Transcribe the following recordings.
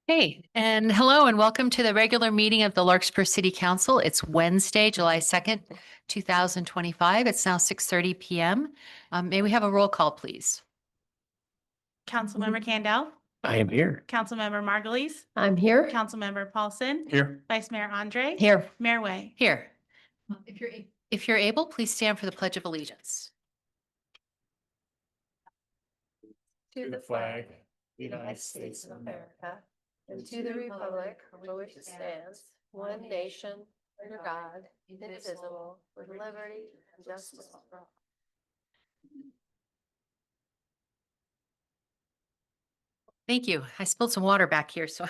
Hey, and hello and welcome to the regular meeting of the Larkspur City Council. It's Wednesday, July 2nd, 2025. It's now 6:30 p.m. May we have a roll call, please? Councilmember Candell, I am here. Councilmember Margulies, I'm here. Councilmember Paulson, Here. Vice Mayor Andre, Here. Mayor Way. Here. If you're able, please stand for the Pledge of Allegiance. To the flag, United States of America, and to the republic for which it stands, one nation, under God, indivisible, with liberty and justice for all. Thank you. I spilled some water back here, so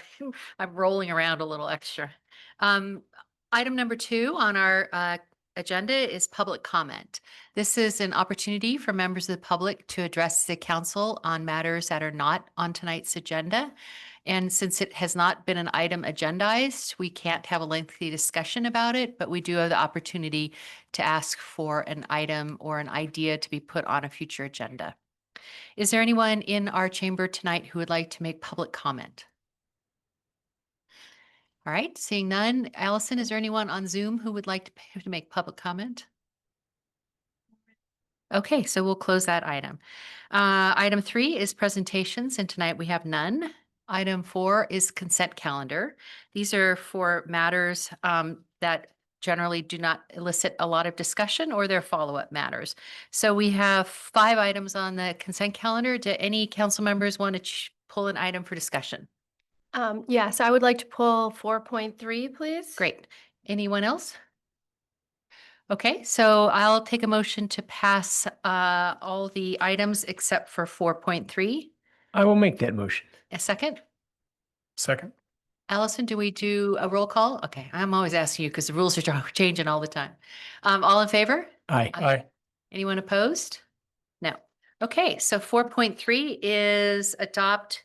I'm rolling around a little extra. Item number 2 on our agenda is public comment. This is an opportunity for members of the public to address the council on matters that are not on tonight's agenda. And since it has not been an item agendized, we can't have a lengthy discussion about it, but we do have the opportunity to ask for an item or an idea to be put on a future agenda. Is there anyone in our chamber tonight who would like to make public comment? All right, seeing none. Allison, is there anyone on Zoom who would like to make public comment? Okay, so we'll close that item. Item 3 is presentations, and tonight we have none. Item 4 is consent calendar. These are for matters that generally do not elicit a lot of discussion, or they're follow-up matters. So we have 5 items on the consent calendar. Do any council members want to pull an item for discussion? Yes, I would like to pull 4.3, please. Great. Anyone else? Okay, so I'll take a motion to pass all the items except for 4.3. I will make that motion. A second? Second. Allison, do we do a roll call? Okay, I'm always asking you because the rules are changing all the time. All in favor? Aye. Aye. Anyone opposed? No. Okay, so 4.3 is adopt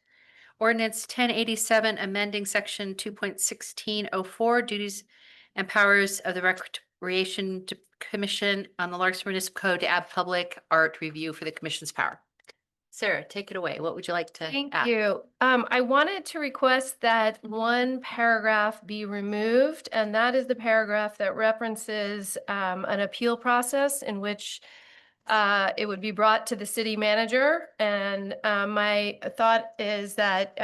ordinance 1087, amending section 2.1604, duties and powers of the Recreation Commission on the Larkspur Municipal Code to add public art review for the commission's power. Sarah, take it away. What would you like to add? Thank you. I wanted to request that one paragraph be removed, and that is the paragraph that references an appeal process in which it would be brought to the city manager. And my thought is that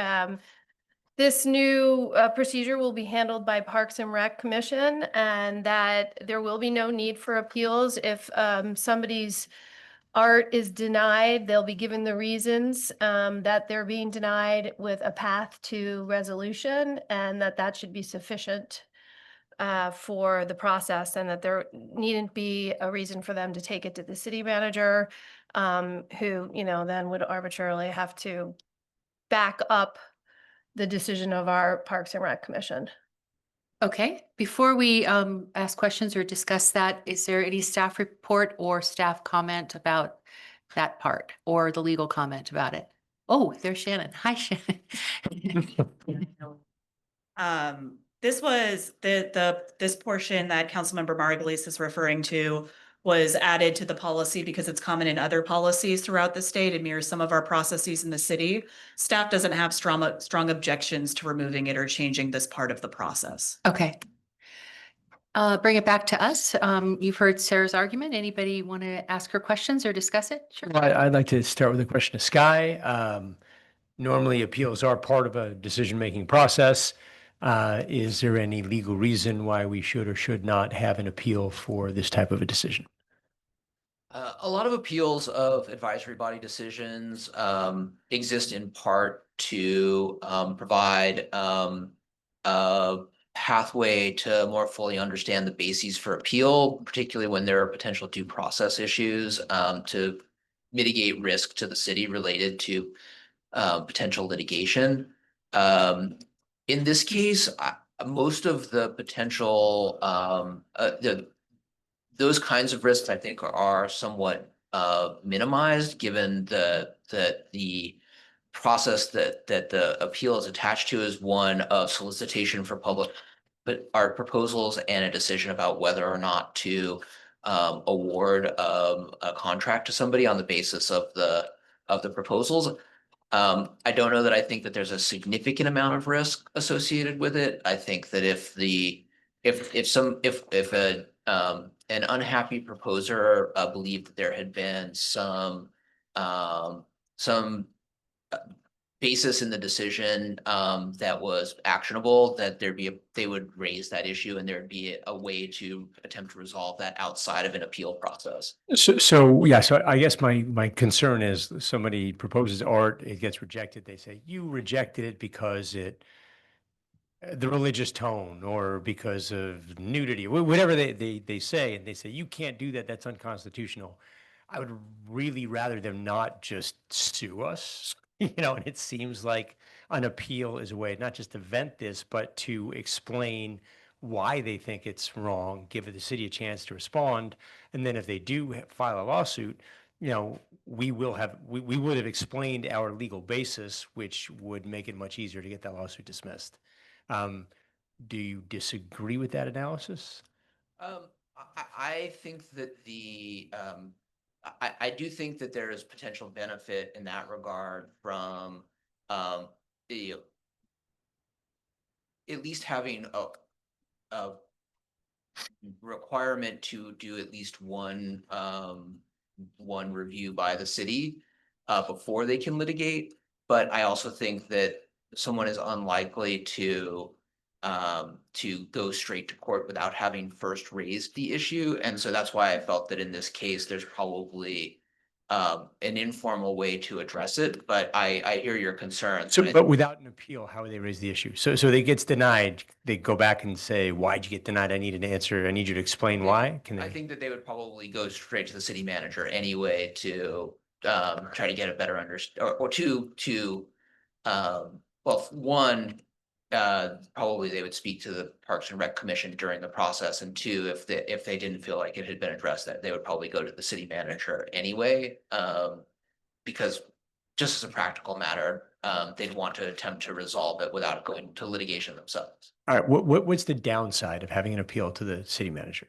this new procedure will be handled by Parks and Rec Commission, and that there will be no need for appeals. If somebody's art is denied, they'll be given the reasons that they're being denied with a path to resolution, and that should be sufficient for the process, and that there needn't be a reason for them to take it to the city manager, who, then would arbitrarily have to back up the decision of our Parks and Rec Commission. Okay, before we ask questions or discuss that, is there any staff report or staff comment about that part or the legal comment about it? Oh, there's Shannon. Hi, Shannon. This was this portion that Councilmember Margulies is referring to was added to the policy because it's common in other policies throughout the state and mirrors some of our processes in the city. Staff doesn't have strong objections to removing it or changing this part of the process. Okay. Bring it back to us. You've heard Sarah's argument. Anybody want to ask her questions or discuss it? Sure. Well, I'd like to start with a question to Sky. Normally appeals are part of a decision-making process. Is there any legal reason why we should or should not have an appeal for this type of a decision? A lot of appeals of advisory body decisions exist in part to provide a pathway to more fully understand the bases for appeal, particularly when there are potential due process issues, to mitigate risk to the city related to potential litigation. In this case, most of the potential those kinds of risks, I think, are somewhat minimized given the process that the appeal is attached to is one of solicitation for public art proposals and a decision about whether or not to award a contract to somebody on the basis of the proposals. I don't know that I think that there's a significant amount of risk associated with it. I think that if an unhappy proposer believed that there had been some basis in the decision that was actionable, that they would raise that issue and there'd be a way to attempt to resolve that outside of an appeal process. So I guess my concern is somebody proposes art, it gets rejected. They say, you rejected it because the religious tone or because of nudity, whatever they say, and they say, you can't do that. That's unconstitutional. I would really rather them not just sue us, and it seems like an appeal is a way not just to vent this, but to explain why they think it's wrong, give the city a chance to respond. And then if they do file a lawsuit, we would have explained our legal basis, which would make it much easier to get that lawsuit dismissed. Um, do you disagree with that analysis? I think that I do think that there is potential benefit in that regard from the at least having a requirement to do at least one review by the city before they can litigate. But I also think that someone is unlikely to go straight to court without having first raised the issue. And so that's why I felt that in this case, there's probably an informal way to address it, but I hear your concerns. So, but without an appeal, how would they raise the issue? So they gets denied, they go back and say, why'd you get denied? I need an answer. I need you to explain why. Can I they? think that they would probably go straight to the city manager anyway to try to get a better or well, one, probably they would speak to the Parks and Rec Commission during the process, and two, if they didn't feel like it had been addressed, that they would probably go to the city manager anyway. Because just as a practical matter, they'd want to attempt to resolve it without going to litigation themselves. All right. What's the downside of having an appeal to the city manager?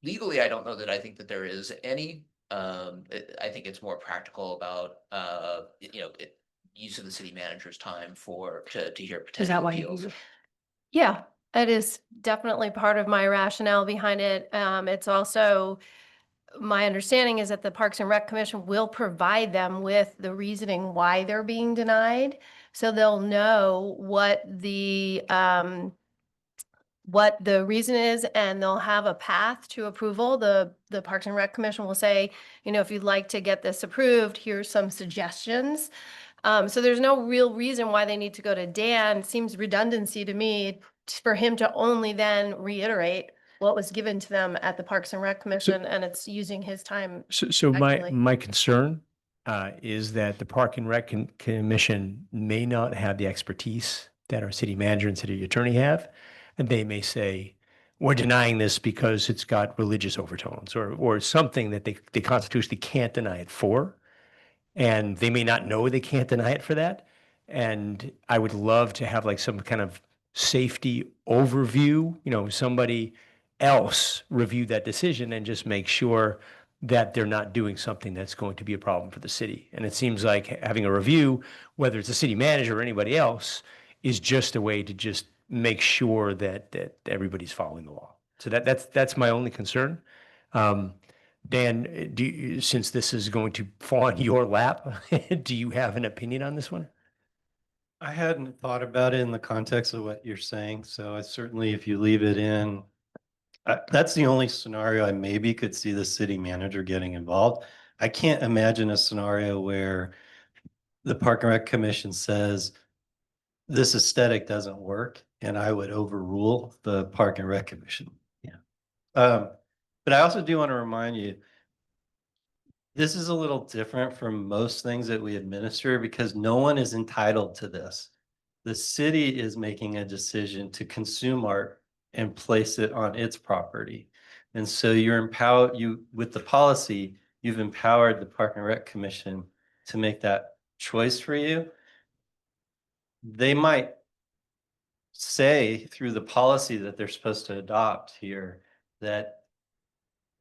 Legally, I don't know that I think that there is any. I think it's more practical about use of the city manager's time to hear potential appeals. Yeah, it is definitely part of my rationale behind it. It's also, my understanding is that the Parks and Rec Commission will provide them with the reasoning why they're being denied. So they'll know what the reason is, and they'll have a path to approval. The Parks and Rec Commission will say, if you'd like to get this approved, here's some suggestions. So there's no real reason why they need to go to Dan. It seems redundancy to me for him to only then reiterate what was given to them at the Parks and Rec Commission, and it's using his time. So Actually. my concern is that the Park and Rec Commission may not have the expertise that our city manager and city attorney have. And they may say, we're denying this because it's got religious overtones or something that they constitutionally can't deny it for. And they may not know they can't deny it for that. And I would love to have like some kind of safety overview, somebody else review that decision and just make sure that they're not doing something that's going to be a problem for the city. And it seems like having a review, whether it's a city manager or anybody else, is just a way to just make sure that everybody's following the law. So that's my only concern. Dan, since this is going to fall on your lap, do you have an opinion on this one? I hadn't thought about it in the context of what you're saying. So I certainly, if you leave it in, that's the only scenario I maybe could see the city manager getting involved. I can't imagine a scenario where the Park and Rec Commission says this aesthetic doesn't work and I would overrule the Park and Rec Commission. Yeah. But I also do want to remind you, this is a little different from most things that we administer because no one is entitled to this. The city is making a decision to consume art and place it on its property. And so you're empowered, with the policy, you've empowered the Park and Rec Commission to make that choice for you. They might say through the policy that they're supposed to adopt here that,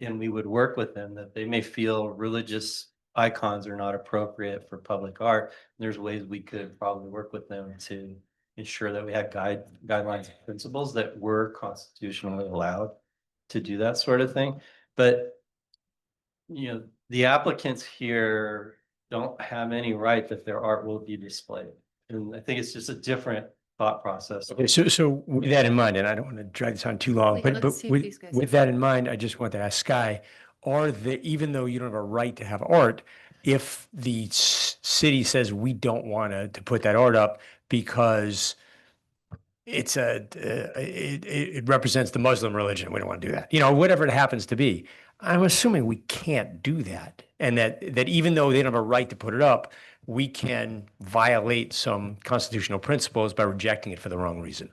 and we would work with them, that they may feel religious icons are not appropriate for public art. There's ways we could probably work with them to ensure that we had guidelines and principles that were constitutionally allowed to do that sort of thing. But the applicants here don't have any right that their art will be displayed. And I think it's just a different thought process. Okay, so with that in mind, and I don't want to drag this on too long, Wait, but let's see if with these guys with have- that in mind, I just want to ask Sky, even though you don't have a right to have art, if the city says we don't want to put that art up because it represents the Muslim religion, we don't want to do that, whatever it happens to be, I'm assuming we can't do that. And that even though they don't have a right to put it up, we can violate some constitutional principles by rejecting it for the wrong reason.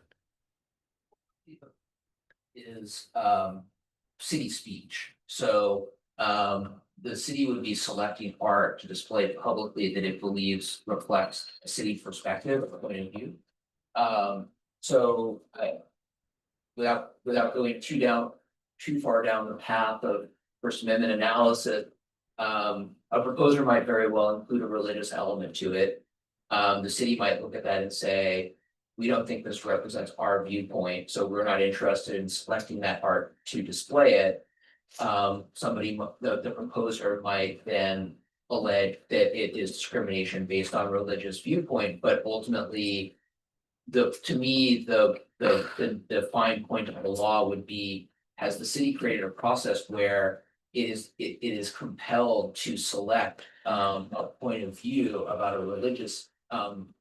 Is city speech. So the city would be selecting art to display publicly that it believes reflects a city perspective or point of view. So without going too far down the path of First Amendment analysis, a proposer might very well include a religious element to it. The city might look at that and say, we don't think this represents our viewpoint, so we're not interested in selecting that art to display it. The proposer might then allege that it is discrimination based on religious viewpoint, but ultimately, to me, the fine point of the law would be, has the city created a process where it is compelled to select a point of view about a religious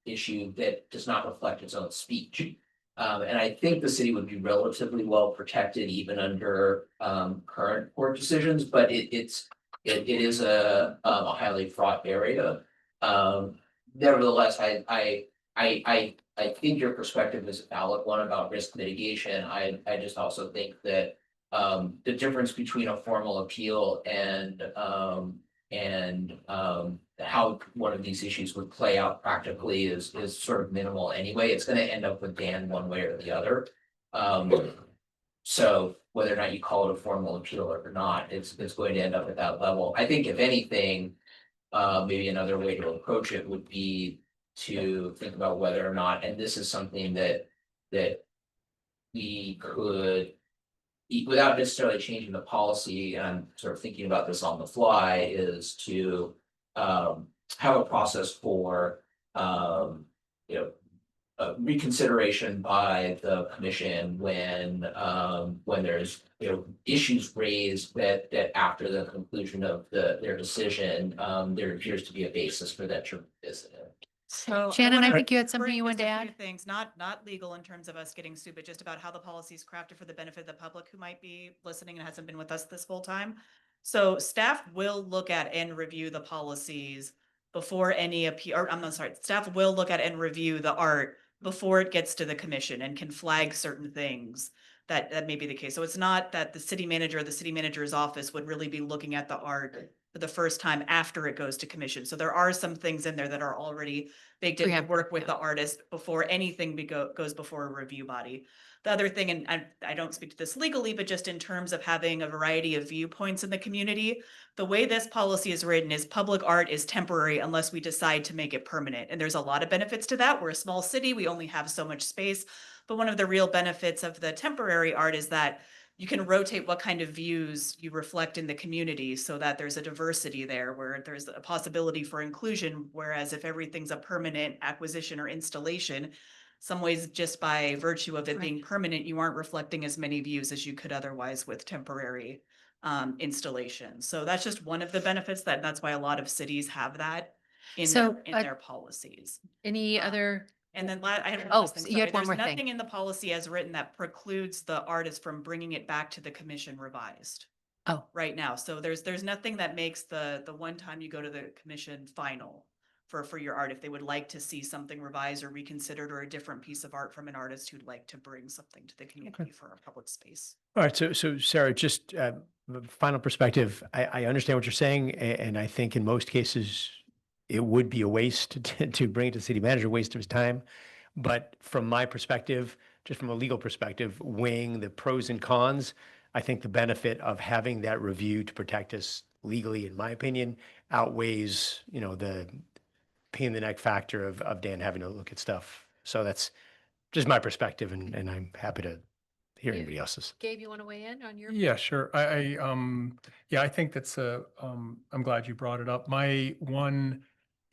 issue that does not reflect its own speech. And I think the city would be relatively well protected even under current court decisions, but it is a highly fraught area. Nevertheless, I think your perspective is a valid one about risk mitigation. I just also think that the difference between a formal appeal and how one of these issues would play out practically is sort of minimal anyway. It's going to end up with Dan one way or the other. So whether or not you call it a formal appeal or not, it's going to end up at that level. I think if anything, maybe another way to approach it would be to think about whether or not, and this is something that we could, without necessarily changing the policy, and I'm sort of thinking about this on the fly, is to have a process for reconsideration by the commission when there's issues raised that after the conclusion of their decision, there appears to be a basis for that to revisit it. So Shannon, I wanna think you had something bring you wanted just to a few add? Things, not legal in terms of us getting sued, but just about how the policy is crafted for the benefit of the public who might be listening and hasn't been with us this whole time. So staff will look at and review the policies before any appeal, or I'm sorry, staff will look at and review the art before it gets to the commission and can flag certain things that may be the case. So it's not that the city manager or the city manager's office would really be looking at the art for the first time after it goes to commission. So there are some things in there that are already baked in to Preemptive, work with yeah. the artist before anything goes before a review body. The other thing, and I don't speak to this legally, but just in terms of having a variety of viewpoints in the community, the way this policy is written is public art is temporary unless we decide to make it permanent. And there's a lot of benefits to that. We're a small city, we only have so much space. But one of the real benefits of the temporary art is that you can rotate what kind of views you reflect in the community so that there's a diversity there where there's a possibility for inclusion. Whereas if everything's a permanent acquisition or installation, some ways just by virtue of it being permanent, you aren't reflecting as many views as you could otherwise with temporary installation. So that's just one of the benefits that's why a lot of cities have that in So, their policies. Any Um, other? And then I had one Oh, last thing. so you had Sorry. one more There's thing. nothing in the policy as written that precludes the artist from bringing it back to the commission revised Oh, right now. So there's nothing that makes the one time you go to the commission final for your art. If they would like to see something revised or reconsidered or a different piece of art from an artist who'd like to bring something to the community for a public space. All right, so Sarah, just final perspective. I understand what you're saying, and I think in most cases it would be a waste to bring it to the city manager, waste of his time. But from my perspective, just from a legal perspective, weighing the pros and cons, I think the benefit of having that review to protect us legally, in my opinion, outweighs, the pain in the neck factor of Dan having to look at stuff. So that's just my perspective, and I'm happy to hear You- anybody else's. Gabe, you want to weigh in on your? Yeah, sure. Yeah, I think that's I'm glad you brought it up. My one,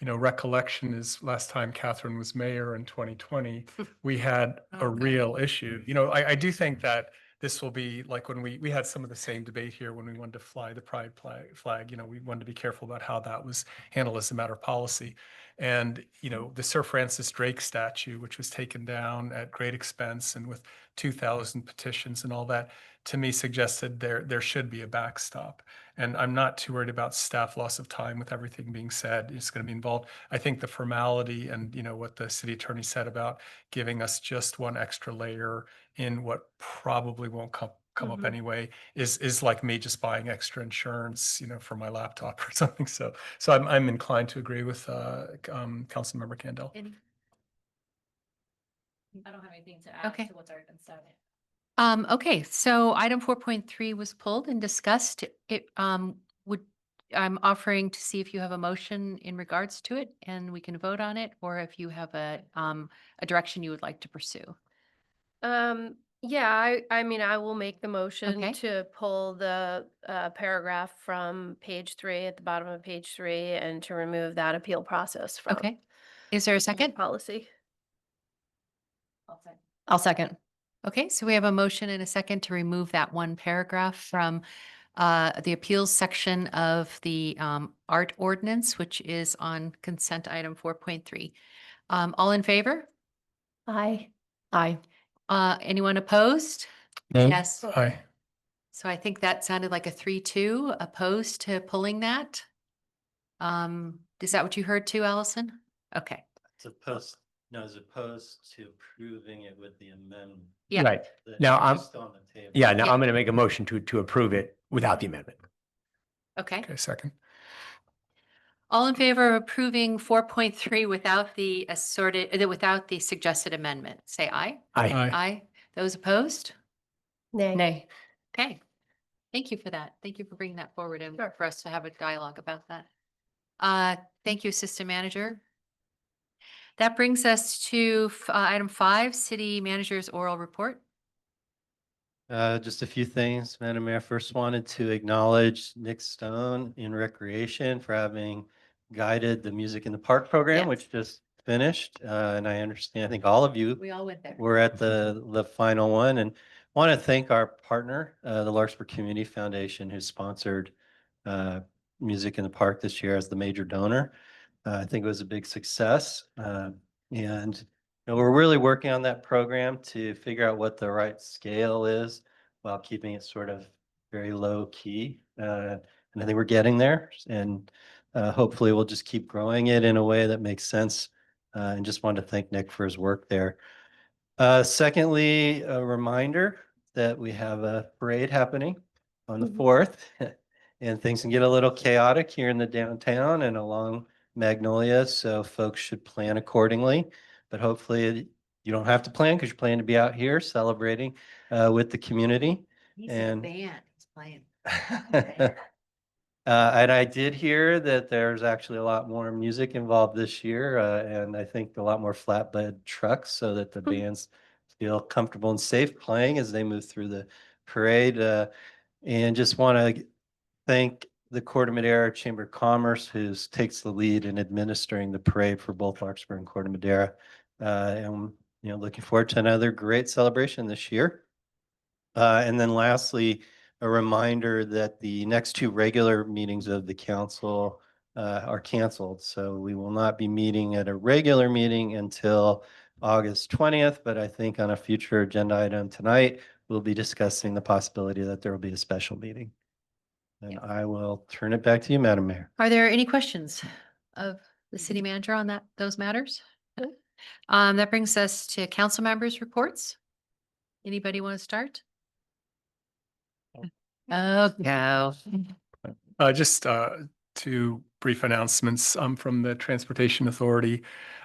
recollection is last time Catherine was mayor in 2020, we had Oh, a God. real issue. I do think that this will be like when we had some of the same debate here when we wanted to fly the pride flag, we wanted to be careful about how that was handled as a matter of policy. And, the Sir Francis Drake statue, which was taken down at great expense and with 2,000 petitions and all that, to me suggested there should be a backstop. And I'm not too worried about staff loss of time with everything being said. It's going to be involved. I think the formality and, what the city attorney said about giving us just one extra layer in what probably won't come up Mhm. anyway is like me just buying extra insurance, for my laptop or something. So I'm inclined to agree with Councilmember Candell. I don't have anything to add Okay. to what's already been said. Okay, so item 4.3 was pulled and discussed. I'm offering to see if you have a motion in regards to it and we can vote on it, or if you have a direction you would like to pursue. Yeah, I mean, I will make the motion Okay. to pull the paragraph from page 3 at the bottom of page 3 and to remove that appeal process from Okay. Is there a the second? policy. I'll second. Okay, so we have a motion and a second to remove that one paragraph from the appeals section of the art ordinance, which is on consent item 4.3. All in favor? Aye. Aye. Anyone opposed? Nay. Yes. Aye. So I think that sounded like a 3-2 opposed to pulling that. Is that what you heard too, Allison? Okay. As opposed to approving it with the amendment. Yeah. Right. that Now, just on the table. Yeah, now Yeah. I'm going to make a motion to approve it without the amendment. Okay. Okay, second. All in favor of approving 4.3 without the without the suggested amendment, say aye. Aye. Aye. Aye. Those opposed? Nay. Nay. Okay. Thank you for that. Thank you for bringing that forward and Sure. for us to have a dialogue about that. Thank you, Assistant Manager. That brings us to item 5, City Manager's oral report. Just a few things, Madam Mayor. First wanted to acknowledge Nick Stone in Recreation for having guided the Music in the Park program, Yes. which just finished. And I understand, I think all of you We all went there. were at the final one, and want to thank our partner, the Larkspur Community Foundation, who sponsored Music in the Park this year as the major donor. I think it was a big success. And we're really working on that program to figure out what the right scale is while keeping it sort of very low key. And I think we're getting there, and hopefully we'll just keep growing it in a way that makes sense. And just wanted to thank Nick for his work there. Secondly, a reminder that we have a parade happening on the 4th, and things can get a little chaotic here in the downtown and along Magnolia, so folks should plan accordingly. But hopefully you don't have to plan because you're planning to be out here celebrating with the community. He's And- in a band. He's playing. And I did hear that there's actually a lot more music involved this year, and I think a lot more flatbed trucks so that the bands feel comfortable and safe playing as they move through the parade. And just want to thank the Corte Madera Chamber of Commerce, who takes the lead in administering the parade for both Larkspur and Corte Madera. And looking forward to another great celebration this year. And then lastly, a reminder that the next 2 regular meetings of the council are canceled. So we will not be meeting at a regular meeting until August 20th, but I think on a future agenda item tonight, we'll be discussing the possibility that there will be a special meeting. And I will turn it back to you, Madam Mayor. Are there any questions of the city manager on those matters? That brings us to council members' reports. Anybody want to start? Oh, go. Just 2 brief announcements from the Transportation Authority.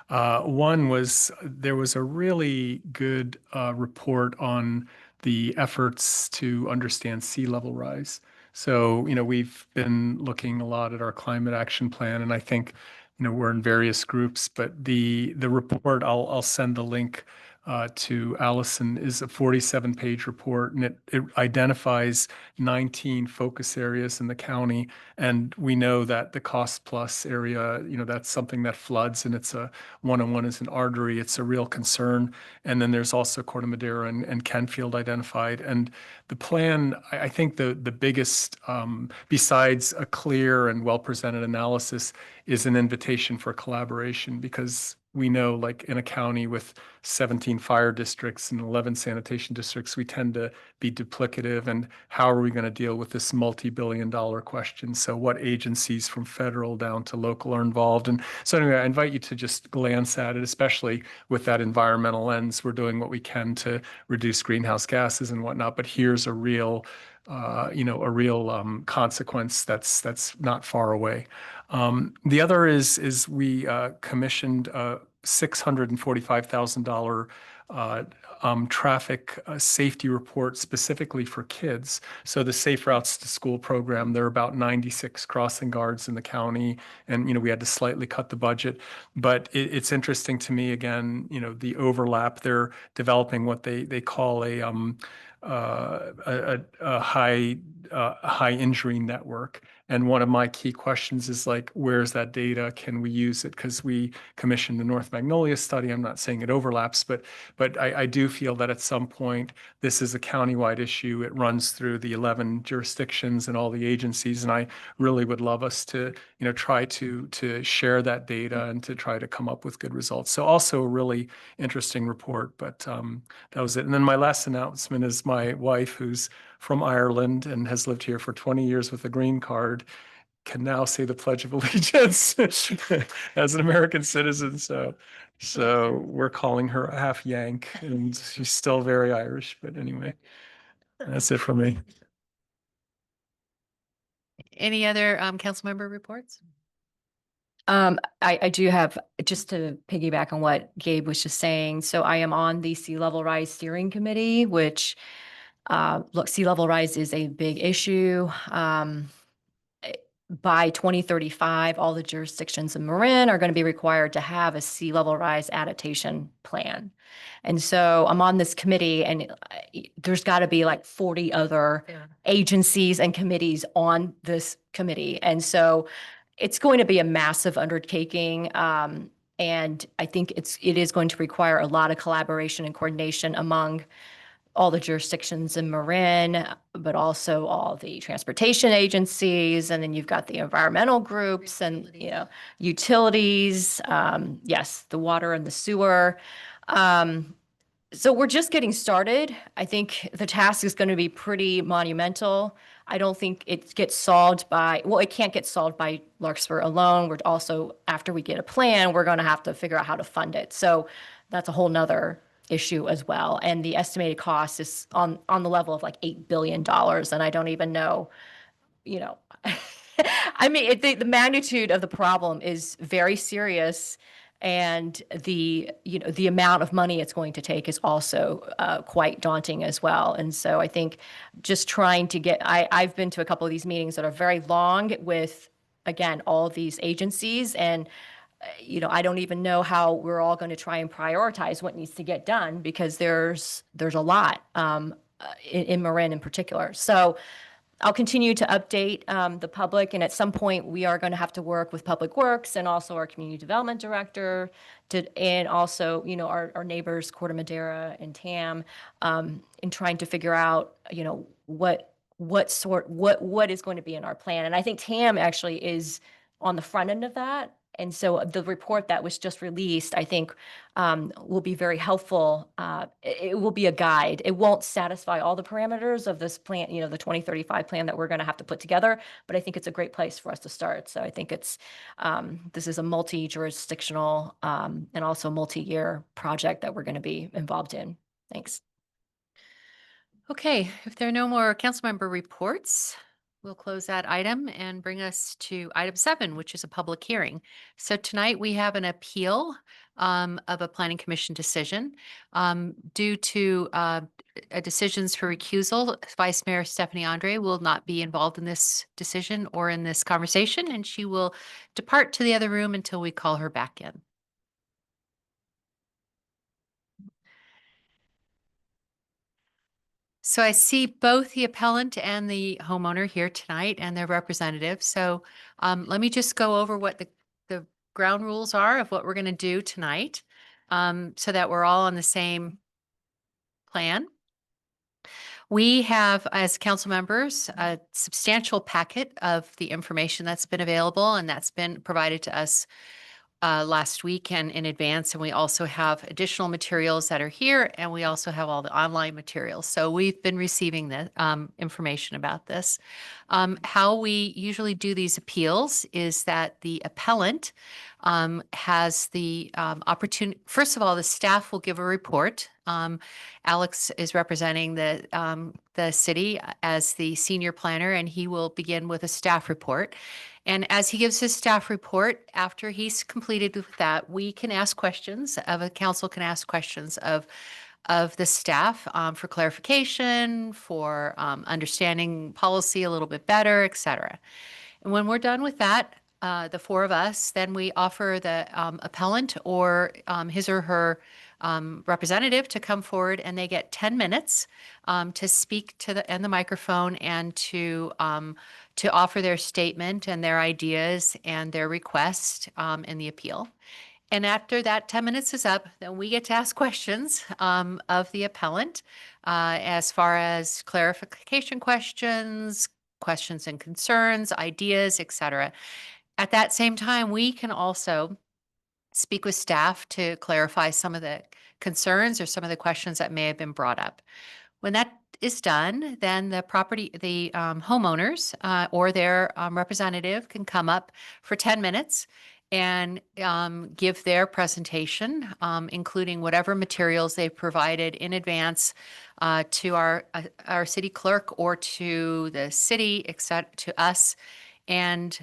One was there was a really good report on the efforts to understand sea level rise. So, we've been looking a lot at our climate action plan, and I think, we're in various groups, but the report, I'll send the link to Allison, is a 47-page report, and it identifies 19 focus areas in the county. And we know that the cost plus area, that's something that floods, and it's a 101 is an artery. It's a real concern. And then there's also Corte Madera and Kenfield identified. And the plan, I think the biggest, besides a clear and well-presented analysis, is an invitation for collaboration, because we know, like in a county with 17 fire districts and 11 sanitation districts, we tend to be duplicative. And how are we going to deal with this multi-billion-dollar question? So what agencies from federal down to local are involved? And so anyway, I invite you to just glance at it, especially with that environmental lens. We're doing what we can to reduce greenhouse gases and whatnot, but here's a real consequence that's not far away. The other is we commissioned a $645,000 traffic safety report specifically for kids. So the Safe Routes to School program, there are about 96 crossing guards in the county, and we had to slightly cut the budget. But it's interesting to me, again, the overlap. They're developing what they call a high injury network. And one of my key questions is like, where's that data? Can we use it? Because we commissioned the North Magnolia study. I'm not saying it overlaps, but I do feel that at some point, this is a countywide issue. It runs through the 11 jurisdictions and all the agencies. And I really would love us to, try to share that data and to try to come up with good results. So also a really interesting report, but that was it. And then my last announcement is my wife, who's from Ireland and has lived here for 20 years with a green card, can now say the Pledge of Allegiance as an American citizen. So we're calling her a half Yank, and she's still very Irish. But anyway, that's it for me. Any other council member reports? I do have, just to piggyback on what Gabe was just saying. So I am on the Sea Level Rise Steering Committee, which, look, sea level rise is a big issue. By 2035, all the jurisdictions in Marin are going to be required to have a sea level rise adaptation plan. And so I'm on this committee, and there's got to be like 40 other agencies and committees on this committee. And so it's going to be a massive undertaking. And I think it is going to require a lot of collaboration and coordination among all the jurisdictions in Marin, but also all the transportation agencies. And then you've got the environmental groups and, utilities. Yes, the water and the sewer. So we're just getting started. I think the task is going to be pretty monumental. I don't think it gets solved it can't get solved by Larkspur alone. We're also, after we get a plan, we're going to have to figure out how to fund it. So that's a whole nother issue as well. And the estimated cost is on the level of like $8 billion. And I don't even know, I mean, the magnitude of the problem is very serious. And the amount of money it's going to take is also quite daunting as well. And so I think just trying to I've been to a couple of these meetings that are very long with, again, all of these agencies. And I don't even know how we're all going to try and prioritize what needs to get done, because there's a lot in Marin in particular. So I'll continue to update the public, and at some point we are going to have to work with Public Works and also our community development director and also our neighbors Corte Madera and Tam in trying to figure out what is going to be in our plan. And I think Tam actually is on the front end of that. And so the report that was just released, I think, will be very helpful. It will be a guide. It won't satisfy all the parameters of this plan, the 2035 plan that we're going to have to put together, but I think it's a great place for us to start. So I think this is a multi-jurisdictional and also multi-year project that we're going to be involved in. Thanks. Okay, if there are no more council member reports, we'll close that item and bring us to item 7, which is a public hearing. So tonight we have an appeal of a planning commission decision. Due to decisions for recusal, Vice Mayor Stephanie Andre will not be involved in this decision or in this conversation, and she will depart to the other room until we call her back in. So I see both the appellant and the homeowner here tonight and their representative. So let me just go over what the ground rules are of what we're going to do tonight, so that we're all on the same plan. We have, as council members, a substantial packet of the information that's been available and that's been provided to us last week and in advance. And we also have additional materials that are here, and we also have all the online materials. So we've been receiving the information about this. How we usually do these appeals is that the appellant has the opportunity. First of all, the staff will give a report. Alex is representing the city as the senior planner, and he will begin with a staff report. And as he gives his staff report, after he's completed with that, we can ask questions of a council can ask questions of the staff for clarification, for understanding policy a little bit better, et cetera. And when we're done with that, the four of us, then we offer the appellant or his or her representative to come forward, and they get 10 minutes to speak to the microphone and to offer their statement and their ideas and their request in the appeal. And after that 10 minutes is up, then we get to ask questions of the appellant as far as clarification questions, questions and concerns, ideas, et cetera. At that same time, we can also speak with staff to clarify some of the concerns or some of the questions that may have been brought up. When that is done, then the homeowners or their representative can come up for 10 minutes and give their presentation, including whatever materials they've provided in advance to our city clerk or to the city, except to us. And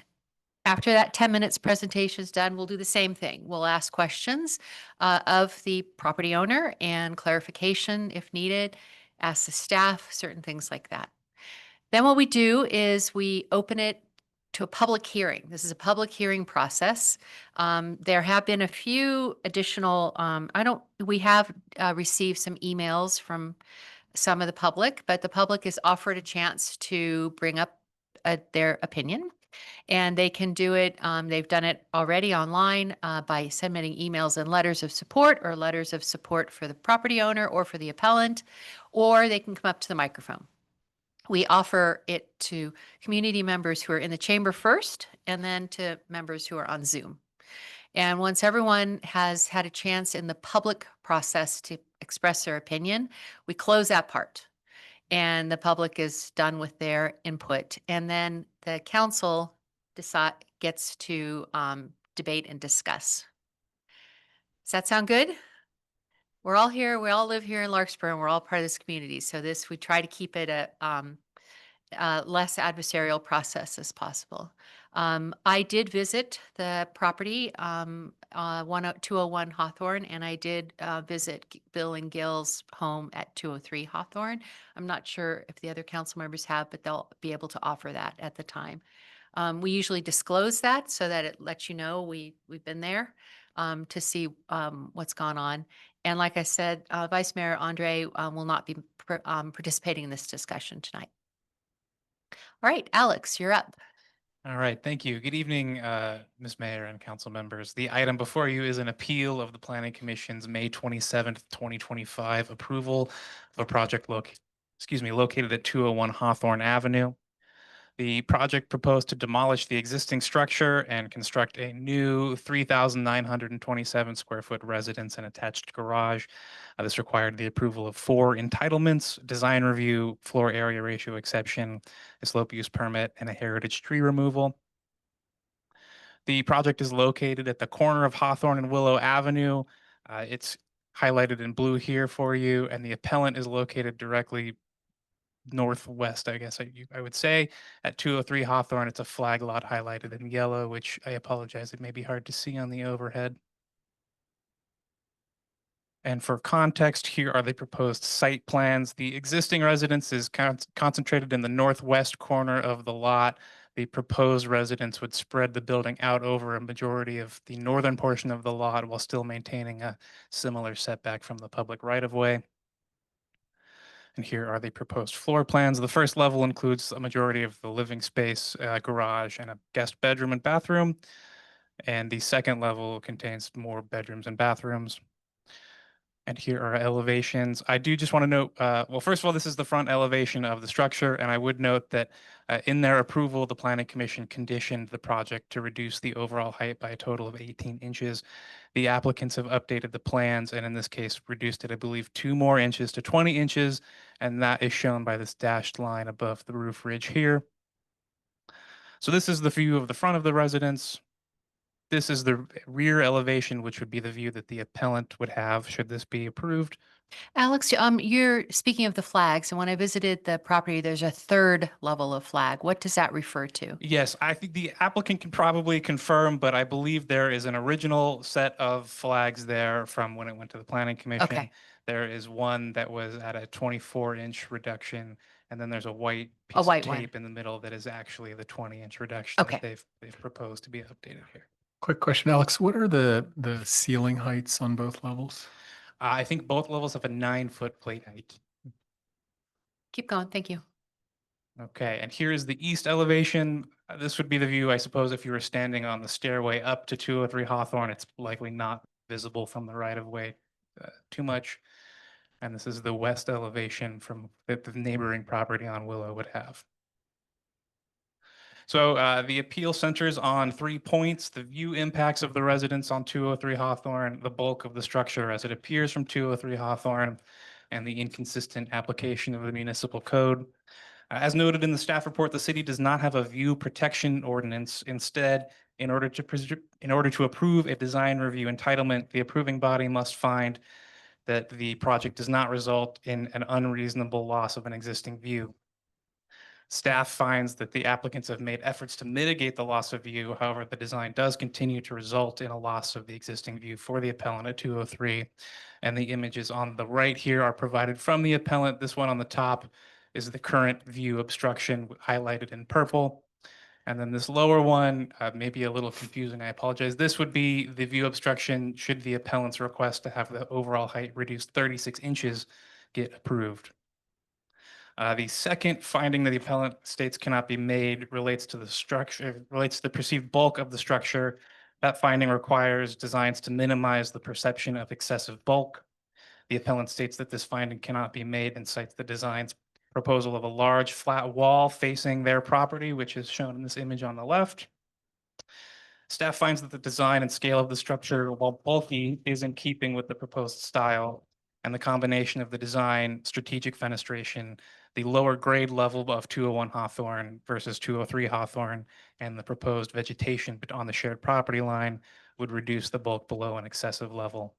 after that 10 minutes presentation is done, we'll do the same thing. We'll ask questions of the property owner and clarification if needed, ask the staff, certain things like that. Then what we do is we open it to a public hearing. This is a public hearing process. There have been a few additional, we have received some emails from some of the public, but the public is offered a chance to bring up their opinion. And they can do it, they've done it already online by submitting emails and letters of support or letters of support for the property owner or for the appellant, or they can come up to the microphone. We offer it to community members who are in the chamber first, and then to members who are on Zoom. And once everyone has had a chance in the public process to express their opinion, we close that part. And the public is done with their input. And then the council gets to debate and discuss. Does that sound good? We're all here. We all live here in Larkspur, and we're all part of this community. So we try to keep it a less adversarial process as possible. I did visit the property, 201 Hawthorne, and I did visit Bill and Gil's home at 203 Hawthorne. I'm not sure if the other council members have, but they'll be able to offer that at the time. We usually disclose that so that it lets you know we've been there to see what's gone on. And like I said, Vice Mayor Andre will not be participating in this discussion tonight. All right, Alex, you're up. All right, thank you. Good evening, Ms. Mayor and council members. The item before you is an appeal of the Planning Commission's May 27th, 2025 approval of a project located at 201 Hawthorne Avenue. The project proposed to demolish the existing structure and construct a new 3,927 square foot residence and attached garage. This required the approval of 4 entitlements: design review, floor area ratio exception, a slope use permit, and a heritage tree removal. The project is located at the corner of Hawthorne and Willow Avenue. It's highlighted in blue here for you, and the appellant is located directly northwest, I guess I would say. At 203 Hawthorne, it's a flag lot highlighted in yellow, which I apologize, it may be hard to see on the overhead. And for context, here are the proposed site plans. The existing residence is concentrated in the northwest corner of the lot. The proposed residence would spread the building out over a majority of the northern portion of the lot while still maintaining a similar setback from the public right-of-way. And here are the proposed floor plans. The first level includes a majority of the living space, garage, and a guest bedroom and bathroom. And the second level contains more bedrooms and bathrooms. And here are elevations. I do just want to note, well, first of all, this is the front elevation of the structure, and I would note that in their approval, the Planning Commission conditioned the project to reduce the overall height by a total of 18 inches. The applicants have updated the plans, and in this case, reduced it, I believe, 2 more inches to 20 inches, and that is shown by this dashed line above the roof ridge here. So this is the view of the front of the residence. This is the rear elevation, which would be the view that the appellant would have should this be approved. Alex, you're speaking of the flags, and when I visited the property, there's a third level of flag. What does that refer to? Yes, I think the applicant can probably confirm, but I believe there is an original set of flags there from when it went to the planning commission. Okay. There is one that was at a 24-inch reduction, and then there's a white piece of white one. tape in the middle that is actually the 20-inch reduction Okay. that they've proposed to be updated here. Quick question, Alex, what are the ceiling heights on both levels? I think both levels have a 9-foot plate height. Keep going. Thank you. Okay, and here is the east elevation. This would be the view, I suppose, if you were standing on the stairway up to 203 Hawthorne. It's likely not visible from the right of way too much. And this is the west elevation from that the neighboring property on Willow would have. So the appeal centers on 3 points: the view impacts of the residents on 203 Hawthorne, the bulk of the structure as it appears from 203 Hawthorne, and the inconsistent application of the municipal code. As noted in the staff report, the city does not have a view protection ordinance. Instead, in order to approve a design review entitlement, the approving body must find that the project does not result in an unreasonable loss of an existing view. Staff finds that the applicants have made efforts to mitigate the loss of view. However, the design does continue to result in a loss of the existing view for the appellant at 203. And the images on the right here are provided from the appellant. This one on the top is the current view obstruction highlighted in purple. And then this lower one may be a little confusing. I apologize. This would be the view obstruction should the appellant's request to have the overall height reduced 36 inches get approved. The second finding that the appellant states cannot be made relates to the perceived bulk of the structure. That finding requires designs to minimize the perception of excessive bulk. The appellant states that this finding cannot be made and cites the design's proposal of a large flat wall facing their property, which is shown in this image on the left. Staff finds that the design and scale of the structure, while bulky, is in keeping with the proposed style, and the combination of the design, strategic fenestration, the lower grade level of 201 Hawthorne versus 203 Hawthorne, and the proposed vegetation on the shared property line would reduce the bulk below an excessive level.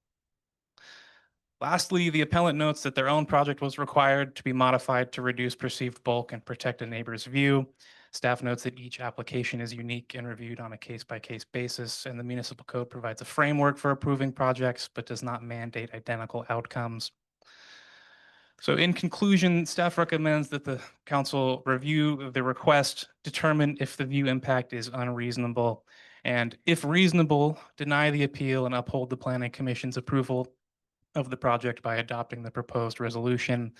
Lastly, the appellant notes that their own project was required to be modified to reduce perceived bulk and protect a neighbor's view. Staff notes that each application is unique and reviewed on a case-by-case basis, and the municipal code provides a framework for approving projects, but does not mandate identical outcomes. So in conclusion, staff recommends that the council review the request, determine if the view impact is unreasonable, and if reasonable, deny the appeal and uphold the Planning Commission's approval of the project by adopting the proposed resolution.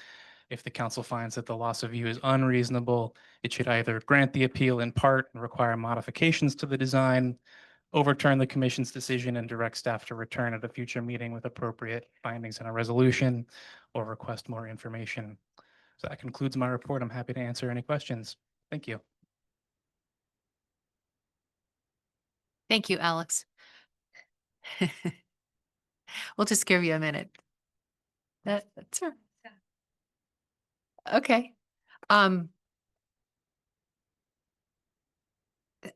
If the council finds that the loss of view is unreasonable, it should either grant the appeal in part and require modifications to the design, overturn the commission's decision and direct staff to return at a future meeting with appropriate findings and a resolution, or request more information. So that concludes my report. I'm happy to answer any questions. Thank you. Thank you, Alex. We'll just give you a minute. That's all right. Okay.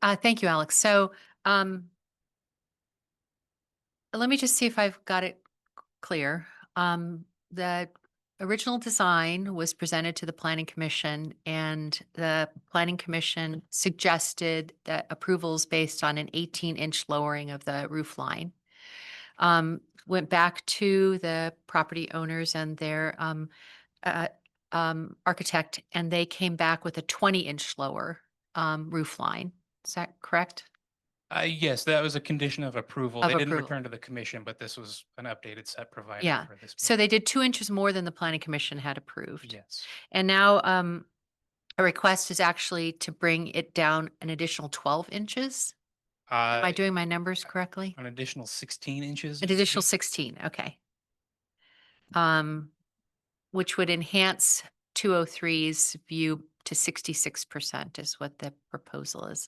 Thank you, Alex. So, let me just see if I've got it clear. The original design was presented to the planning commission, and the planning commission suggested that approvals based on an 18-inch lowering of the roof line. Went back to the property owners and their uh, architect, and they came back with a 20-inch lower roof line. Is that correct? Yes, that was a condition of approval. Of They didn't approval. return to the commission, but this was an updated set provided Yeah. for this. So they did 2 inches more than the planning commission had approved. Yes. And now a request is actually to bring it down an additional 12 inches. Am I doing my numbers correctly? An additional 16 inches. An additional 16, okay. Which would enhance 203's view to 66% is what the proposal is.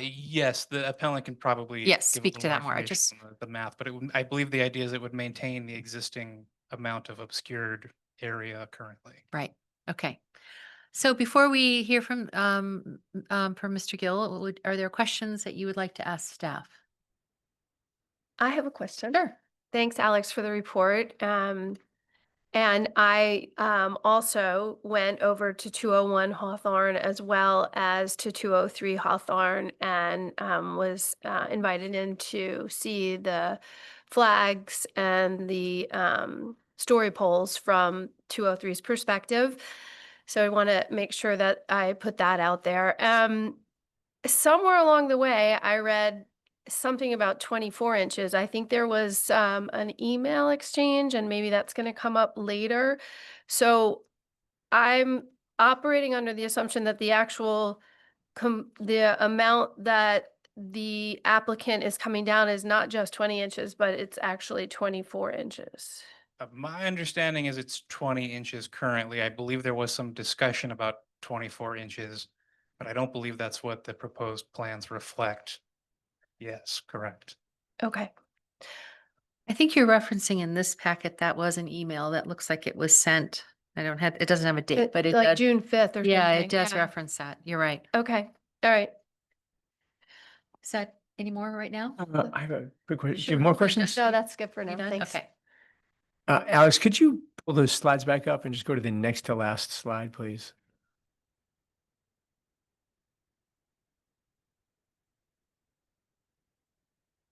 Yes, the appellant can probably. Yes, give a speak little to that more. I information on the math, but I believe the idea is it would maintain the existing amount of obscured area currently. Right, okay. So before we hear from Mr. Gill, are there questions that you would like to ask staff? I have a question. Sure. Thanks, Alex, for the report. And I also went over to 201 Hawthorne as well as to 203 Hawthorne, and was invited in to see the flags and the story poles from 203's perspective. So I want to make sure that I put that out there. Somewhere along the way, I read something about 24 inches. I think there was an email exchange, and maybe that's going to come up later. So I'm operating under the assumption that the actual the amount that the applicant is coming down is not just 20 inches, but it's actually 24 inches. My understanding is it's 20 inches currently. I believe there was some discussion about 24 inches, but I don't believe that's what the proposed plans reflect. Yes, correct. Okay. I think you're referencing in this packet, that was an email that looks like it was sent. It doesn't have a date, but it like does. June 5th or something. Yeah, it does reference that. You're right. Okay. All right. Is that any more right now? I have a quick question. Do you Sure. have more questions? No, that's good for You now. done? Thanks. Okay. Alex, could you pull those slides back up and just go to the next to last slide, please?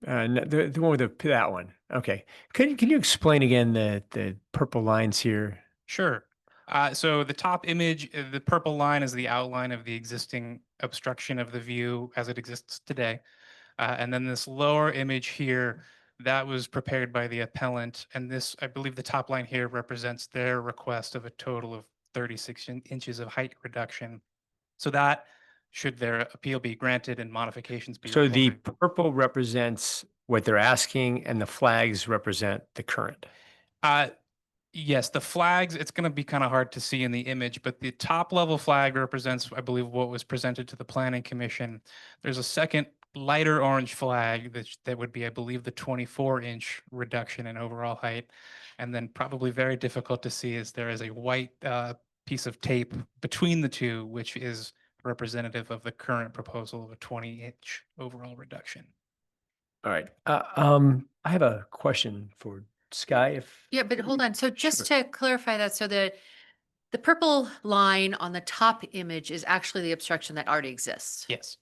The one with that one. Okay. Can you explain again the purple lines here? Sure. So the top image, the purple line is the outline of the existing obstruction of the view as it exists today. And then this lower image here, that was prepared by the appellant. And this, I believe the top line here represents their request of a total of 36 inches of height reduction. So that, should their appeal be granted and modifications be So the required. purple represents what they're asking and the flags represent the current. Yes, the flags, it's going to be kind of hard to see in the image, but the top level flag represents, I believe, what was presented to the Planning Commission. There's a second lighter orange flag that would be, I believe, the 24-inch reduction in overall height. And then probably very difficult to see is there is a white piece of tape between the two, which is representative of the current proposal of a 20-inch overall reduction. All right. I have a question for Sky. Yeah, but hold on. So just to clarify that, so the purple line on the top image is actually the obstruction that already exists. Yes.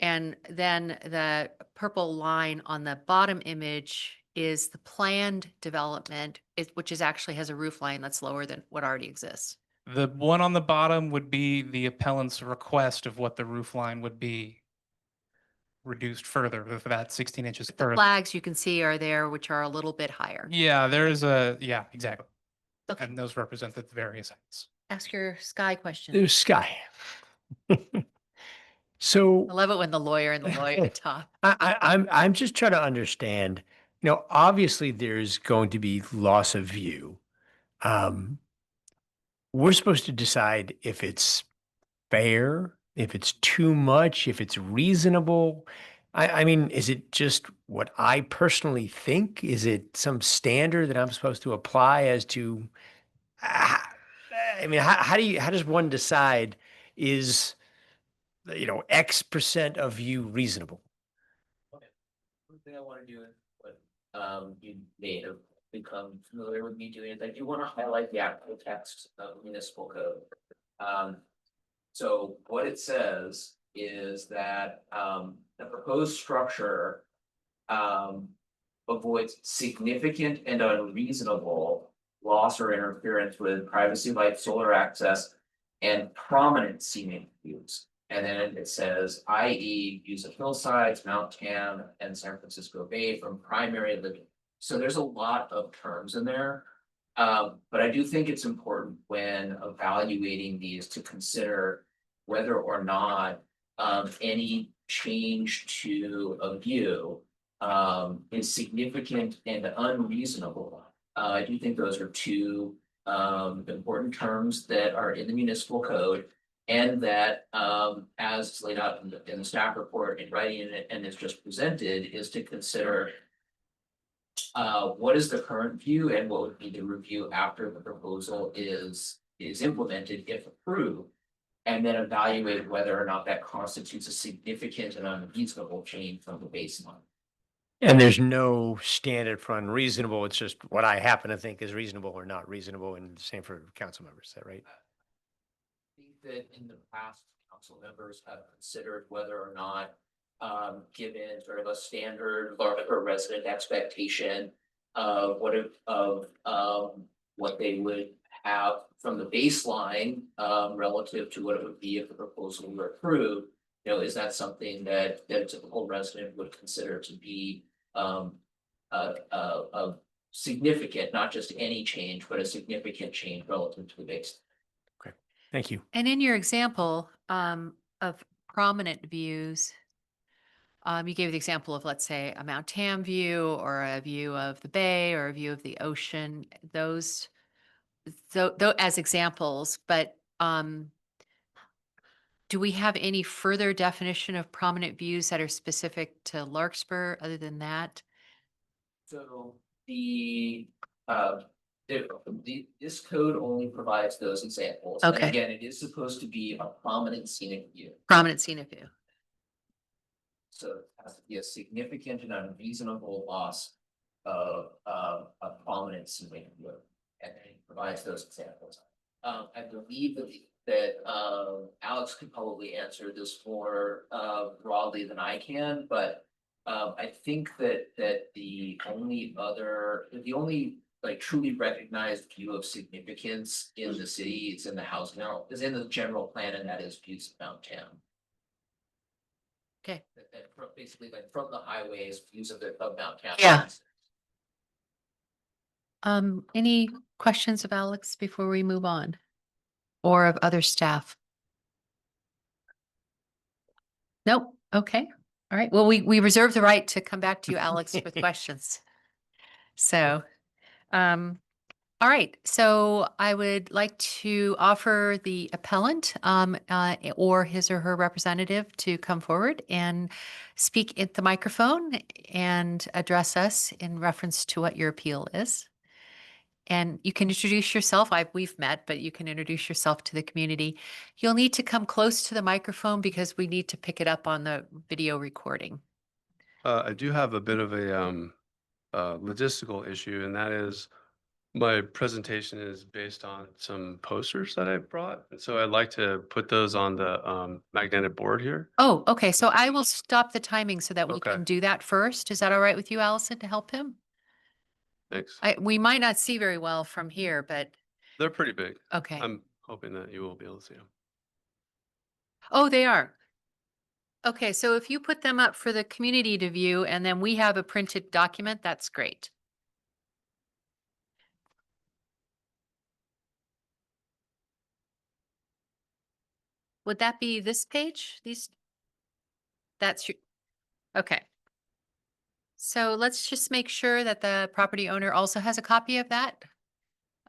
And then the purple line on the bottom image is the planned development, which is actually has a roof line that's lower than what already exists. The one on the bottom would be the appellant's request of what the roof line would be reduced further, for that 16 inches The further. flags you can see are there, which are a little bit higher. Yeah, yeah, exactly. Okay. And those represent the various heights. Ask your Sky question. There's Sky. So I love it when the lawyer and the lawyer talk. I'm just trying to understand, obviously there's going to be loss of view. We're supposed to decide if it's fair, if it's too much, if it's reasonable. I mean, is it just what I personally think? Is it some standard that I'm supposed to apply as to, how does one decide is, X% of view reasonable? Okay. One thing I want to do is what you made of become familiar with me doing it, I do want to highlight the actual text of municipal code. So what it says is that the proposed structure avoids significant and unreasonable loss or interference with privacy, light, solar access, and prominent scenic views. And then it says, i.e. views of hillsides, Mount Tam, and San Francisco Bay from primary living. So there's a lot of terms in there. But I do think it's important when evaluating these to consider whether or not any change to a view is significant and unreasonable. I do think those are two important terms that are in the municipal code. And that as laid out in the staff report in writing and is just presented, is to consider what is the current view and what would be the review after the proposal is implemented if approved. And then evaluate whether or not that constitutes a significant and unreasonable change from the baseline. And there's no standard for unreasonable. It's just what I happen to think is reasonable or not reasonable, and the same for council members. Is that right? I think that in the past, council members have considered whether or not, given sort of a standard or resident expectation of what they would have from the baseline, relative to what it would be if the proposal were approved. Is that something that a typical resident would consider to be a significant, not just any change, but a significant change relative to the base? Thank you. And in your example of prominent views, you gave the example of, let's say, a Mount Tam view or a view of the bay or a view of the ocean, those as examples, but do we have any further definition of prominent views that are specific to Larkspur other than that? So this code only provides those examples. And Okay. again, it is supposed to be a prominent scenic view. Prominent scenic view. So it has to be a significant and unreasonable loss of a prominent scenic view. And it provides those examples. I believe that Alex could probably answer this more broadly than I can, but I think that the only like truly recognized view of significance in the city is in the housing now, is in the general plan, and that is views of Mount Tam. Okay. Basically, like from the highways, views of Mount Tam. Yeah. Any questions of Alex before we move on? Or of other staff? Nope. Okay. All right. Well, we reserve the right to come back to you, Alex, with questions. So, all right. So I would like to offer the appellant or his or her representative to come forward and speak at the microphone and address us in reference to what your appeal is. And you can introduce yourself. We've met, but you can introduce yourself to the community. You'll need to come close to the microphone because we need to pick it up on the video recording. I do have a bit of a logistical issue, and that is my presentation is based on some posters that I brought. And so I'd like to put those on the magnetic board here. Oh, okay. So I will stop the timing so that we Okay. can do that first. Is that all right with you, Allison, to help him? Thanks. We might not see very well from here, but They're pretty big. okay. I'm hoping that you will be able to see them. Oh, they are. Okay, so if you put them up for the community to view and then we have a printed document, that's great. Would that be this page? That's your, okay. So let's just make sure that the property owner also has a copy of that.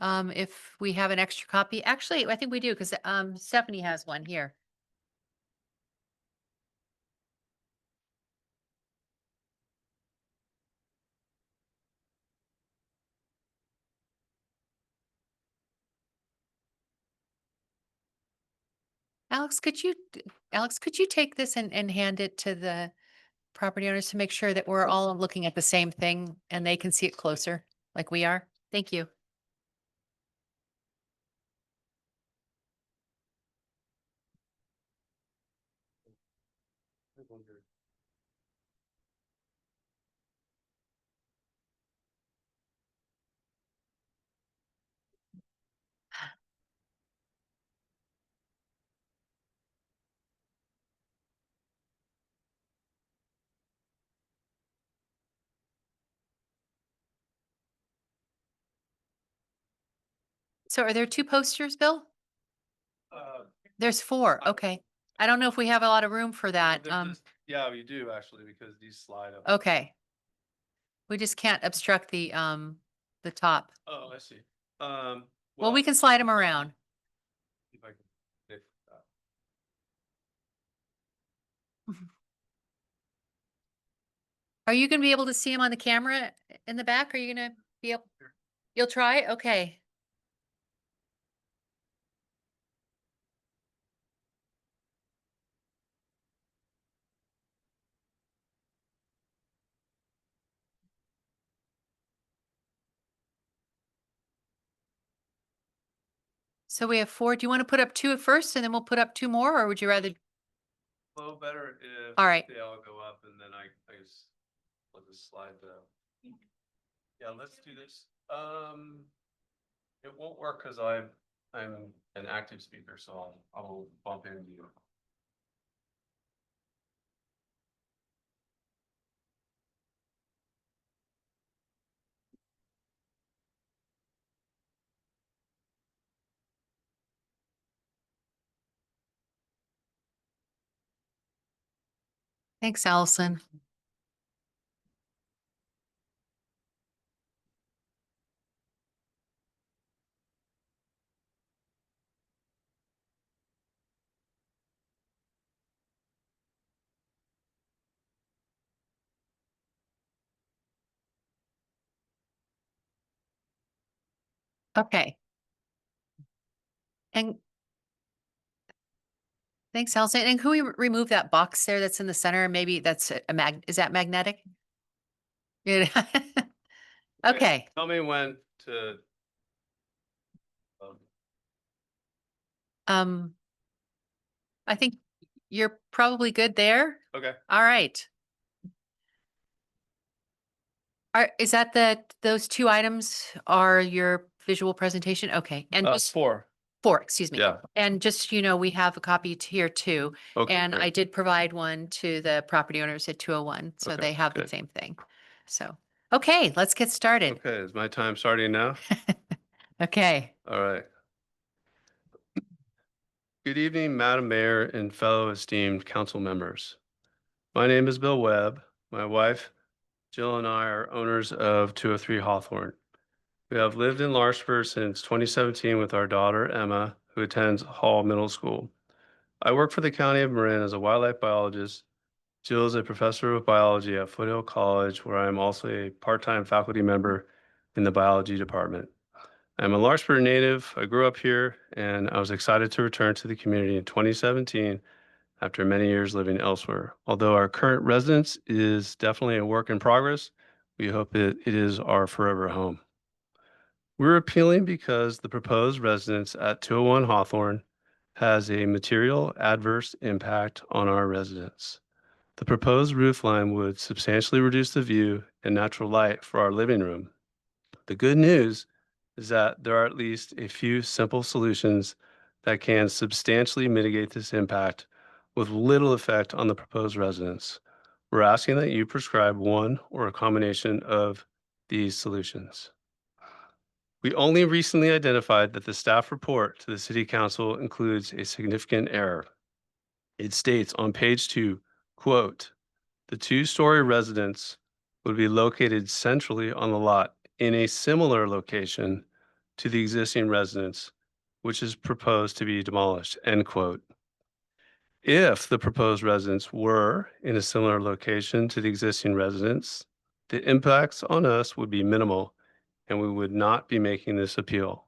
If we have an extra copy, actually, I think we do because Stephanie has one here. Alex, could you take this and hand it to the property owners to make sure that we're all looking at the same thing and they can see it closer? like we are? Thank you. So are there 2 posters, Bill? There's 4. Okay. I don't know if we have a lot of room for that. Yeah, you do actually, because these slide up. Okay. We just can't obstruct the top. Oh, I see. Well, we can slide them around. if I can fix that. Are you gonna be able to see him on the camera in the back? Are you gonna be able? You'll try? Okay. So we have 4. Do you want to put up 2 at first and then we'll put up 2 more, or would you rather? Well, better if All right. they all go up and then I just, I'll just slide the. Yeah, let's do this. It won't work because I'm an active speaker, so I'll bump into you. Thanks, Allison. Okay. And thanks, Allison. And can we remove that box there that's in the center? Maybe that's is that magnetic? Yeah. Okay. Tell me when to. Um, I think you're probably good there. Okay. All right. Is that those 2 items are your visual presentation? Okay. And just 4. 4, excuse me. Yeah. And just, we have a copy here too. Okay. And great. I did provide one to the property owners at 201, so Okay, they have the good. same thing. So, okay, let's get started. Okay, is my time starting now? Okay. All right. Good evening, Madam Mayor and fellow esteemed council members. My name is Bill Webb. My wife, Jill, and I are owners of 203 Hawthorne. We have lived in Larkspur since 2017 with our daughter, Emma, who attends Hall Middle School. I work for the County of Marin as a wildlife biologist. Jill is a professor of biology at Foothill College, where I am also a part-time faculty member in the biology department. I'm a Larkspur native. I grew up here, and I was excited to return to the community in 2017 after many years living elsewhere. Although our current residence is definitely a work in progress, we hope that it is our forever home. We're appealing because the proposed residence at 201 Hawthorne has a material adverse impact on our residents. The proposed roof line would substantially reduce the view and natural light for our living room. The good news is that there are at least a few simple solutions that can substantially mitigate this impact with little effect on the proposed residence. We're asking that you prescribe one or a combination of these solutions. We only recently identified that the staff report to the City Council includes a significant error. It states on page 2, quote, "The 2-story residence would be located centrally on the lot in a similar location to the existing residence, which is proposed to be demolished," end quote. If the proposed residence were in a similar location to the existing residence, the impacts on us would be minimal and we would not be making this appeal.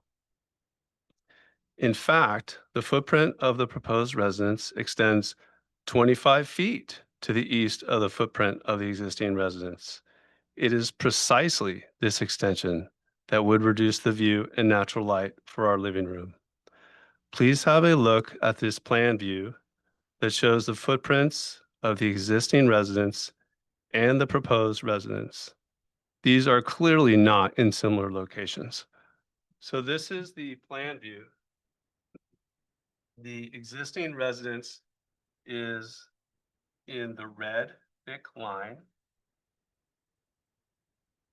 In fact, the footprint of the proposed residence extends 25 feet to the east of the footprint of the existing residence. It is precisely this extension that would reduce the view and natural light for our living room. Please have a look at this plan view that shows the footprints of the existing residence and the proposed residence. These are clearly not in similar locations. So this is the plan view. The existing residence is in the red thick line,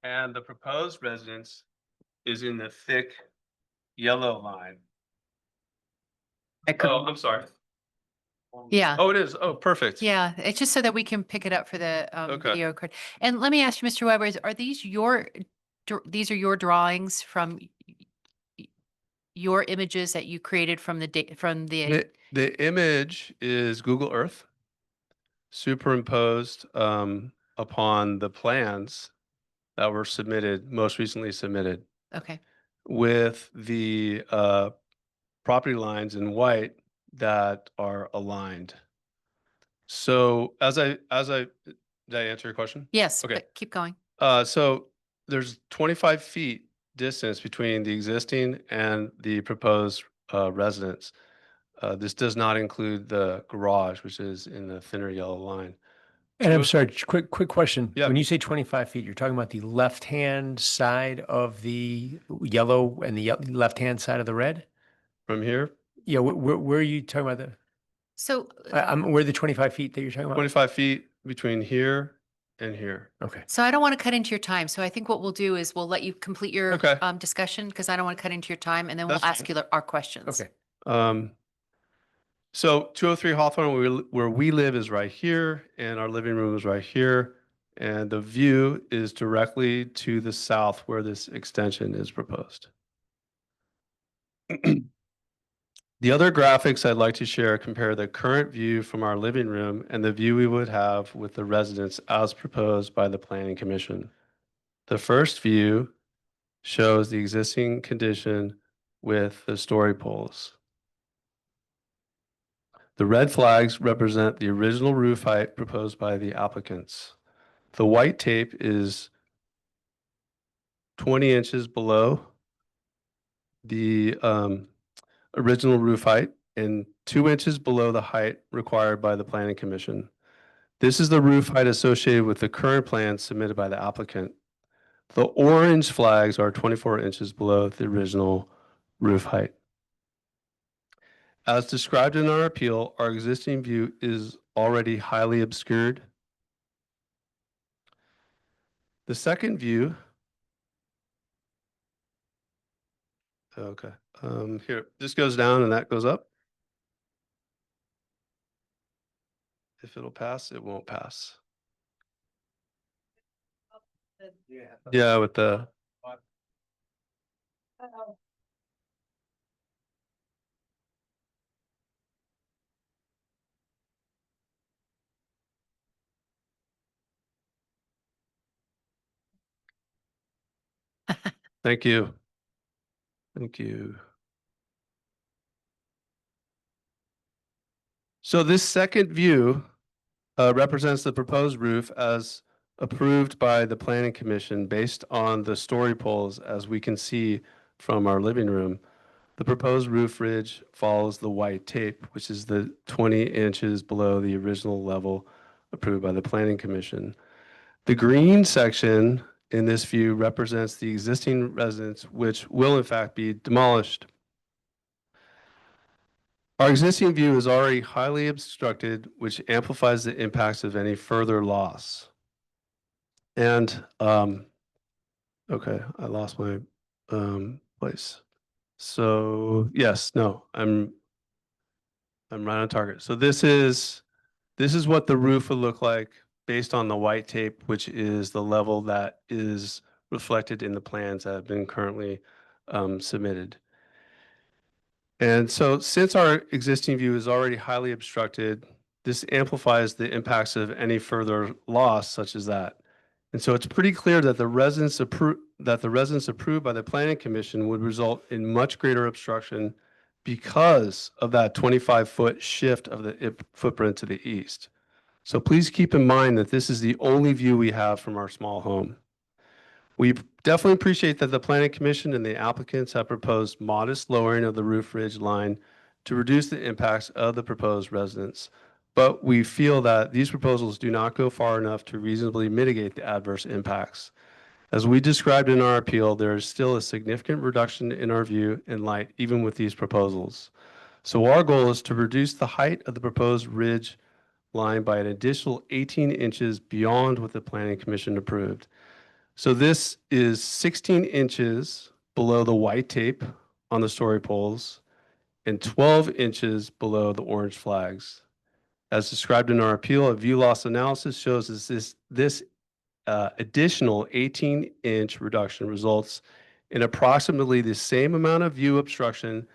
and the proposed residence is in the thick yellow line. Oh, I'm sorry. Yeah. Oh, it is. Oh, perfect. Yeah, it's just so that we can pick it up for the Okay. video card. And let me ask you, Mr. Weber, are these these are your drawings from your images that you created from The image is Google Earth superimposed upon the plans that were submitted, most recently submitted, Okay. with the property lines in white that are aligned. So did I answer your question? Yes, Okay. but keep going. So there's 25 feet distance between the existing and the proposed residence. This does not include the garage, which is in the thinner yellow line. And I'm sorry, quick question. Yeah. When you say 25 feet, you're talking about the left-hand side of the yellow and the left-hand side of the red? From here, Yeah, where are you talking about So, where are the 25 feet that you're talking about? 25 feet between here and here. Okay. so I don't want to cut into your time. So I think what we'll do is we'll let you complete your Okay. discussion because I don't want to cut into your time, and then we'll That's ask you our questions. Okay. So 203 Hawthorne, where we live, is right here, and our living room is right here. And the view is directly to the south where this extension is proposed. The other graphics I'd like to share compare the current view from our living room and the view we would have with the residence as proposed by the Planning Commission. The first view shows the existing condition with the story poles. The red flags represent the original roof height proposed by the applicants. The white tape is 20 inches below the original roof height and 2 inches below the height required by the Planning Commission. This is the roof height associated with the current plan submitted by the applicant. The orange flags are 24 inches below the original roof height. As described in our appeal, our existing view is already highly obscured. The second view, okay, here, this goes down and that goes up. If it'll pass, it won't pass. Yeah, with the. Thank you. Thank you. So this second view represents the proposed roof as approved by the Planning Commission based on the story poles, as we can see from our living room. The proposed roof ridge follows the white tape, which is the 20 inches below the original level approved by the Planning Commission. The green section in this view represents the existing residence, which will in fact be demolished. Our existing view is already highly obstructed, which amplifies the impacts of any further loss. And, okay, I lost my place. So yes, no, I'm right on target. So this is what the roof would look like based on the white tape, which is the level that is reflected in the plans that have been currently submitted. And so since our existing view is already highly obstructed, this amplifies the impacts of any further loss such as that. And so it's pretty clear that the residence approved by the Planning Commission would result in much greater obstruction because of that 25-foot shift of the footprint to the east. So please keep in mind that this is the only view we have from our small home. We definitely appreciate that the Planning Commission and the applicants have proposed modest lowering of the roof ridge line to reduce the impacts of the proposed residents. But we feel that these proposals do not go far enough to reasonably mitigate the adverse impacts. As we described in our appeal, there is still a significant reduction in our view and light even with these proposals. So our goal is to reduce the height of the proposed ridge line by an additional 18 inches beyond what the Planning Commission approved. So this is 16 inches below the white tape on the story poles and 12 inches below the orange flags. As described in our appeal, a view loss analysis shows this additional 18-inch reduction results in approximately the same amount of view obstruction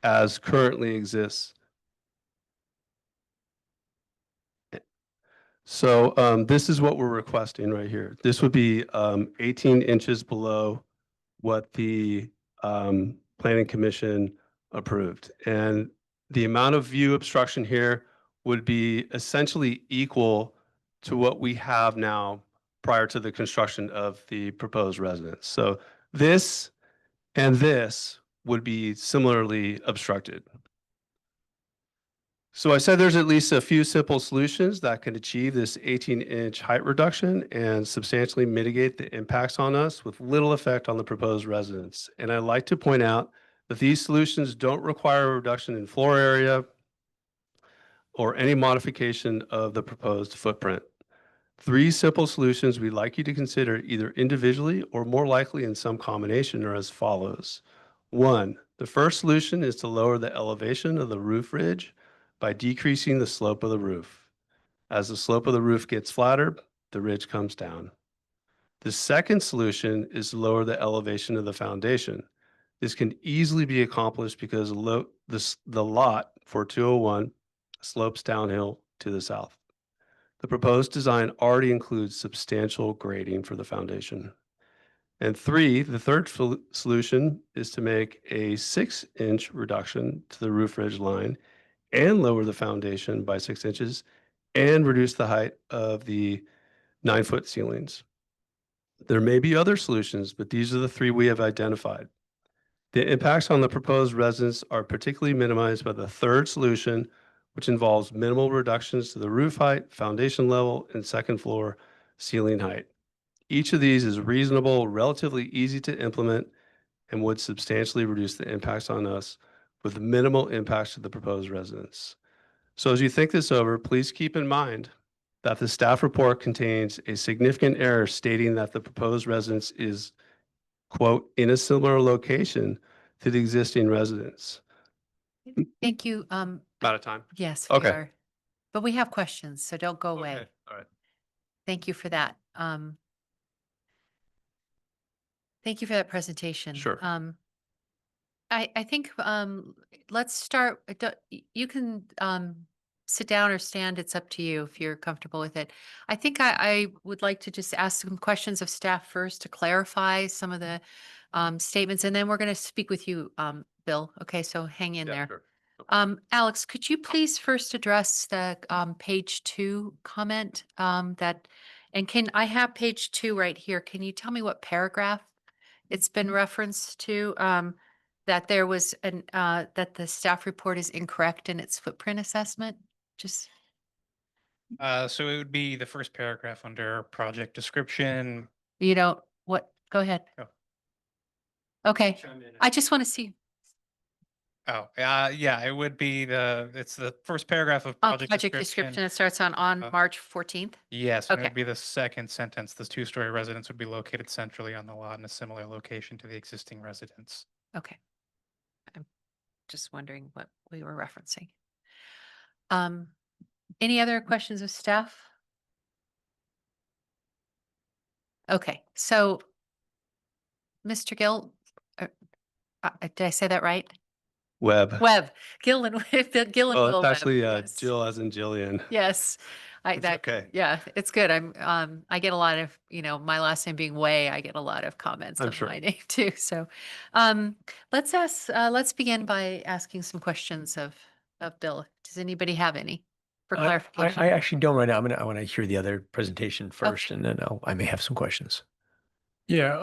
as currently exists. So this is what we're requesting right here. This would be 18 inches below what the Planning Commission approved. And the amount of view obstruction here would be essentially equal to what we have now prior to the construction of the proposed residence. So this and this would be similarly obstructed. So I said there's at least a few simple solutions that can achieve this 18-inch height reduction and substantially mitigate the impacts on us with little effect on the proposed residents. And I'd like to point out that these solutions don't require a reduction in floor area or any modification of the proposed footprint. 3 simple solutions we'd like you to consider either individually or more likely in some combination are as follows. 1, the first solution is to lower the elevation of the roof ridge by decreasing the slope of the roof. As the slope of the roof gets flatter, the ridge comes down. The second solution is to lower the elevation of the foundation. This can easily be accomplished because the lot for 201 slopes downhill to the south. The proposed design already includes substantial grading for the foundation. And 3, the third solution is to make a 6-inch reduction to the roof ridge line and lower the foundation by 6 inches and reduce the height of the 9-foot ceilings. There may be other solutions, but these are the 3 we have identified. The impacts on the proposed residents are particularly minimized by the third solution, which involves minimal reductions to the roof height, foundation level, and second floor ceiling height. Each of these is reasonable, relatively easy to implement, and would substantially reduce the impacts on us with minimal impacts to the proposed residents. So as you think this over, please keep in mind that the staff report contains a significant error stating that the proposed residence is, quote, in a similar location to the existing residence. Thank you. Out of time? Yes, we Okay. are. But we have questions, so don't go away. Okay, all right. Thank you for that. Thank you for that presentation. Sure. I think let's start. You can sit down or stand. It's up to you if you're comfortable with it. I think I would like to just ask some questions of staff first to clarify some of the statements, and then we're going to speak with you, Bill. Okay, so hang in Yeah, there. sure. Alex, could you please first address the page 2 comment that, and can I have page 2 right here? Can you tell me what paragraph it's been referenced to? That there was that the staff report is incorrect in its footprint assessment? Just, So it would be the first paragraph under project description. you don't, what, go ahead. Oh. Okay, I just want to see. Oh, yeah, it would be it's the first paragraph of Project project description, description. it starts on March 14th. Yes, and it Okay. would be the second sentence. The 2-story residence would be located centrally on the lot in a similar location to the existing residence. Okay. I'm just wondering what we were referencing. Any other questions of staff? Okay, so Mr. Gill, did I say that right? Webb. Webb, Gillen, Gillen. Oh, Will it's actually Webb, yes. Jill as in Jillian. Yes, It's that, okay. yeah, it's good. I get a lot of, my last name being Way, I get a lot of comments I'm on sure. my name too. So, let's begin by asking some questions of Bill. Does anybody have any for clarification? I actually don't right now. I want to hear the other presentation first, and then I may have some questions. Yeah,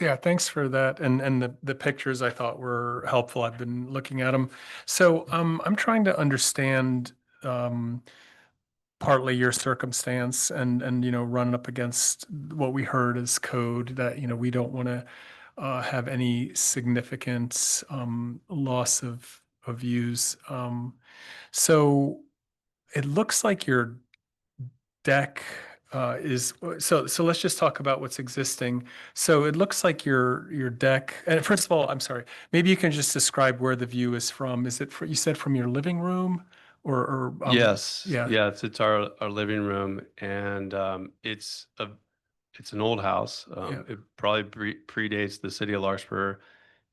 Yeah, thanks for that. And the pictures I thought were helpful. I've been looking at them. So I'm trying to understand um, partly your circumstance and run up against what we heard as code that we don't want to have any significant loss of views. So it looks like your deck is so let's just talk about what's existing. So it looks like your deck, and first of all, I'm sorry, maybe you can just describe where the view is from. Is it you said from your living room or Yes, yeah. yeah, it's our living room, and it's an old house. Yeah. It probably predates the city of Larkspur.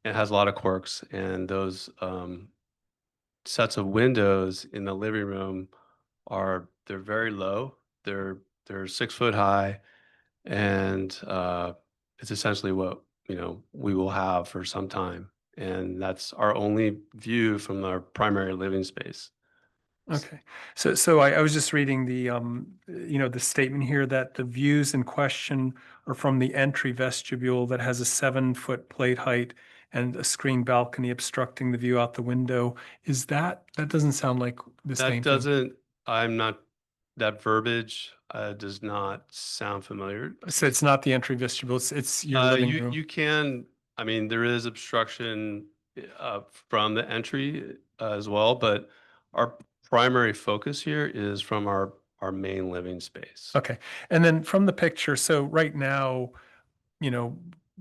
It has a lot of quirks, and those sets of windows in the living room they're very low. They're 6 foot high, and it's essentially what we will have for some time, and that's our only view from our primary living space. Okay. So I was just reading the the statement here that the views in question are from the entry vestibule that has a 7 foot plate height and a screen balcony obstructing the view out the window. That doesn't sound like the That same thing. doesn't, I'm not, that verbiage does not sound familiar. So it's not the entry vestibule, it's your living You room. you can, I mean, there is obstruction from the entry as well, but our primary focus here is from our main living space. Okay. And then from the picture, so right now, you know,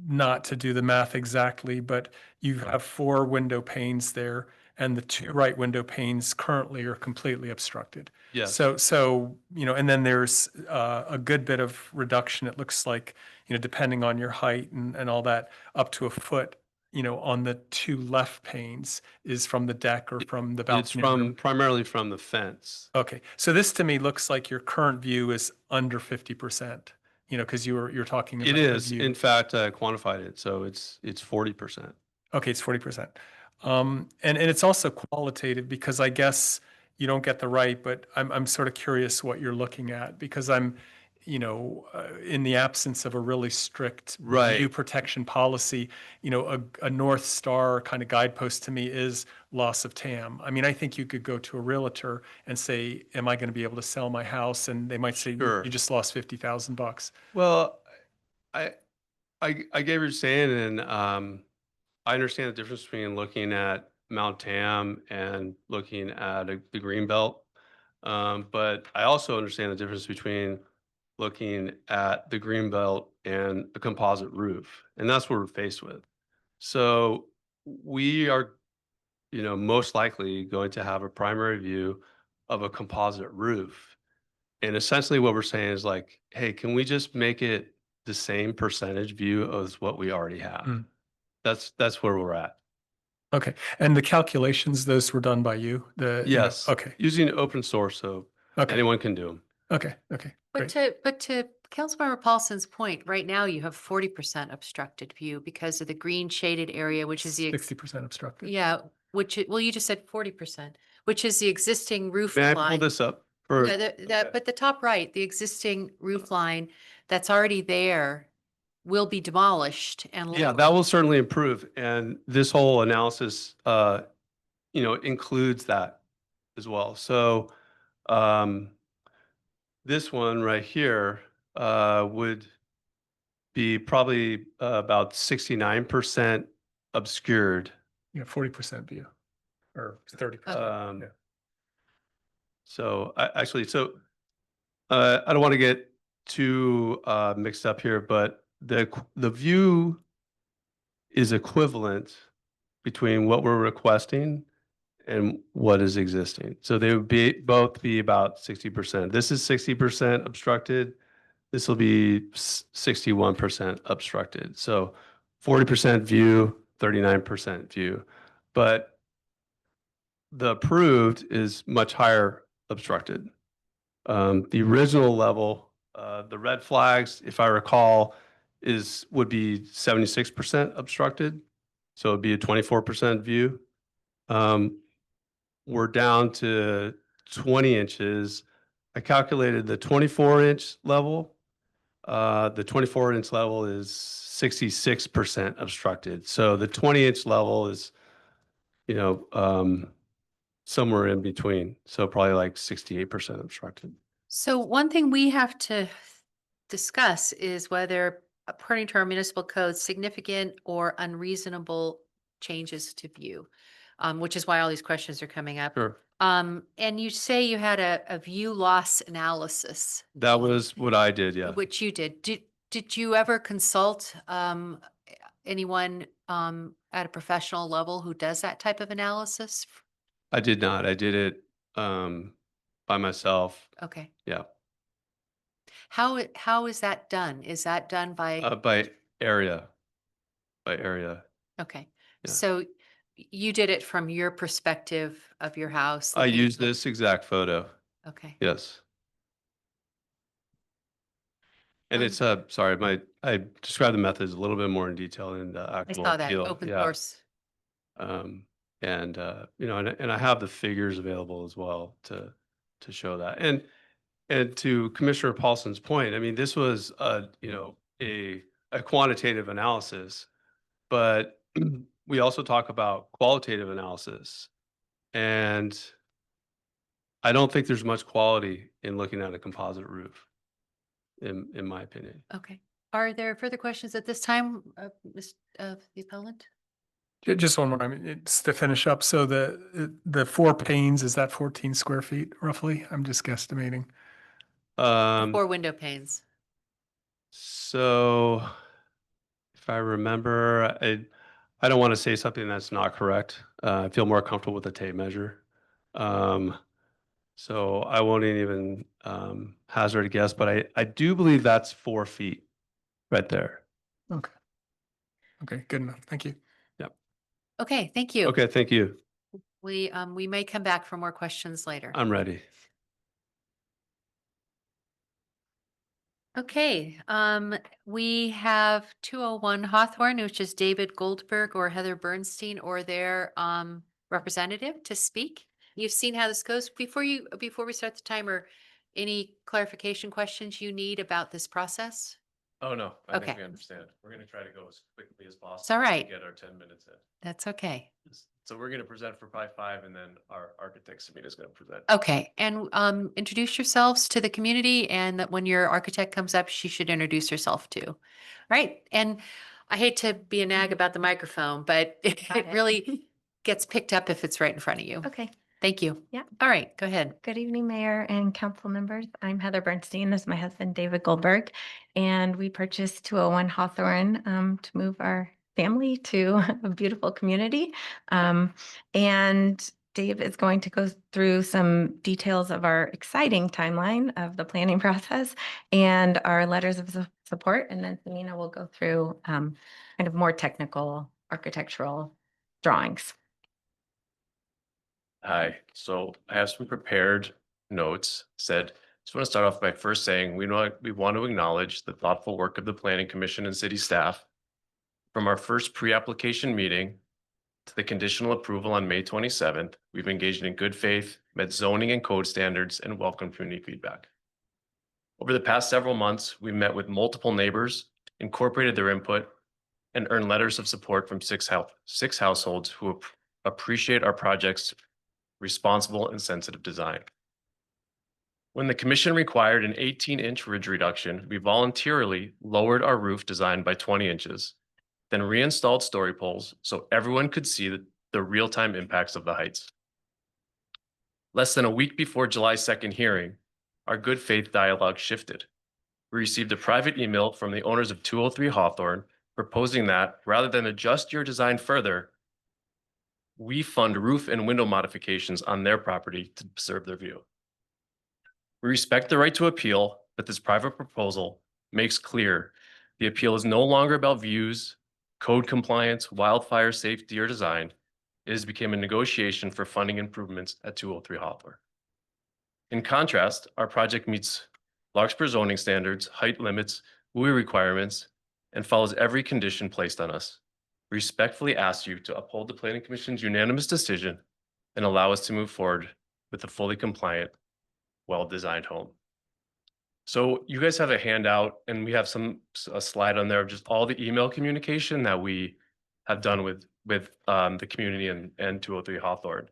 not to do the math exactly, but you have 4 window panes there, and the 2 right window panes currently are completely obstructed. Yes. So, and then there's a good bit of reduction. It looks like, depending on your height and all that, up to a foot, on the 2 left panes is from the deck or from the It's balcony. primarily from the fence. Okay, so this to me looks like your current view is under 50%, because you're talking about It the is, view. in fact, I quantified it, so it's 40%. Okay, it's 40%. And it's also qualitative because I guess you don't get the right, but I'm sort of curious what you're looking at because I'm, in the absence of a really strict Right. view protection policy, a North Star kind of guidepost to me is loss of TAM. I mean, I think you could go to a realtor and say, am I going to be able to sell my house? And they might say, Sure. you just lost $50,000. Well, I get what you're saying, and I understand the difference between looking at Mount Tam and looking at the green belt. But I also understand the difference between looking at the green belt and a composite roof, and that's what we're faced with. So we are, most likely going to have a primary view of a composite roof. And essentially what we're saying is like, hey, can we just make it the same percentage view as what we already have? Mm. That's where we're at. Okay. And the calculations, those were done by you? Yes. Okay. Using open source, so Okay. anyone can do them. Okay. But Great. to Councilmember Paulson's point, right now you have 40% obstructed view because of the green shaded area, which is the 60% obstructed. yeah, well, you just said 40%, which is the existing roof May I pull line. this up? For Yeah, but the top right, the existing roof line that's already there will be demolished and Yeah, that will certainly improve. And this whole analysis, includes that as well. So this one right here would be probably about 69% obscured. Yeah, 40% view or 30%. Um, Yeah. So I don't want to get too mixed up here, but the view is equivalent between what we're requesting and what is existing. So they would both be about 60%. This is 60% obstructed. This will be 61% obstructed. So 40% view, 39% view. But the approved is much higher obstructed. The original level, the red flags, if I recall, would be 76% obstructed. So it'd be a 24% view. We're down to 20 inches. I calculated the 24-inch level The 24-inch level is 66% obstructed. So the 20-inch level is, somewhere in between. So probably like 68% obstructed. So one thing we have to discuss is whether, according to our municipal code, significant or unreasonable changes to view, which is why all these questions are coming up. Sure. And you say you had a view loss analysis, That was what I did, yeah. which you did. Did you ever consult anyone at a professional level who does that type of analysis? I did not. I did it by myself. Okay. Yeah. How is that done? Is that done by? By area. By area. Okay, Yeah. so you did it from your perspective of your house? I looking used at- this exact photo. Okay, Yes. And it's sorry, I described the methods a little bit more in detail in the I actual saw that, appeal. open Yeah. source. And I have the figures available as well to show that. And to Commissioner Paulson's point, I mean, this was a quantitative analysis, but we also talk about qualitative analysis. And I don't think there's much quality in looking at a composite roof, in my opinion. Okay, are there further questions at this time, of the appellant? Just one more. I mean, it's to finish up. So the 4 panes, is that 14 square feet roughly? I'm just guesstimating. 4 window panes. So if I remember, I don't want to say something that's not correct. I feel more comfortable with the tape measure. So I won't even hazard a guess, but I do believe that's 4 feet right there. Okay. Okay, good enough. Thank you. Yep. Okay, thank you. Okay, thank you. We may come back for more questions later. I'm ready. Okay, we have 201 Hawthorne, which is David Goldberg or Heather Bernstein or their representative to speak. You've seen how this goes. Before we start the timer, any clarification questions you need about this process? Oh, no, I think Okay. we understand. We're gonna try to go as quickly as possible. It's all right. to Get our 10 minutes in. That's okay. So we're gonna present for probably 5 and then our architect Samita is gonna present. Okay, and introduce yourselves to the community, and that when your architect comes up, she should introduce herself too. Right, and I hate to be a nag about the microphone, but Got it it. really gets picked up if it's right in front of you. Okay. Thank you. Yeah. All right, go ahead. Good evening, Mayor and council members. I'm Heather Bernstein. This is my husband, David Goldberg. And we purchased 201 Hawthorne to move our family to a beautiful community. And Dave is going to go through some details of our exciting timeline of the planning process and our letters of support. And then Samina will go through kind of more technical architectural drawings. Hi, so I have some prepared notes. Just want to start off by first saying we want to acknowledge the thoughtful work of the Planning Commission and city staff. From our first pre-application meeting to the conditional approval on May 27th, we've engaged in good faith, met zoning and code standards, and welcomed community feedback. Over the past several months, we met with multiple neighbors, incorporated their input, and earned letters of support from six households who appreciate our project's responsible and sensitive design. When the commission required an 18-inch ridge reduction, we voluntarily lowered our roof design by 20 inches, then reinstalled story poles so everyone could see the real-time impacts of the heights. Less than a week before July 2nd hearing, our good faith dialogue shifted. We received a private email from the owners of 203 Hawthorne proposing that rather than adjust your design further, we fund roof and window modifications on their property to preserve their view. We respect the right to appeal, but this private proposal makes clear the appeal is no longer about views, code compliance, wildfire safety, or design. It has become a negotiation for funding improvements at 203 Hawthorne. In contrast, our project meets Larkspur zoning standards, height limits, WUI requirements, and follows every condition placed on us. We respectfully ask you to uphold the Planning Commission's unanimous decision and allow us to move forward with a fully compliant, well-designed home. So you guys have a handout and we have a slide on there of just all the email communication that we have done with the community and 203 Hawthorne.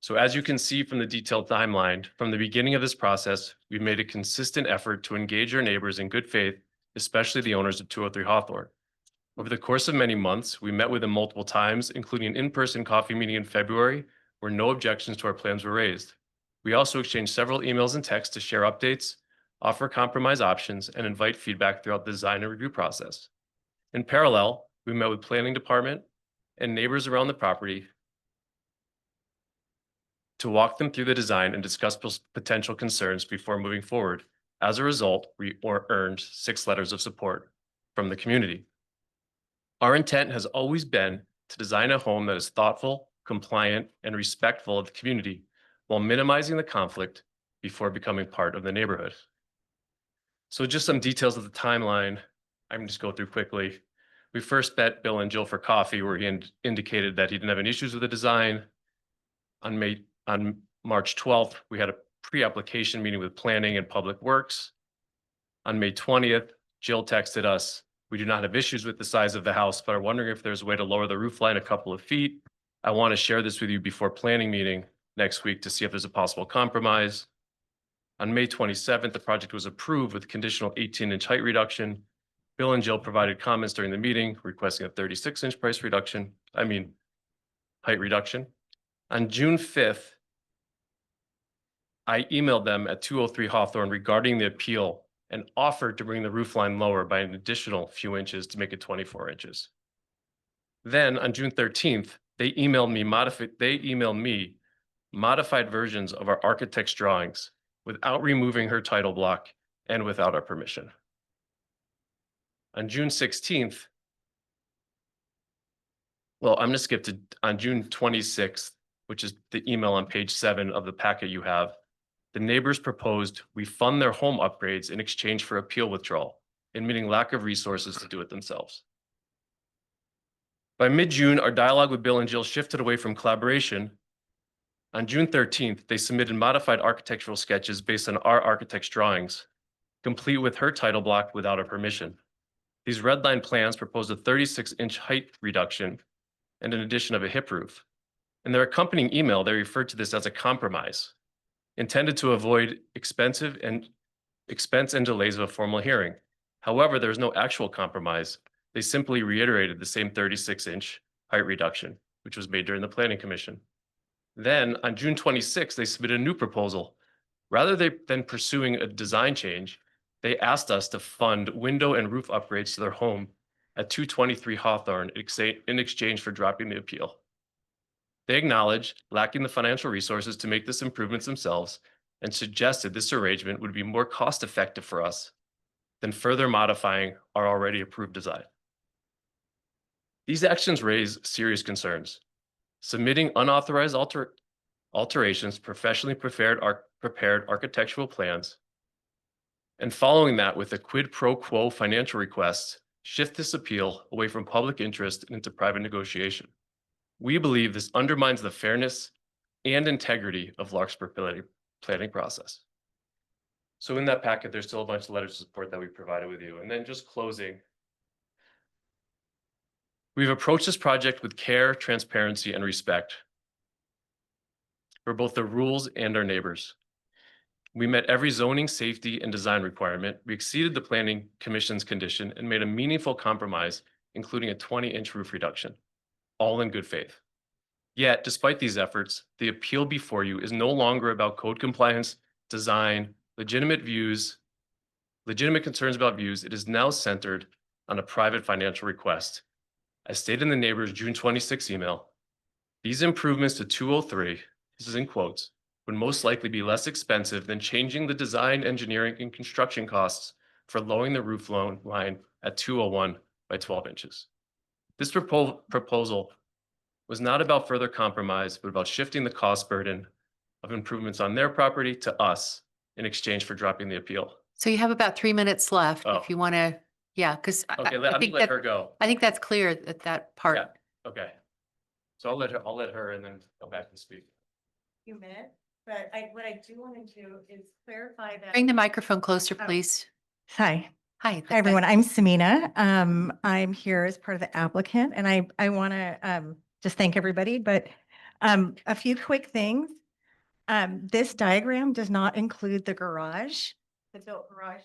So as you can see from the detailed timeline, from the beginning of this process, we've made a consistent effort to engage our neighbors in good faith, especially the owners of 203 Hawthorne. Over the course of many months, we met with them multiple times, including an in-person coffee meeting in February, where no objections to our plans were raised. We also exchanged several emails and texts to share updates, offer compromise options, and invite feedback throughout the design and review process. In parallel, we met with planning department and neighbors around the property to walk them through the design and discuss potential concerns before moving forward. As a result, we earned 6 letters of support from the community. Our intent has always been to design a home that is thoughtful, compliant, and respectful of the community while minimizing the conflict before becoming part of the neighborhood. So just some details of the timeline. I'm just go through quickly. We first met Bill and Jill for coffee, where he indicated that he didn't have any issues with the design. On March 12th, we had a pre-application meeting with planning and public works. On May 20th, Jill texted us, "We do not have issues with the size of the house, but are wondering if there's a way to lower the roof line a couple of feet. I want to share this with you before planning meeting next week to see if there's a possible compromise." On May 27th, the project was approved with conditional 18-inch height reduction. Bill and Jill provided comments during the meeting, requesting a 36-inch height reduction. On June 5th, I emailed them at 203 Hawthorne regarding the appeal and offered to bring the roof line lower by an additional few inches to make it 24 inches. Then on June 13th, they emailed me modified versions of our architect's drawings without removing her title block and without our permission. On June 16th, well, I'm going to skip to on June 26th, which is the email on page 7 of the packet you have. The neighbors proposed we fund their home upgrades in exchange for appeal withdrawal, admitting lack of resources to do it themselves. By mid-June, our dialogue with Bill and Jill shifted away from collaboration. On June 13th, they submitted modified architectural sketches based on our architect's drawings, complete with her title block without our permission. These red line plans proposed a 36-inch height reduction and an addition of a hip roof. In their accompanying email, they referred to this as a compromise, intended to avoid expense and delays of a formal hearing. However, there was no actual compromise. They simply reiterated the same 36-inch height reduction, which was made during the Planning Commission. Then on June 26th, they submitted a new proposal. Rather than pursuing a design change, they asked us to fund window and roof upgrades to their home at 223 Hawthorne in exchange for dropping the appeal. They acknowledged lacking the financial resources to make these improvements themselves and suggested this arrangement would be more cost-effective for us than further modifying our already approved design. These actions raise serious concerns. Submitting unauthorized alterations, professionally prepared architectural plans, and following that with a quid pro quo financial request shift this appeal away from public interest and into private negotiation. We believe this undermines the fairness and integrity of Larkspur planning process. So in that packet, there's still a bunch of letters of support that we provided with you. And then just closing, we've approached this project with care, transparency, and respect for both the rules and our neighbors. We met every zoning, safety, and design requirement. We exceeded the Planning Commission's condition and made a meaningful compromise, including a 20-inch roof reduction, all in good faith. Yet, despite these efforts, the appeal before you is no longer about code compliance, design, legitimate concerns about views. It is now centered on a private financial request. As stated in the neighbor's June 26 email, these improvements to 203, this is in quotes, would most likely be less expensive than changing the design, engineering, and construction costs for lowering the roof line at 201 by 12 inches. This proposal was not about further compromise, but about shifting the cost burden of improvements on their property to us in exchange for dropping the appeal. So you have about 3 minutes left Oh. if you want to, yeah, because Okay, I think let that, her go. I think that's clear at that part. Yeah. Okay. So I'll let her and then go back and speak. Few minutes. But what I do want to do is clarify that. Bring the microphone closer, please. Hi. Hi. Hi, everyone. I'm Samina. I'm here as part of the applicant, and I want to just thank everybody, but a few quick things. This diagram does not include the garage, the built garage.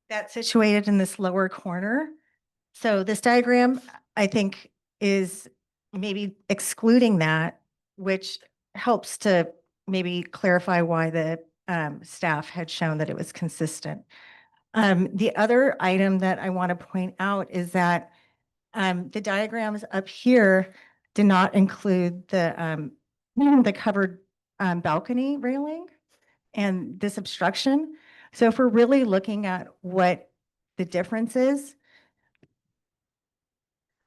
That's situated in this lower corner. So this diagram, I think, is maybe excluding that, which helps to maybe clarify why the staff had shown that it was consistent. The other item that I want to point out is that the diagrams up here did not include the covered balcony railing and this obstruction. So if we're really looking at what the difference is,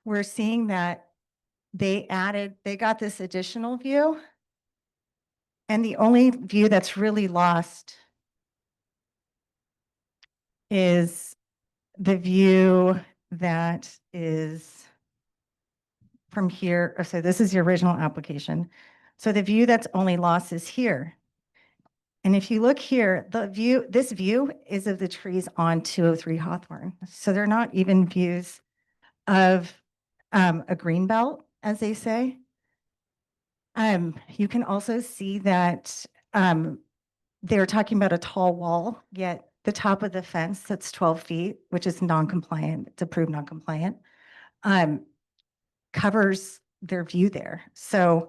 we're seeing that they got this additional view. And the only view that's really lost is the view that is from here. So this is the original application. So the view that's only lost is here. And if you look here, this view is of the trees on 203 Hawthorne. So they're not even views of a green belt, as they say. You can also see that they're talking about a tall wall, yet the top of the fence that's 12 feet, which is non-compliant, it's approved non-compliant, covers their view there. So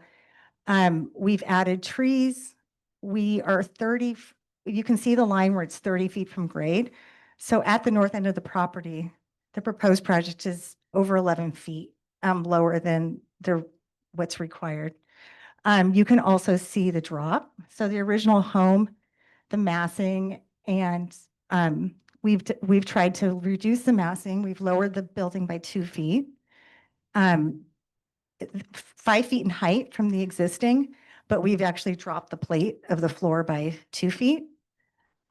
we've added trees. We are you can see the line where it's 30 feet from grade. So at the north end of the property, the proposed project is over 11 feet lower than what's required. You can also see the drop. So the original home, the massing, and we've tried to reduce the massing. We've lowered the building by 2 feet, 5 feet in height from the existing, but we've actually dropped the plate of the floor by 2 feet.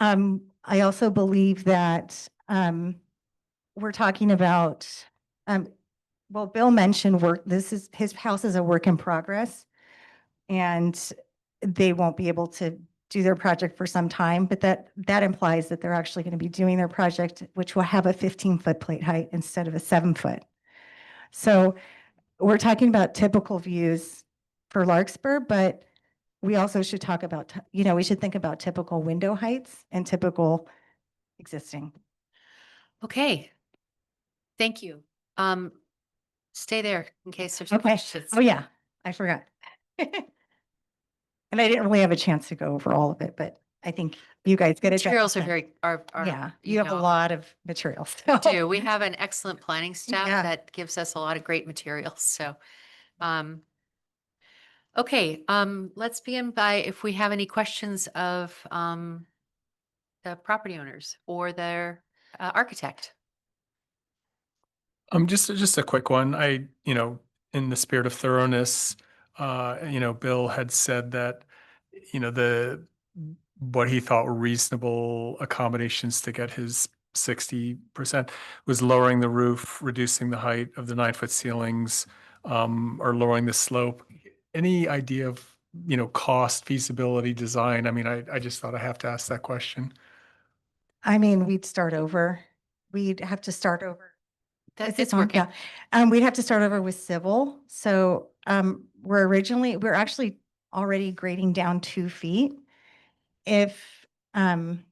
I also believe that we're talking about, well, Bill mentioned his house is a work in progress, and they won't be able to do their project for some time, but that implies that they're actually going to be doing their project, which will have a 15-foot plate height instead of a 7-foot. So we're talking about typical views for Larkspur, but we also should talk about, we should think about typical window heights and typical existing. Okay. Thank you. Stay there in case there's Okay. questions. Oh, yeah, I forgot. And I didn't really have a chance to go over all of it, but I think you guys get it. Materials are are Yeah, you have a lot of materials. We do. We have an excellent planning staff Yeah. that gives us a lot of great materials. So, okay, let's begin by if we have any questions of the property owners or their architect. Just a quick one. In the spirit of thoroughness, Bill had said that, what he thought were reasonable accommodations to get his 60% was lowering the roof, reducing the height of the 9-foot ceilings, or lowering the slope. Any idea of, cost, feasibility, design? I mean, I just thought I have to ask that question. I mean, we'd start over. We'd have to start over. It's working. Yeah. We'd have to start over with civil. So we're actually already grading down 2 feet. Can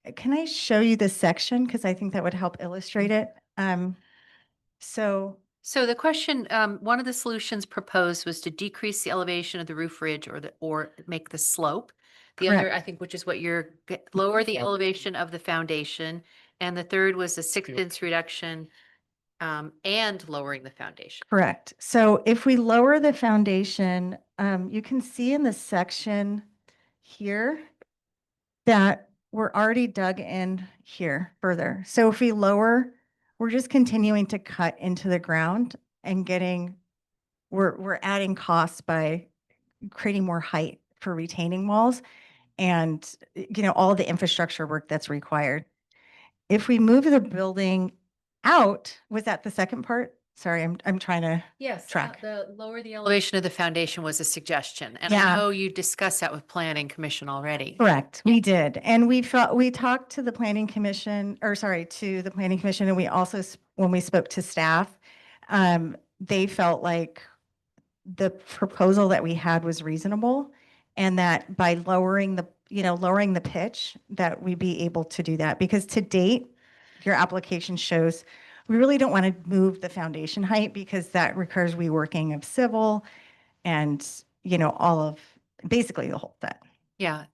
I show you this section? Because I think that would help illustrate it. So the question, one of the solutions proposed was to decrease the elevation of the roof ridge or make the slope. The other, Correct. I think, which is what lower the elevation of the foundation. And the third was a 6-inch reduction and lowering the foundation. Correct. So if we lower the foundation, you can see in the section here that we're already dug in here further. So if we lower, we're just continuing to cut into the ground and we're adding costs by creating more height for retaining walls and, all the infrastructure work that's required. If we move the building out, was that the second part? Sorry, I'm trying to, Yes, track. the lower the elevation of the foundation was a suggestion. And I Yeah. know you discussed that with planning commission already. correct, we did. And we talked to the planning commission, or sorry, to the planning commission, and we also, when we spoke to staff, they felt like the proposal that we had was reasonable, and that by lowering the pitch, that we'd be able to do that. Because to date, your application shows, we really don't want to move the foundation height because that requires reworking of civil and, all of, basically the whole thing. Yeah.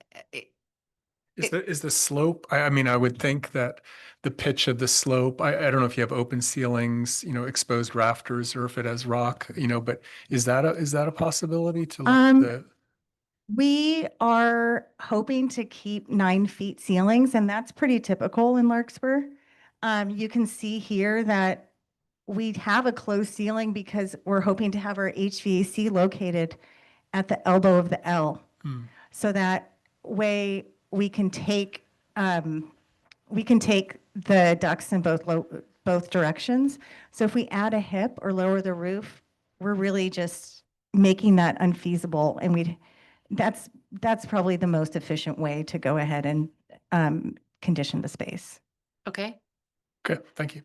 Is the slope, I mean, I would think that the pitch of the slope, I don't know if you have open ceilings, exposed rafters, or if it has rock, but is that a possibility to look the? We are hoping to keep 9 feet ceilings, and that's pretty typical in Larkspur. You can see here that we have a closed ceiling because we're hoping to have our HVAC located at the elbow of the L. So that way we can take the ducts in both directions. So if we add a hip or lower the roof, we're really just making that unfeasible, and that's probably the most efficient way to go ahead and condition the space. Okay. Okay, thank you.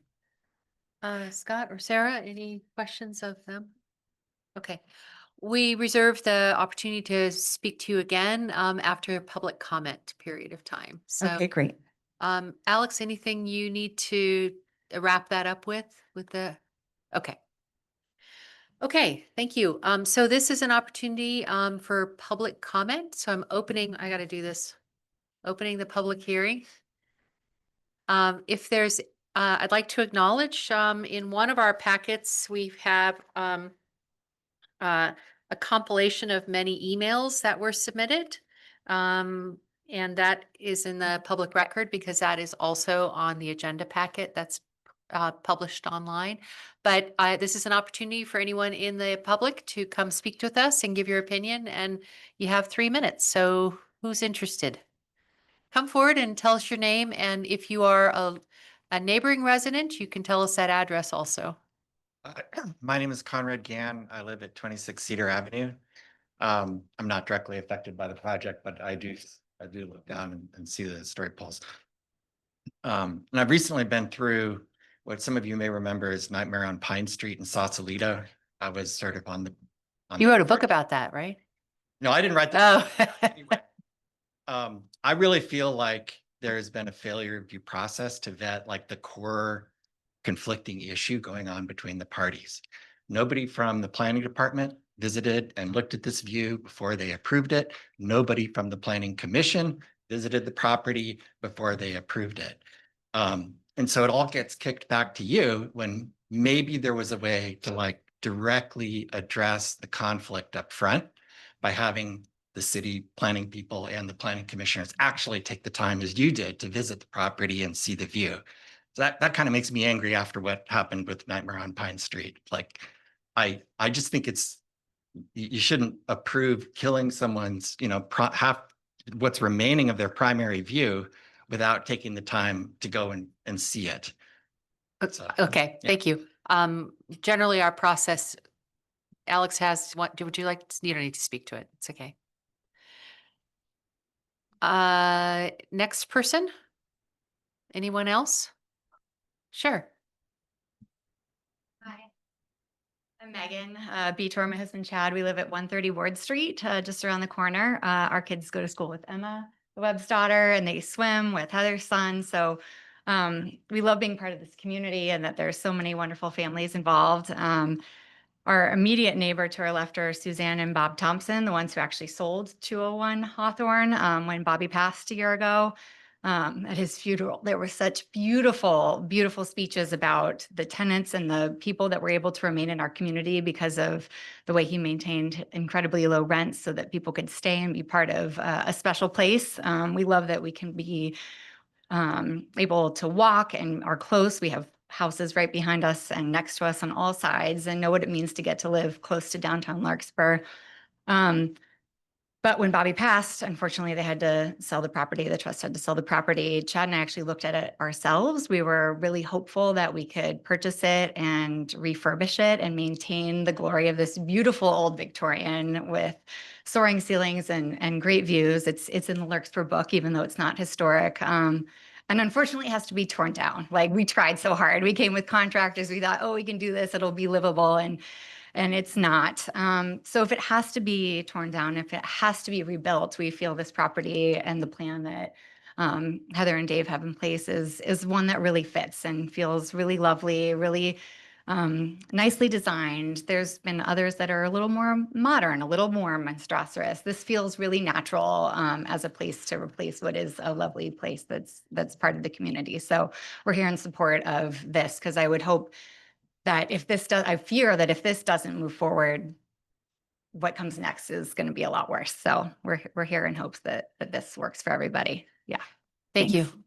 Scott or Sarah, any questions of them? Okay. We reserve the opportunity to speak to you again after a public comment period of time. So, Okay, great. Alex, anything you need to wrap that up with the, okay. Okay, thank you. So this is an opportunity for public comment. So I'm opening, I got to do this, opening the public hearing. If there's, I'd like to acknowledge in one of our packets, we have a compilation of many emails that were submitted. And that is in the public record because that is also on the agenda packet that's published online. But this is an opportunity for anyone in the public to come speak with us and give your opinion. And you have 3 minutes. So who's interested? Come forward and tell us your name. And if you are a neighboring resident, you can tell us that address also. My name is Conrad Gann. I live at 26 Cedar Avenue. I'm not directly affected by the project, but I do look down and see the historic poles. And I've recently been through what some of you may remember is Nightmare on Pine Street in Sausalito. I was sort of on the. You wrote a book about that, right? No, I didn't write that. Oh. Anyway, I really feel like there has been a failure of due process to vet like the core conflicting issue going on between the parties. Nobody from the planning department visited and looked at this view before they approved it. Nobody from the planning commission visited the property before they approved it. And so it all gets kicked back to you when maybe there was a way to like directly address the conflict up front by having the city planning people and the planning commissioners actually take the time as you did to visit the property and see the view. So that kind of makes me angry after what happened with Nightmare on Pine Street. Like, I just think you shouldn't approve killing someone's, half what's remaining of their primary view without taking the time to go and see it. So, Okay, yeah. thank you. Generally our process, Alex has what, would you like, you don't need to speak to it. It's okay. Next person? Anyone else? Sure. Hi, I'm Megan, Beator, my husband Chad. We live at 130 Ward Street, just around the corner. Our kids go to school with Emma, the Webb's daughter, and they swim with Heather's son. So we love being part of this community and that there's so many wonderful families involved. Our immediate neighbor to our left are Suzanne and Bob Thompson, the ones who actually sold 201 Hawthorne when Bobby passed a year ago. At his funeral, there were such beautiful, beautiful speeches about the tenants and the people that were able to remain in our community because of the way he maintained incredibly low rents so that people could stay and be part of a special place. We love that we can be able to walk and are close. We have houses right behind us and next to us on all sides and know what it means to get to live close to downtown Larkspur. But when Bobby passed, unfortunately, they had to sell the property. The trust had to sell the property. Chad and I actually looked at it ourselves. We were really hopeful that we could purchase it and refurbish it and maintain the glory of this beautiful old Victorian with soaring ceilings and great views. It's in the Larkspur book, even though it's not historic. And unfortunately, it has to be torn down. Like, we tried so hard. We came with contractors. We thought, oh, we can do this. It'll be livable. And it's not. So if it has to be torn down, if it has to be rebuilt, we feel this property and the plan that Heather and Dave have in place is one that really fits and feels really lovely, really nicely designed. There's been others that are a little more modern, a little more monstrous. This feels really natural as a place to replace what is a lovely place that's part of the community. So we're here in support of this, because I would hope that if this does, I fear that if this doesn't move forward, what comes next is going to be a lot worse. So we're here in hopes that this works for everybody. Yeah. Thank you. Thanks.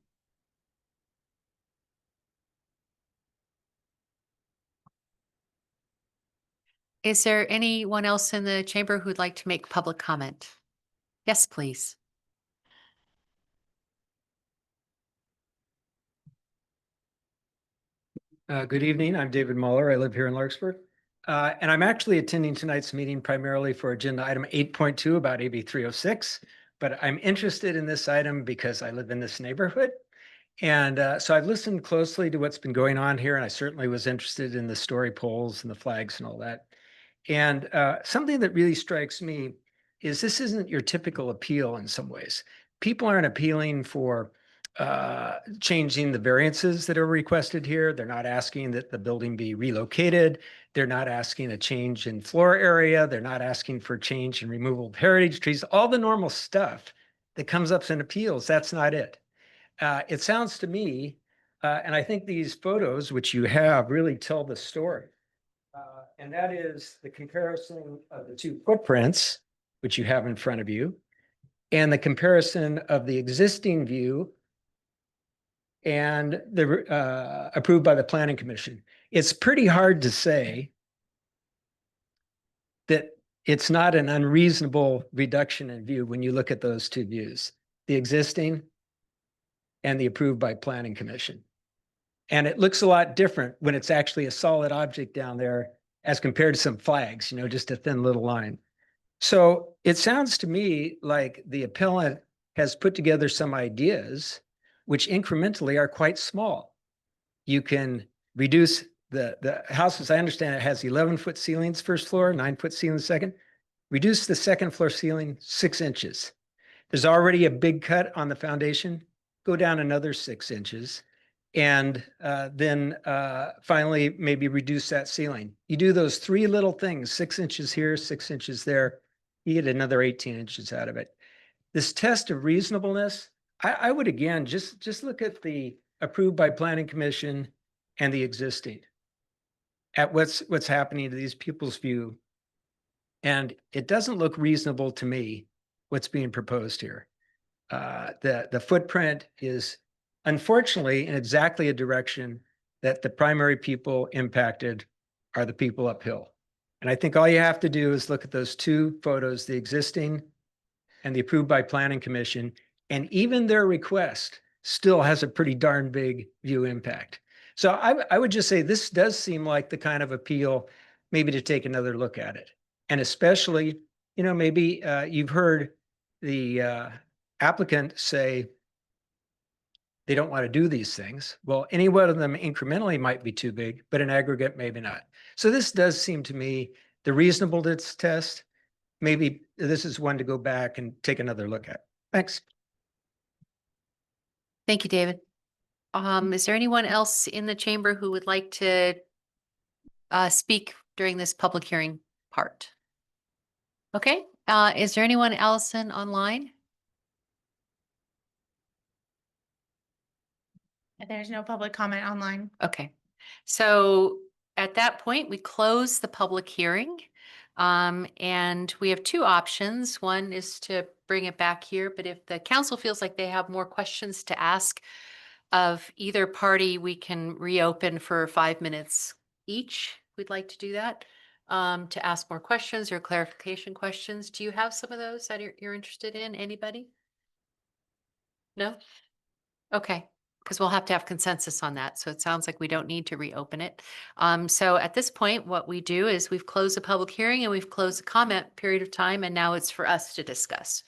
Is there anyone else in the chamber who'd like to make public comment? Yes, please. Good evening. I'm David Muller. I live here in Larkspur. And I'm actually attending tonight's meeting primarily for agenda item 8.2 about AB 306. But I'm interested in this item because I live in this neighborhood. And so I've listened closely to what's been going on here. And I certainly was interested in the story poles and the flags and all that. And something that really strikes me is this isn't your typical appeal in some ways. People aren't appealing for changing the variances that are requested here. They're not asking that the building be relocated. They're not asking a change in floor area. They're not asking for change in removal of heritage trees, all the normal stuff that comes up in appeals. That's not it. It sounds to me, and I think these photos, which you have, really tell the story. And that is the comparison of the two footprints, which you have in front of you, and the comparison of the existing view and the approved by the Planning Commission. It's pretty hard to say that it's not an unreasonable reduction in view when you look at those two views, the existing and the approved by Planning Commission. And it looks a lot different when it's actually a solid object down there as compared to some flags, just a thin little line. So it sounds to me like the appellant has put together some ideas which incrementally are quite small. You can reduce the house, as I understand it, has 11-foot ceilings first floor, 9-foot ceiling second. Reduce the second floor ceiling 6 inches. There's already a big cut on the foundation. Go down another 6 inches. And then finally, maybe reduce that ceiling. You do those three little things, 6 inches here, 6 inches there, you get another 18 inches out of it. This test of reasonableness, I would again, just look at the approved by Planning Commission and the existing, at what's happening to these people's view. And it doesn't look reasonable to me, what's being proposed here. The footprint is unfortunately in exactly a direction that the primary people impacted are the people uphill. And I think all you have to do is look at those two photos, the existing and the approved by Planning Commission, and even their request still has a pretty darn big view impact. So I would just say this does seem like the kind of appeal maybe to take another look at it. And especially, maybe you've heard the applicant say they don't want to do these things. Well, any one of them incrementally might be too big, but in aggregate, maybe not. So this does seem to me the reasonableness test. Maybe this is one to go back and take another look at. Thanks. Thank you, David. Is there anyone else in the chamber who would like to speak during this public hearing part? Okay. Is there anyone else online? There's no public comment online. Okay. So at that point, we close the public hearing. And we have two options. One is to bring it back here, but if the council feels like they have more questions to ask of either party, we can reopen for 5 minutes each. We'd like to do that. to ask more questions or clarification questions. Do you have some of those that you're interested in? Anybody? No? Okay, because we'll have to have consensus on that. So it sounds like we don't need to reopen it. So at this point, what we do is we've closed the public hearing and we've closed the comment period of time, and now it's for us to discuss.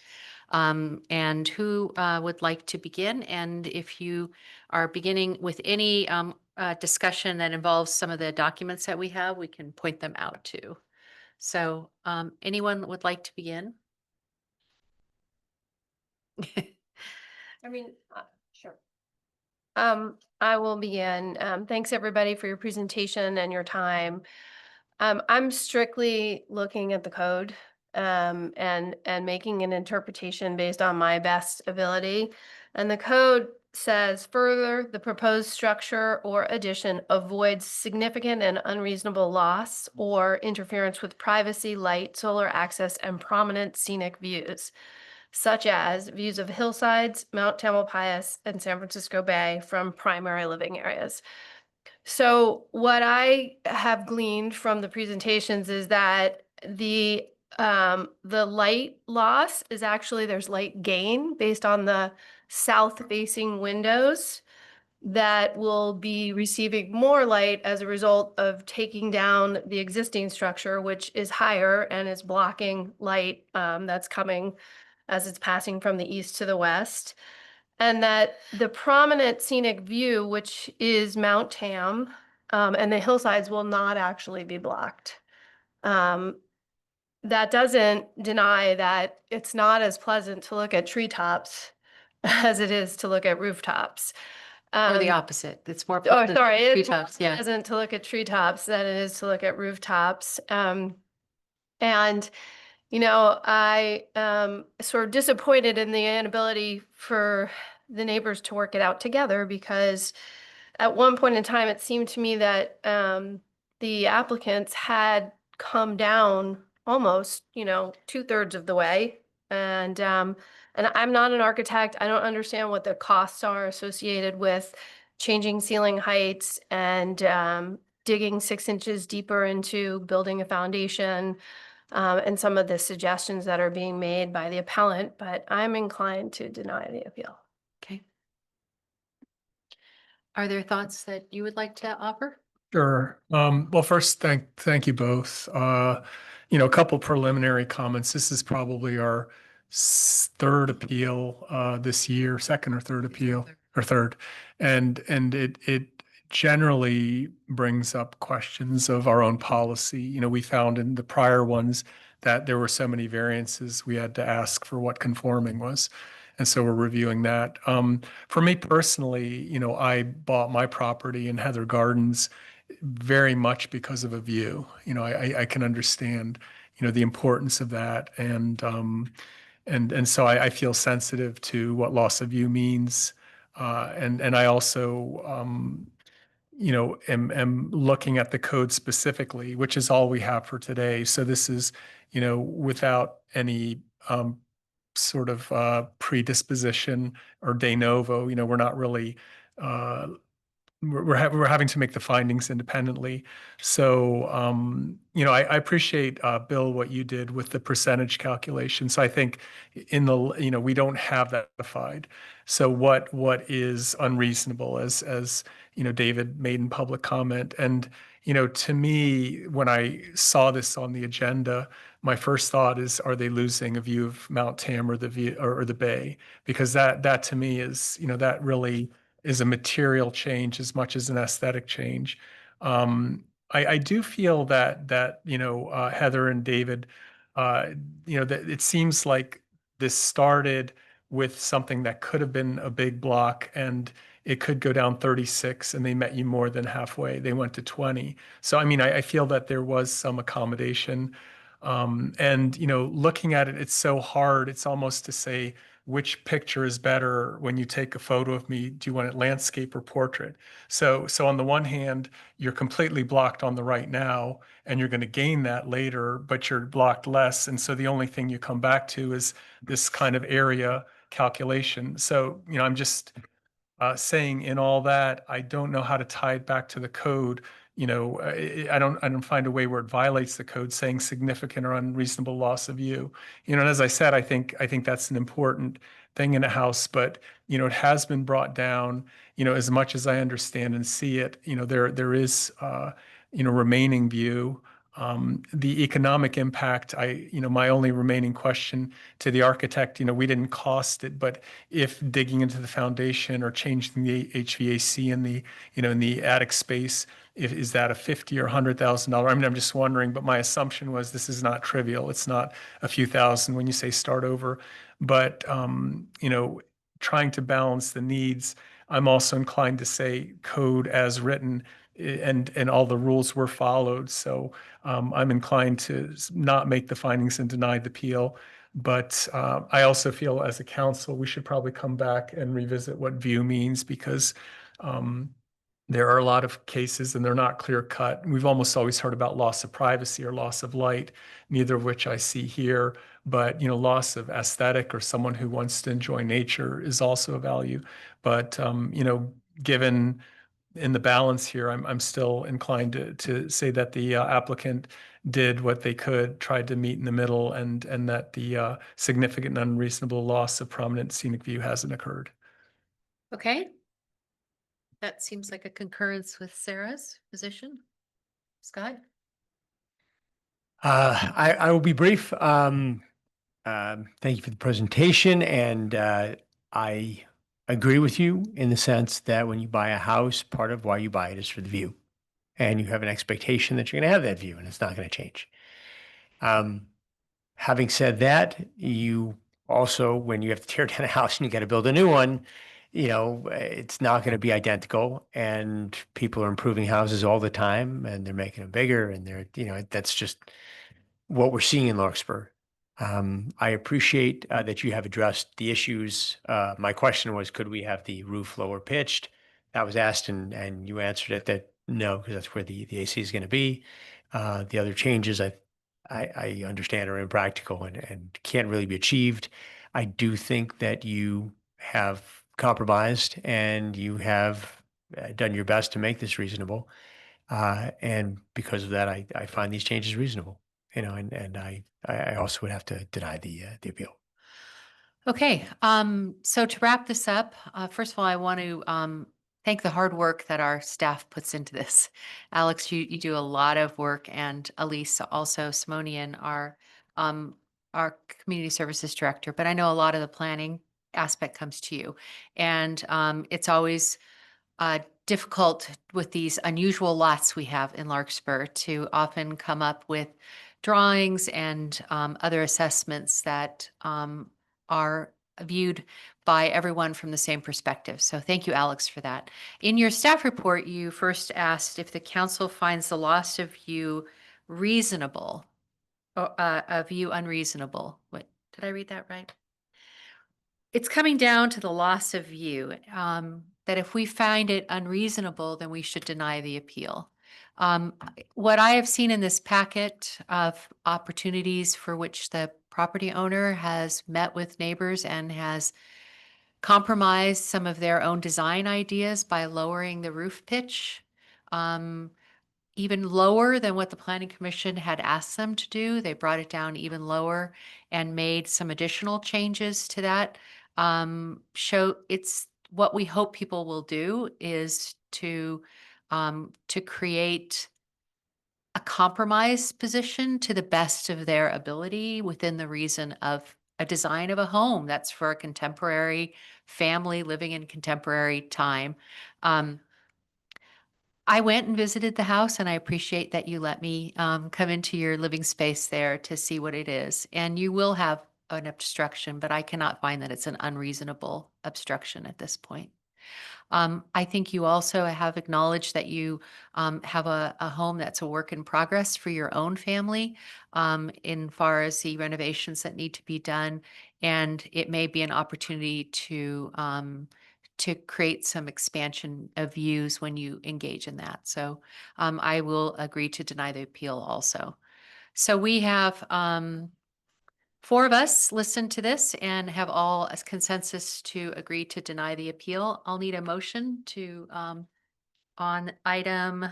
And who would like to begin? And if you are beginning with any discussion that involves some of the documents that we have, we can point them out too. So anyone would like to begin? I mean, sure. I will begin. Thanks everybody for your presentation and your time. I'm strictly looking at the code and making an interpretation based on my best ability. And the code says further, the proposed structure or addition avoids significant and unreasonable loss or interference with privacy, light, solar access, and prominent scenic views, such as views of hillsides, Mount Tamalpais, and San Francisco Bay from primary living areas. So what I have gleaned from the presentations is that the light loss is actually, there's light gain based on the south facing windows that will be receiving more light as a result of taking down the existing structure, which is higher and is blocking light that's coming as it's passing from the east to the west. And that the prominent scenic view, which is Mount Tam, and the hillsides will not actually be blocked. That doesn't deny that it's not as pleasant to look at treetops as it is to look at rooftops. Or the opposite. It's more. Oh, sorry. It's more treetops, yeah. pleasant to look at treetops than it is to look at rooftops. And you know, I sort of disappointed in the inability for the neighbors to work it out together, because at one point in time, it seemed to me that the applicants had come down almost, you know, 2/3 of the way. And I'm not an architect. I don't understand what the costs are associated with changing ceiling heights and digging 6 inches deeper into building a foundation. And some of the suggestions that are being made by the appellant, but I'm inclined to deny the appeal. Okay. Are there thoughts that you would like to offer? Sure. Well, first, thank you both. A couple preliminary comments. This is probably our third appeal this year, second or third appeal, or third. And it generally brings up questions of our own policy. We found in the prior ones that there were so many variances, we had to ask for what conforming was. And so we're reviewing that. For me personally, I bought my property in Heather Gardens very much because of a view. I can understand, the importance of that. And so I feel sensitive to what loss of view means. And I also, am looking at the code specifically, which is all we have for today. So this is, without any sort of predisposition or de novo, we're not really, we're having to make the findings independently. So, I appreciate, Bill, what you did with the percentage calculation. So I think we don't have that defined. So what is unreasonable, as David made in public comment. And, to me, when I saw this on the agenda, my first thought is, are they losing a view of Mount Tam or the view or the bay? Because that to me is, that really is a material change as much as an aesthetic change. I do feel that Heather and David, that it seems like this started with something that could have been a big block, and it could go down 36, and they met you more than halfway. They went to 20. So I mean, I feel that there was some accommodation. And looking at it, it's so hard. It's almost to say, which picture is better when you take a photo of me? Do you want it landscape or portrait? So on the one hand, you're completely blocked on the right now, and you're going to gain that later, but you're blocked less. And so the only thing you come back to is this kind of area calculation. So, I'm just saying in all that, I don't know how to tie it back to the code. I don't find a way where it violates the code saying significant or unreasonable loss of view. And as I said, I think that's an important thing in a house, but, it has been brought down, as much as I understand and see it, there is, remaining view. The economic impact, my only remaining question to the architect, we didn't cost it, but if digging into the foundation or changing the HVAC in the, in the attic space, is that a $50,000 or $100,000? I mean, I'm just wondering, but my assumption was this is not trivial. It's not a few thousand when you say start over, but, trying to balance the needs. I'm also inclined to say code as written and all the rules were followed. So I'm inclined to not make the findings and deny the appeal. But I also feel as a council, we should probably come back and revisit what view means because there are a lot of cases and they're not clear cut. We've almost always heard about loss of privacy or loss of light, neither of which I see here. But, loss of aesthetic or someone who wants to enjoy nature is also a value. But, given in the balance here, I'm still inclined to say that the applicant did what they could, tried to meet in the middle, and that the significant and unreasonable loss of prominent scenic view hasn't occurred. Okay. That seems like a concurrence with Sarah's position. Scott? I will be brief. Thank you for the presentation, and I agree with you in the sense that when you buy a house, part of why you buy it is for the view, and you have an expectation that you're going to have that view, and it's not going to change. Having said that, you also, when you have to tear down a house and you got to build a new one, it's not going to be identical, and people are improving houses all the time, and they're making them bigger, and that's just what we're seeing in Larkspur. I appreciate that you have addressed the issues. My question was, could we have the roof lower pitched? That was asked, and you answered it that no, because that's where the AC is going to be. The other changes I understand are impractical and can't really be achieved. I do think that you have compromised and you have done your best to make this reasonable. And because of that, I find these changes reasonable. And I also would have to deny the appeal. Okay, so to wrap this up, first of all, I want to thank the hard work that our staff puts into this. Alex, you do a lot of work, and Elise, also Simonian, our community services director. But I know a lot of the planning aspect comes to you, and it's always difficult with these unusual lots we have in Larkspur to often come up with drawings and other assessments that are viewed by everyone from the same perspective. So thank you, Alex, for that. In your staff report, you first asked if the council finds the loss of view reasonable or a view unreasonable. What, did I read that right? It's coming down to the loss of view, that if we find it unreasonable, then we should deny the appeal. What I have seen in this packet of opportunities for which the property owner has met with neighbors and has compromised some of their own design ideas by lowering the roof pitch, even lower than what the Planning Commission had asked them to do. They brought it down even lower and made some additional changes to that. Show it's what we hope people will do is to create a compromise position to the best of their ability within the reason of a design of a home that's for a contemporary family living in contemporary time. I went and visited the house, and I appreciate that you let me come into your living space there to see what it is. And you will have an obstruction, but I cannot find that it's an unreasonable obstruction at this point. I think you also have acknowledged that you have a home that's a work in progress for your own family in far as the renovations that need to be done. And it may be an opportunity to create some expansion of views when you engage in that. So I will agree to deny the appeal also. So we have 4 of us listen to this and have all a consensus to agree to deny the appeal. I'll need a motion to on item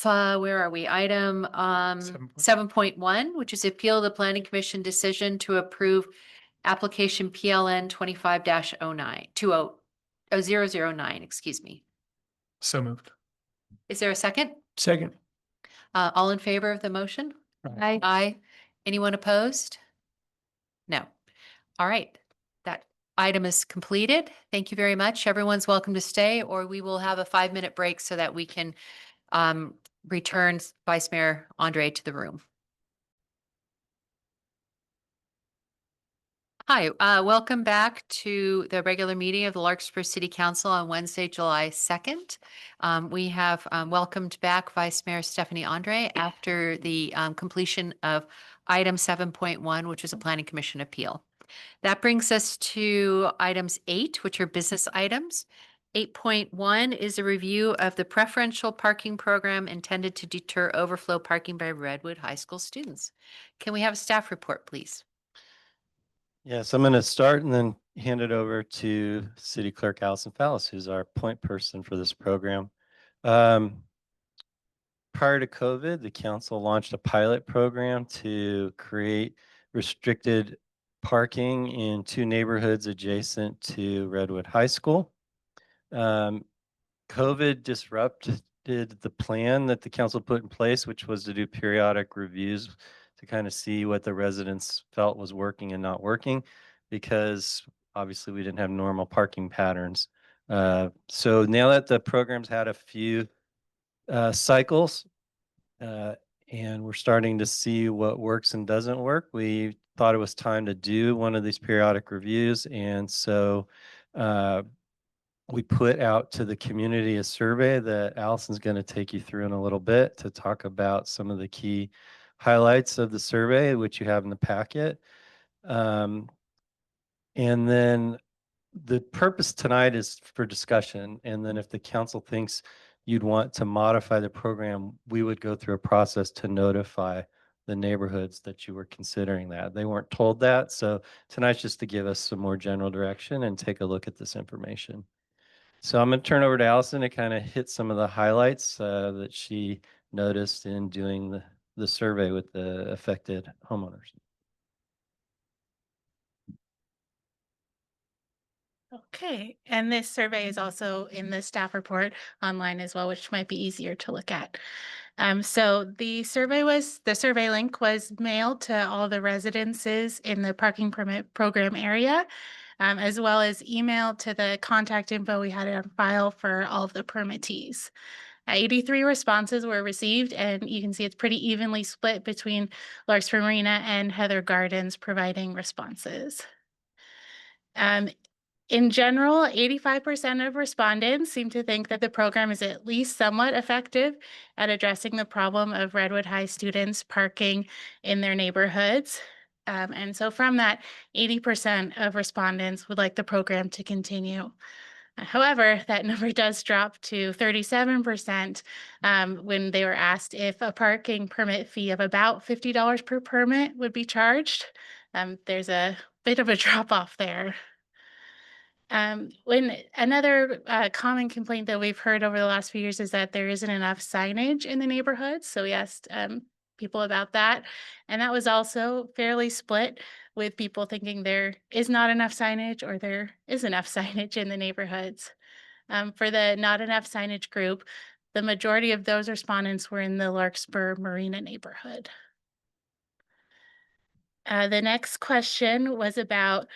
Where are we? Item 7.1, which is appeal the planning commission decision to approve application PLN 25-09, 009, excuse me. So moved. Is there a second? Second. All in favor of the motion? Aye. Aye. Anyone opposed? No. All right. That item is completed. Thank you very much. Everyone's welcome to stay, or we will have a 5-minute break so that we can return Vice Mayor Andre to the room. Hi, welcome back to the regular meeting of the Larkspur City Council on Wednesday, July 2nd. We have welcomed back Vice Mayor Stephanie Andre after the completion of item 7.1, which is a Planning Commission appeal. That brings us to items 8, which are business items. 8.1 is a review of the preferential parking program intended to deter overflow parking by Redwood High School students. Can we have a staff report, please? Yes, I'm going to start and then hand it over to City Clerk Allison Fallis, who's our point person for this program. Prior to COVID, the council launched a pilot program to create restricted parking in 2 neighborhoods adjacent to Redwood High School. COVID disrupted the plan that the council put in place, which was to do periodic reviews to kind of see what the residents felt was working and not working, because obviously we didn't have normal parking patterns. So now that the program's had a few cycles, and we're starting to see what works and doesn't work, we thought it was time to do one of these periodic reviews. And so we put out to the community a survey that Allison's going to take you through in a little bit to talk about some of the key highlights of the survey, which you have in the packet. And then the purpose tonight is for discussion. And then if the council thinks you'd want to modify the program, we would go through a process to notify the neighborhoods that you were considering that. They weren't told that. So tonight's just to give us some more general direction and take a look at this information. So I'm going to turn over to Allison to kind of hit some of the highlights that she noticed in doing the survey with the affected homeowners. Okay, and this survey is also in the staff report online as well, which might be easier to look at. So the survey link was mailed to all the residences in the parking permit program area, as well as emailed to the contact info we had on file for all of the permittees. 83 responses were received, and you can see it's pretty evenly split between Larkspur Marina and Heather Gardens providing responses. In general, 85% of respondents seem to think that the program is at least somewhat effective at addressing the problem of Redwood High students parking in their neighborhoods. And so from that, 80% of respondents would like the program to continue. However, that number does drop to 37% when they were asked if a parking permit fee of about $50 per permit would be charged. There's a bit of a drop off there. When another common complaint that we've heard over the last few years is that there isn't enough signage in the neighborhoods. So we asked people about that. And that was also fairly split, with people thinking there is not enough signage or there is enough signage in the neighborhoods. For the not enough signage group, the majority of those respondents were in the Larkspur Marina neighborhood. The next question was about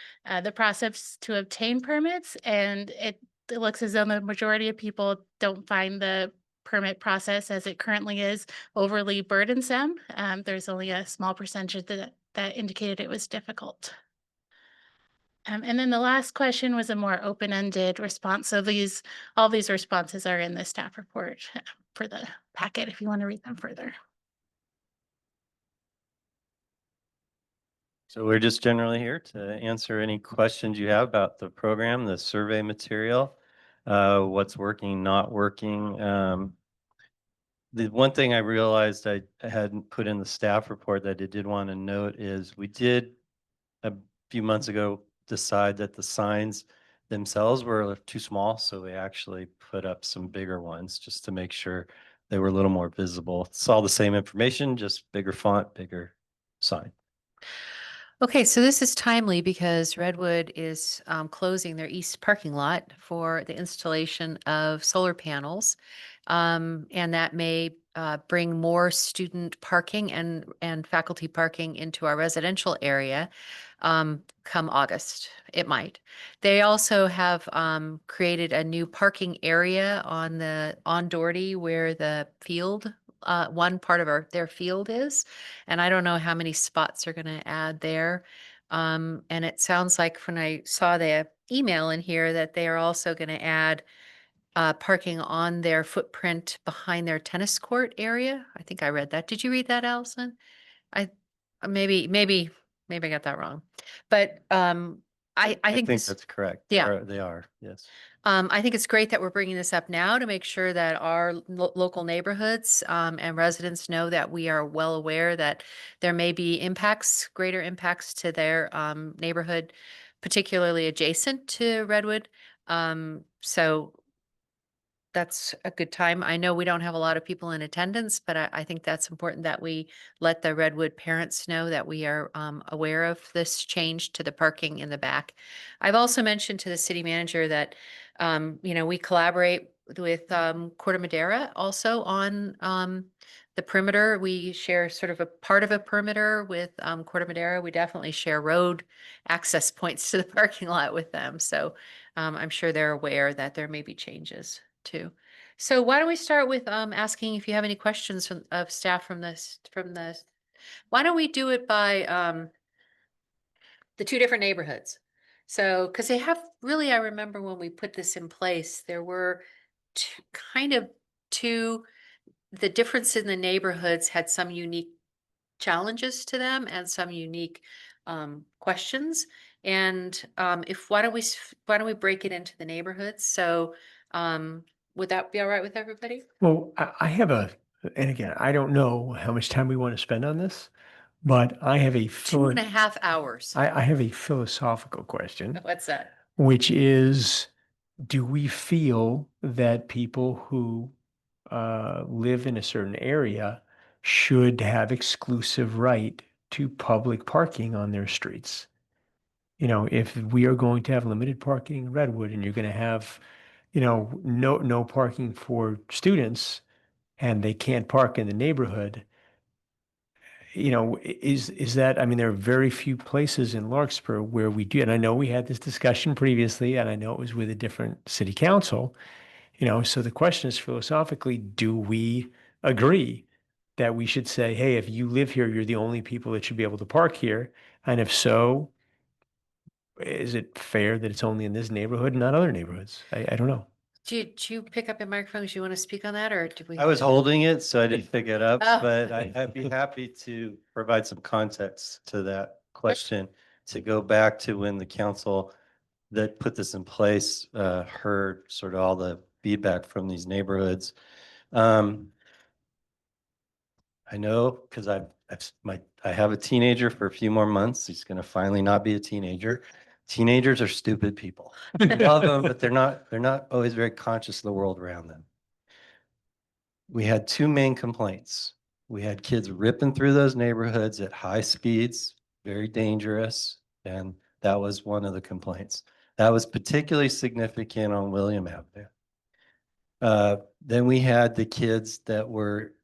the process to obtain permits, and it looks as though the majority of people don't find the permit process as it currently is overly burdensome. There's only a small percentage that indicated it was difficult. And then the last question was a more open-ended response. So all these responses are in the staff report for the packet if you want to read them further. So we're just generally here to answer any questions you have about the program, the survey material, what's working, not working. The one thing I realized I hadn't put in the staff report that I did want to note is we did a few months ago decide that the signs themselves were too small. So we actually put up some bigger ones just to make sure they were a little more visible. It's all the same information, just bigger font, bigger sign. Okay, so this is timely because Redwood is closing their east parking lot for the installation of solar panels. And that may bring more student parking and faculty parking into our residential area come August. It might. They also have created a new parking area on Doherty where the field one part of their field is. And I don't know how many spots they're going to add there. And it sounds like when I saw the email in here that they are also going to add parking on their footprint behind their tennis court area. I think I read that. Did you read that, Allison? I maybe I got that wrong. But I think this, that's correct. Yeah. They are, yes. I think it's great that we're bringing this up now to make sure that our local neighborhoods and residents know that we are well aware that there may be impacts, greater impacts to their neighborhood, particularly adjacent to Redwood. So that's a good time. I know we don't have a lot of people in attendance, but I think that's important that we let the Redwood parents know that we are aware of this change to the parking in the back. I've also mentioned to the city manager that, we collaborate with Corte Madera also on the perimeter. We share sort of a part of a perimeter with Corte Madera. We definitely share road access points to the parking lot with them. So I'm sure they're aware that there may be changes too. So why don't we start with asking if you have any questions of staff from the, why don't we do it by the two different neighborhoods? So, because they have really, I remember when we put this in place, there were two, the difference in the neighborhoods had some unique challenges to them and some unique questions. And why don't we break it into the neighborhoods? So would that be all right with everybody? Well, I have and again, I don't know how much time we want to spend on this, but I have a 2.5 hours. I have a philosophical question, What's that? which is, do we feel that people who live in a certain area should have exclusive right to public parking on their streets? If we are going to have limited parking in Redwood and you're going to have, no parking for students and they can't park in the neighborhood, is that, I mean, there are very few places in Larkspur where we do, and I know we had this discussion previously, and I know it was with a different city council, so the question is philosophically, do we agree that we should say, hey, if you live here, you're the only people that should be able to park here? And if so, is it fair that it's only in this neighborhood and not other neighborhoods? I don't know. Did you pick up your microphone? Do you want to speak on that, or did we? I was holding it, so I didn't pick it up, Oh. but I'd be happy to provide some context to that question. To go back to when the council that put this in place heard sort of all the feedback from these neighborhoods. I know because I have a teenager for a few more months. He's going to finally not be a teenager. Teenagers are stupid people. I love them, but they're not always very conscious of the world around them. We had two main complaints. We had kids ripping through those neighborhoods at high speeds, very dangerous, and that was one of the complaints. That was particularly significant on William Avenue. Then we had the kids that were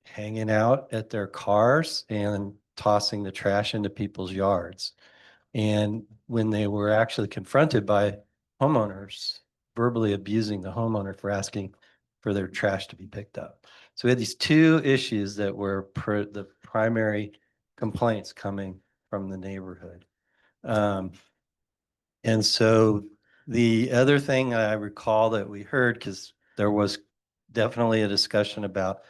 hanging out at their cars and tossing the trash into people's yards. And when they were actually confronted by homeowners, verbally abusing the homeowner for asking for their trash to be picked up. So we had these two issues that were the primary complaints coming from the neighborhood. And so the other thing I recall that we heard, because there was definitely a discussion about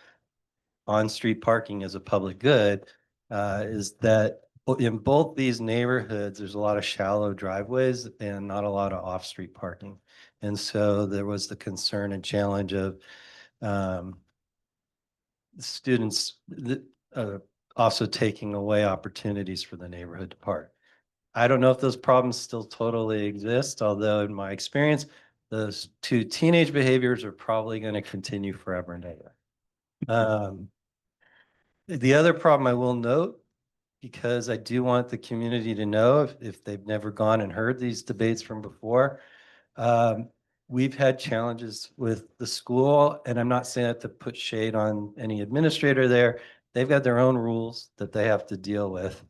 on-street parking as a public good, is that in both these neighborhoods, there's a lot of shallow driveways and not a lot of off-street parking. And so there was the concern and challenge of students also taking away opportunities for the neighborhood to park. I don't know if those problems still totally exist, although in my experience, those two teenage behaviors are probably going to continue forever and ever. The other problem I will note, because I do want the community to know if they've never gone and heard these debates from before. We've had challenges with the school, and I'm not saying that to put shade on any administrator there. They've got their own rules that they have to deal with.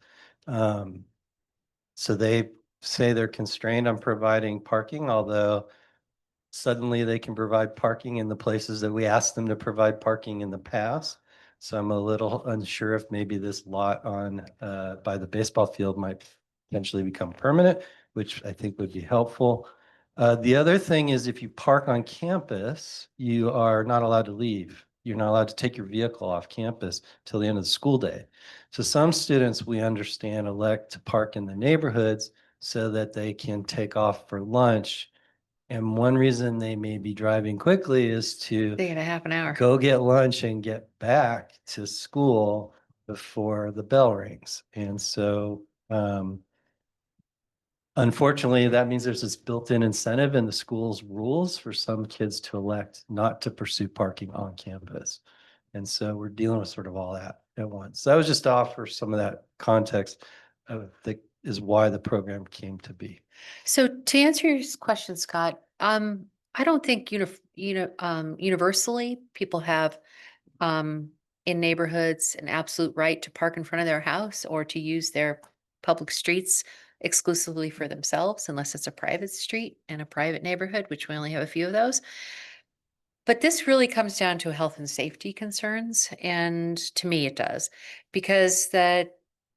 So they say they're constrained on providing parking, although suddenly they can provide parking in the places that we asked them to provide parking in the past. So I'm a little unsure if maybe this lot on by the baseball field might potentially become permanent, which I think would be helpful. The other thing is if you park on campus, you are not allowed to leave. You're not allowed to take your vehicle off campus till the end of the school day. So some students, we understand, elect to park in the neighborhoods so that they can take off for lunch. And one reason they may be driving quickly is to They get a half an hour. go get lunch and get back to school before the bell rings. And so, unfortunately, that means there's this built-in incentive in the school's rules for some kids to elect not to pursue parking on campus. And so we're dealing with sort of all that at once. So I was just to offer some of that context that is why the program came to be. So to answer your question, Scott, I don't think universally people have in neighborhoods an absolute right to park in front of their house or to use their public streets exclusively for themselves, unless it's a private street in a private neighborhood, which we only have a few of those. But this really comes down to health and safety concerns, and to me it does, because the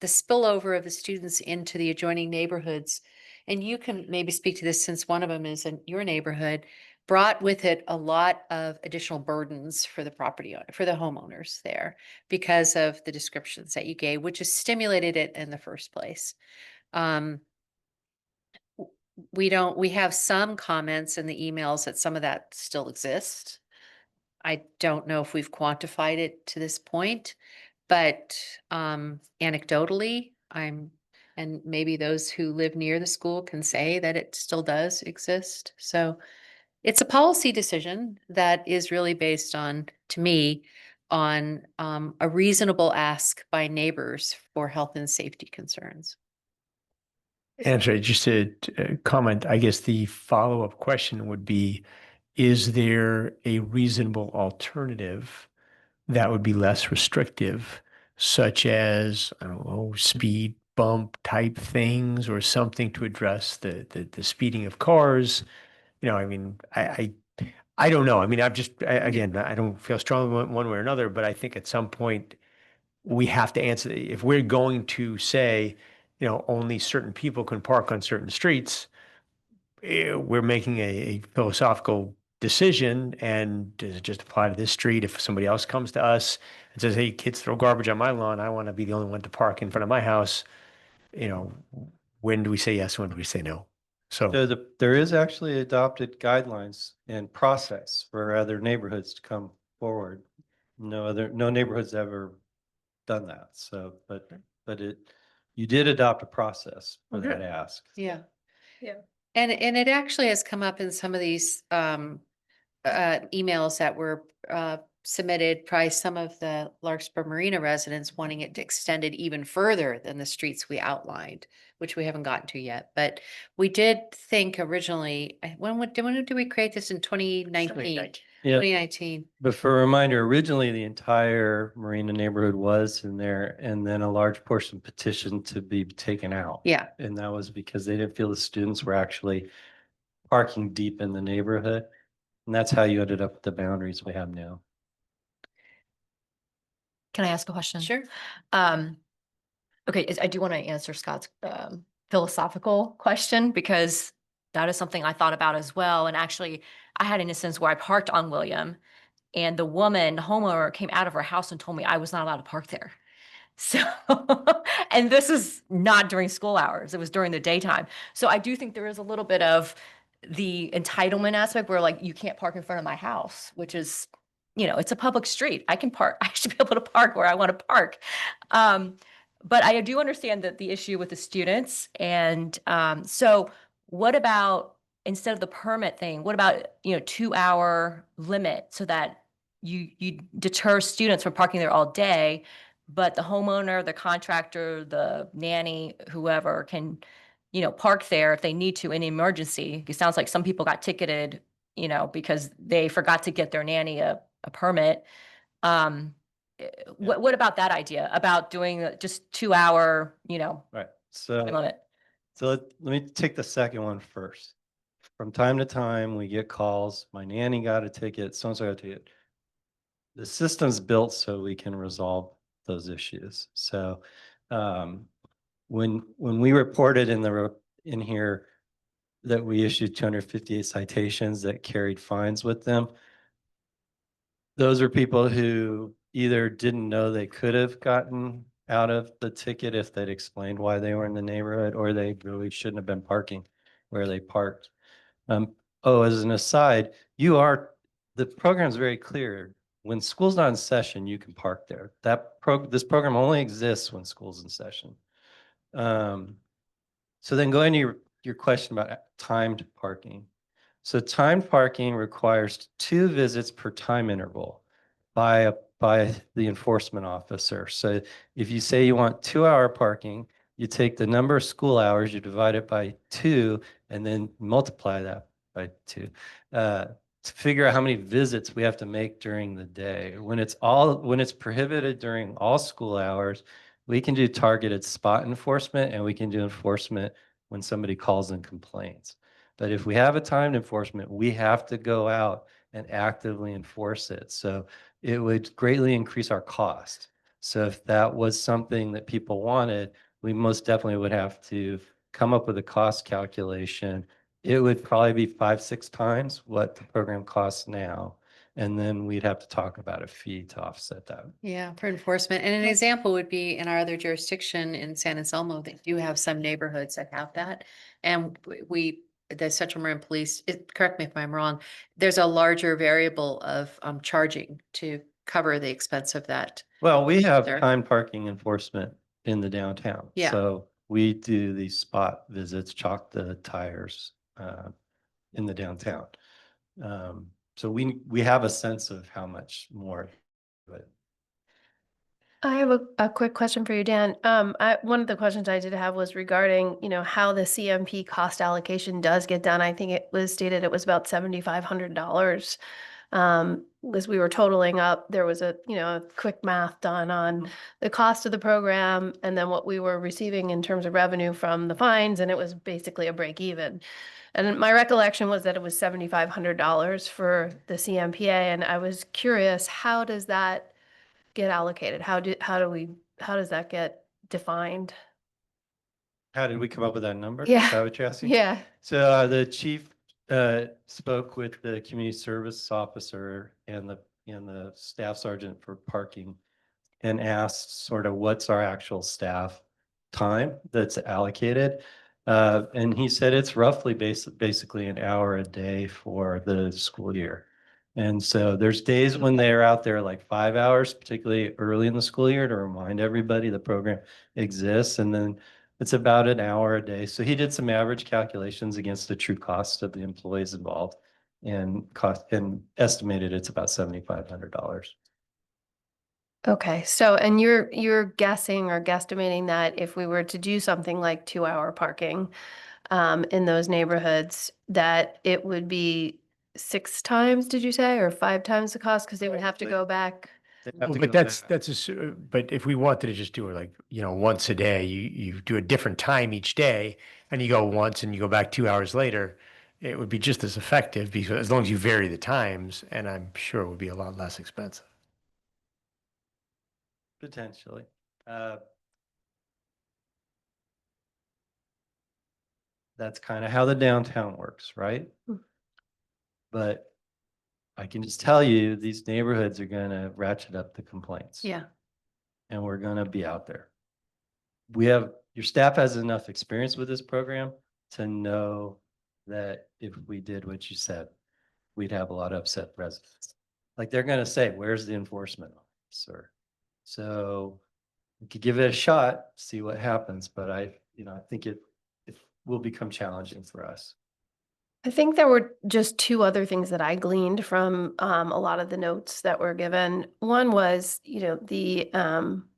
spillover of the students into the adjoining neighborhoods, and you can maybe speak to this since one of them is in your neighborhood, brought with it a lot of additional burdens for the for the homeowners there because of the descriptions that you gave, which has stimulated it in the first place. Um, we have some comments in the emails that some of that still exists. I don't know if we've quantified it to this point, but anecdotally, and maybe those who live near the school can say that it still does exist. So it's a policy decision that is really based on, to me, on a reasonable ask by neighbors for health and safety concerns. Answer just a comment. I guess the follow-up question would be, is there a reasonable alternative that would be less restrictive, such as, I don't know, speed bump type things or something to address the speeding of cars? You know, I mean, I don't know. I mean, again, I don't feel strongly one way or another, but I think at some point we have to answer, if we're going to say, you know, only certain people can park on certain streets, we're making a philosophical decision. And does it just apply to this street? If somebody else comes to us and says, hey, kids throw garbage on my lawn, I want to be the only one to park in front of my house, you know, when do we say yes? When do we say no? So there is actually adopted guidelines and process for other neighborhoods to come forward. No neighborhoods ever done that. So, but you did adopt a process for that ask. Yeah. Yeah. And it actually has come up in some of these emails that were submitted by some of the Larkspur Marina residents wanting it extended even further than the streets we outlined, which we haven't gotten to yet. But we did think originally, when did we create this in 2019? Yeah. 2019. But for a reminder, originally the entire Marina neighborhood was in there, and then a large portion petitioned to be taken out. Yeah. And that was because they didn't feel the students were actually parking deep in the neighborhood. And that's how you ended up with the boundaries we have now. Can I ask a question? Sure. Okay, I do want to answer Scott's philosophical question, because that is something I thought about as well. And actually, I had an instance where I parked on William, and the homeowner, came out of her house and told me I was not allowed to park there. So, and this is not during school hours, it was during the daytime. So I do think there is a little bit of the entitlement aspect where, like, you can't park in front of my house, which is, you know, it's a public street. I can park, I should be able to park where I want to park. But I do understand that the issue with the students. And so what about, instead of the permit thing, what about, 2-hour limit so that you deter students from parking there all day, but the homeowner, the contractor, the nanny, whoever can, park there if they need to in emergency. It sounds like some people got ticketed, because they forgot to get their nanny a permit. What about that idea about doing just 2 hour, Right. time limit? So let me take the second one first. From time to time, we get calls, my nanny got a ticket, so-and-so got a ticket. The system's built so we can resolve those issues. So when we reported in here that we issued 258 citations that carried fines with them, those are people who either didn't know they could have gotten out of the ticket if they'd explained why they were in the neighborhood, or they really shouldn't have been parking where they parked. As an aside, the program's very clear. When school's not in session, you can park there. This program only exists when school's in session. So then going to your question about timed parking. So timed parking requires 2 visits per time interval by the enforcement officer. So if you say you want 2-hour parking, you take the number of school hours, you divide it by 2, and then multiply that by 2 to figure out how many visits we have to make during the day. When it's prohibited during all school hours, we can do targeted spot enforcement, and we can do enforcement when somebody calls and complains. But if we have a timed enforcement, we have to go out and actively enforce it. So it would greatly increase our cost. So if that was something that people wanted, we most definitely would have to come up with a cost calculation. It would probably be 5-6 times what the program costs now. And then we'd have to talk about a fee to offset that. Yeah, for enforcement. And an example would be in our other jurisdiction in San Anselmo, they do have some neighborhoods that have that. And the Central Marin Police, correct me if I'm wrong, there's a larger variable of charging to cover the expense of that. Well, we have There. timed parking enforcement in the downtown. Yeah. So we do these spot visits, chalk the tires in the downtown. So we have a sense of how much more. But I have a quick question for you, Dan. One of the questions I did have was regarding, how the CMP cost allocation does get done. I think it was stated it was about $7,500. As we were totaling up, there was a quick math done on the cost of the program and then what we were receiving in terms of revenue from the fines, and it was basically a break even. And my recollection was that it was $7,500 for the CMPA, and I was curious, how does that get allocated? How does that get defined? how did we come up with that number? Yeah. Is that what you're asking? Yeah. So the chief spoke with the community service officer and the staff sergeant for parking and asked sort of what's our actual staff time that's allocated. And he said it's roughly basically an hour a day for the school year. And so there's days when they're out there like 5 hours, particularly early in the school year, to remind everybody the program exists. And then it's about an hour a day. So he did some average calculations against the true cost of the employees involved and estimated it's about $7,500. Okay, so and you're guessing or guesstimating that if we were to do something like 2-hour parking in those neighborhoods, that it would be 6 times, did you say, or 5 times the cost because they would have to go back? But but if we wanted to just do it like, once a day, you do a different time each day and you go once and you go back 2 hours later, it would be just as effective because as long as you vary the times, and I'm sure it would be a lot less expensive. Potentially. That's kind of how the downtown works, right? But I can just tell you, these neighborhoods are going to ratchet up the complaints. Yeah. And we're going to be out there. Your staff has enough experience with this program to know that if we did what you said, we'd have a lot of upset residents. Like they're going to say, where's the enforcement officer? So we could give it a shot, see what happens, but I think it will become challenging for us. I think there were just two other things that I gleaned from a lot of the notes that were given. One was, the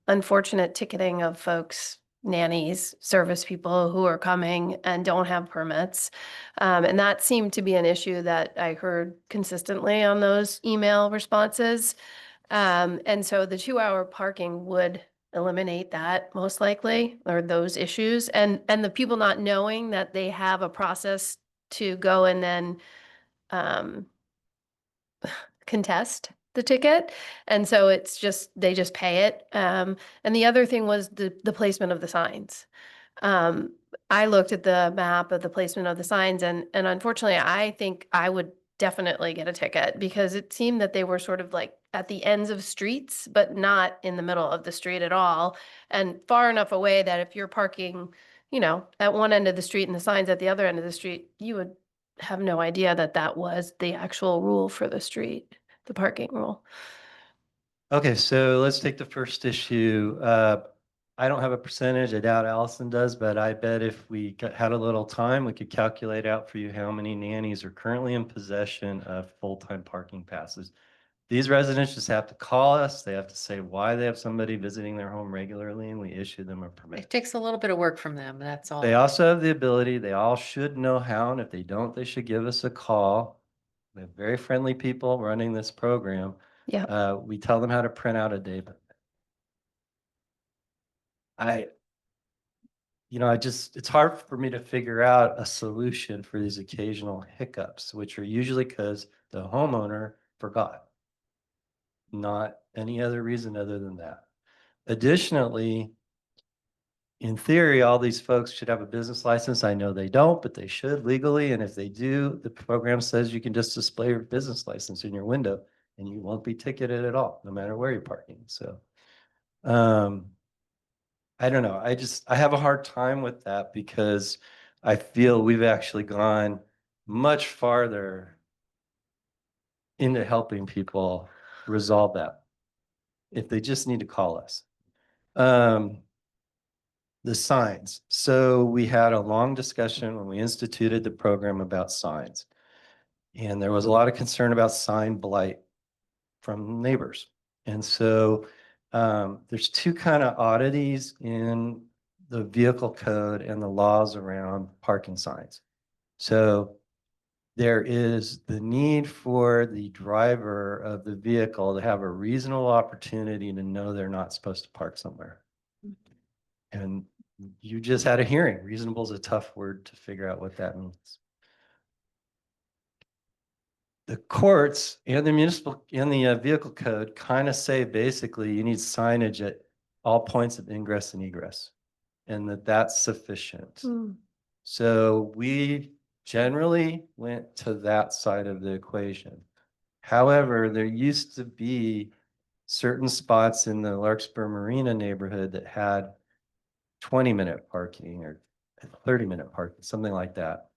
unfortunate ticketing of folks, nannies, service people who are coming and don't have permits. And that seemed to be an issue that I heard consistently on those email responses. And so the 2-hour parking would eliminate that most likely, or those issues. And the people not knowing that they have a process to go and then contest the ticket. And so it's just, they just pay it. And the other thing was the placement of the signs. I looked at the map of the placement of the signs and unfortunately, I think I would definitely get a ticket because it seemed that they were sort of like at the ends of streets, but not in the middle of the street at all. And far enough away that if you're parking, at one end of the street and the sign's at the other end of the street, you would have no idea that that was the actual rule for the street, the parking rule. Okay, so let's take the first issue. I don't have a percentage. I doubt Allison does, but I bet if we had a little time, we could calculate out for you how many nannies are currently in possession of full-time parking passes. These residents just have to call us. They have to say why they have somebody visiting their home regularly, and we issue them a permit. It takes a little bit of work from them, that's all. They also have the ability, they all should know how, and if they don't, they should give us a call. We have very friendly people running this program. Yeah. We tell them how to print out a day. It's hard for me to figure out a solution for these occasional hiccups, which are usually because the homeowner forgot. Not any other reason other than that. Additionally, in theory, all these folks should have a business license. I know they don't, but they should legally. And if they do, the program says you can just display your business license in your window and you won't be ticketed at all, no matter where you're parking. So, I don't know. I have a hard time with that because I feel we've actually gone much farther into helping people resolve that if they just need to call us. The signs. So we had a long discussion when we instituted the program about signs. And there was a lot of concern about sign blight from neighbors. And so there's two kind of oddities in the vehicle code and the laws around parking signs. So there is the need for the driver of the vehicle to have a reasonable opportunity to know they're not supposed to park somewhere. And you just had a hearing. Reasonable is a tough word to figure out what that means. The courts and the municipal and the vehicle code kind of say basically you need signage at all points of ingress and egress, and that's sufficient. So we generally went to that side of the equation. However, there used to be certain spots in the Larkspur Marina neighborhood that had 20-minute parking or 30-minute parking, something like that.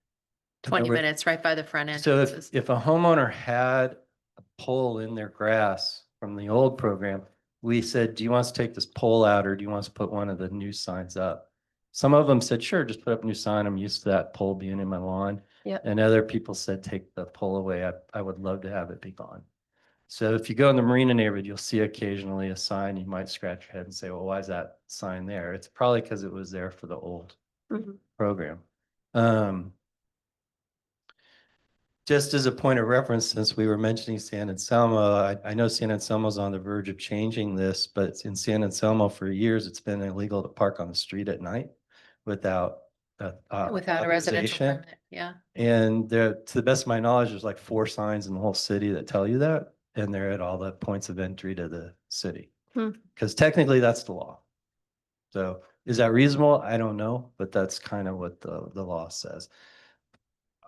20 minutes right by the front So entrances. if a homeowner had a pole in their grass from the old program, we said, do you want us to take this pole out or do you want us to put one of the new signs up? Some of them said, sure, just put up a new sign. I'm used to that pole being in my lawn. Yep. And other people said, take the pole away. I would love to have it be gone. So if you go in the marina neighborhood, you'll see occasionally a sign. You might scratch your head and say, well, why is that sign there? It's probably because it was there for the old program. Just as a point of reference, since we were mentioning San Anselmo, I know San Anselmo's on the verge of changing this, but in San Anselmo for years, it's been illegal to park on the street at night without Without a residential authorization. permit, yeah. And there, to the best of my knowledge, there's like 4 signs in the whole city that tell you that, and they're at all the points of entry to the city. Because technically that's the law. So is that reasonable? I don't know, but that's kind of what the law says.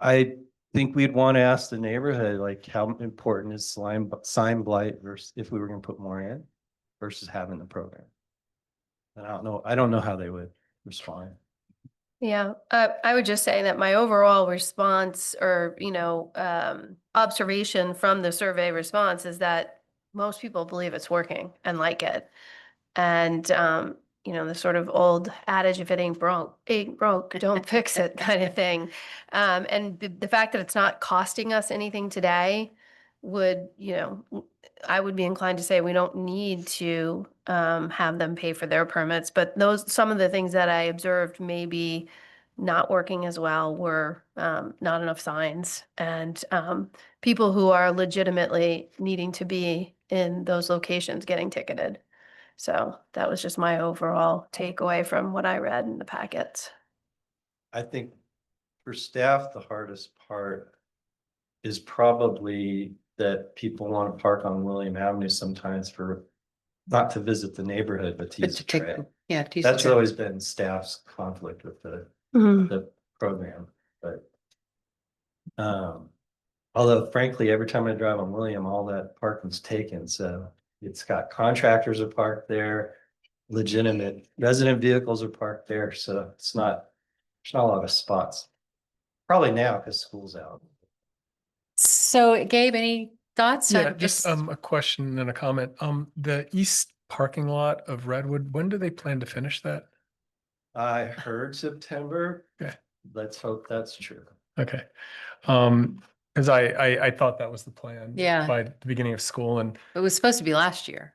I think we'd want to ask the neighborhood, like how important is sign blight versus if we were going to put more in versus having the program. And I don't know how they would respond. Yeah, I would just say that my overall response or, observation from the survey response is that most people believe it's working and like it. And the sort of old adage, if it ain't broke, don't fix it kind of thing. And the fact that it's not costing us anything today would, I would be inclined to say we don't need to have them pay for their permits, but some of the things that I observed maybe not working as well were not enough signs and people who are legitimately needing to be in those locations getting ticketed. So that was just my overall takeaway from what I read in the packets. I think for staff, the hardest part is probably that people want to park on William Avenue sometimes for, not to visit the neighborhood, but to use the trail. Yeah. to use the That's trail. always been staff's conflict with the Mhm. program, but although frankly, every time I drive on William, all that parking's taken, so it's got contractors are parked there, legitimate resident vehicles are parked there, so there's not a lot of spots. Probably now because school's out. So Gabe, any thoughts? Yeah, just a question and a comment. The east parking lot of Redwood, when do they plan to finish that? I heard September. Okay. Let's hope that's true. Okay. Because I thought that was the plan. Yeah. By the beginning of school, and It was supposed to be last year.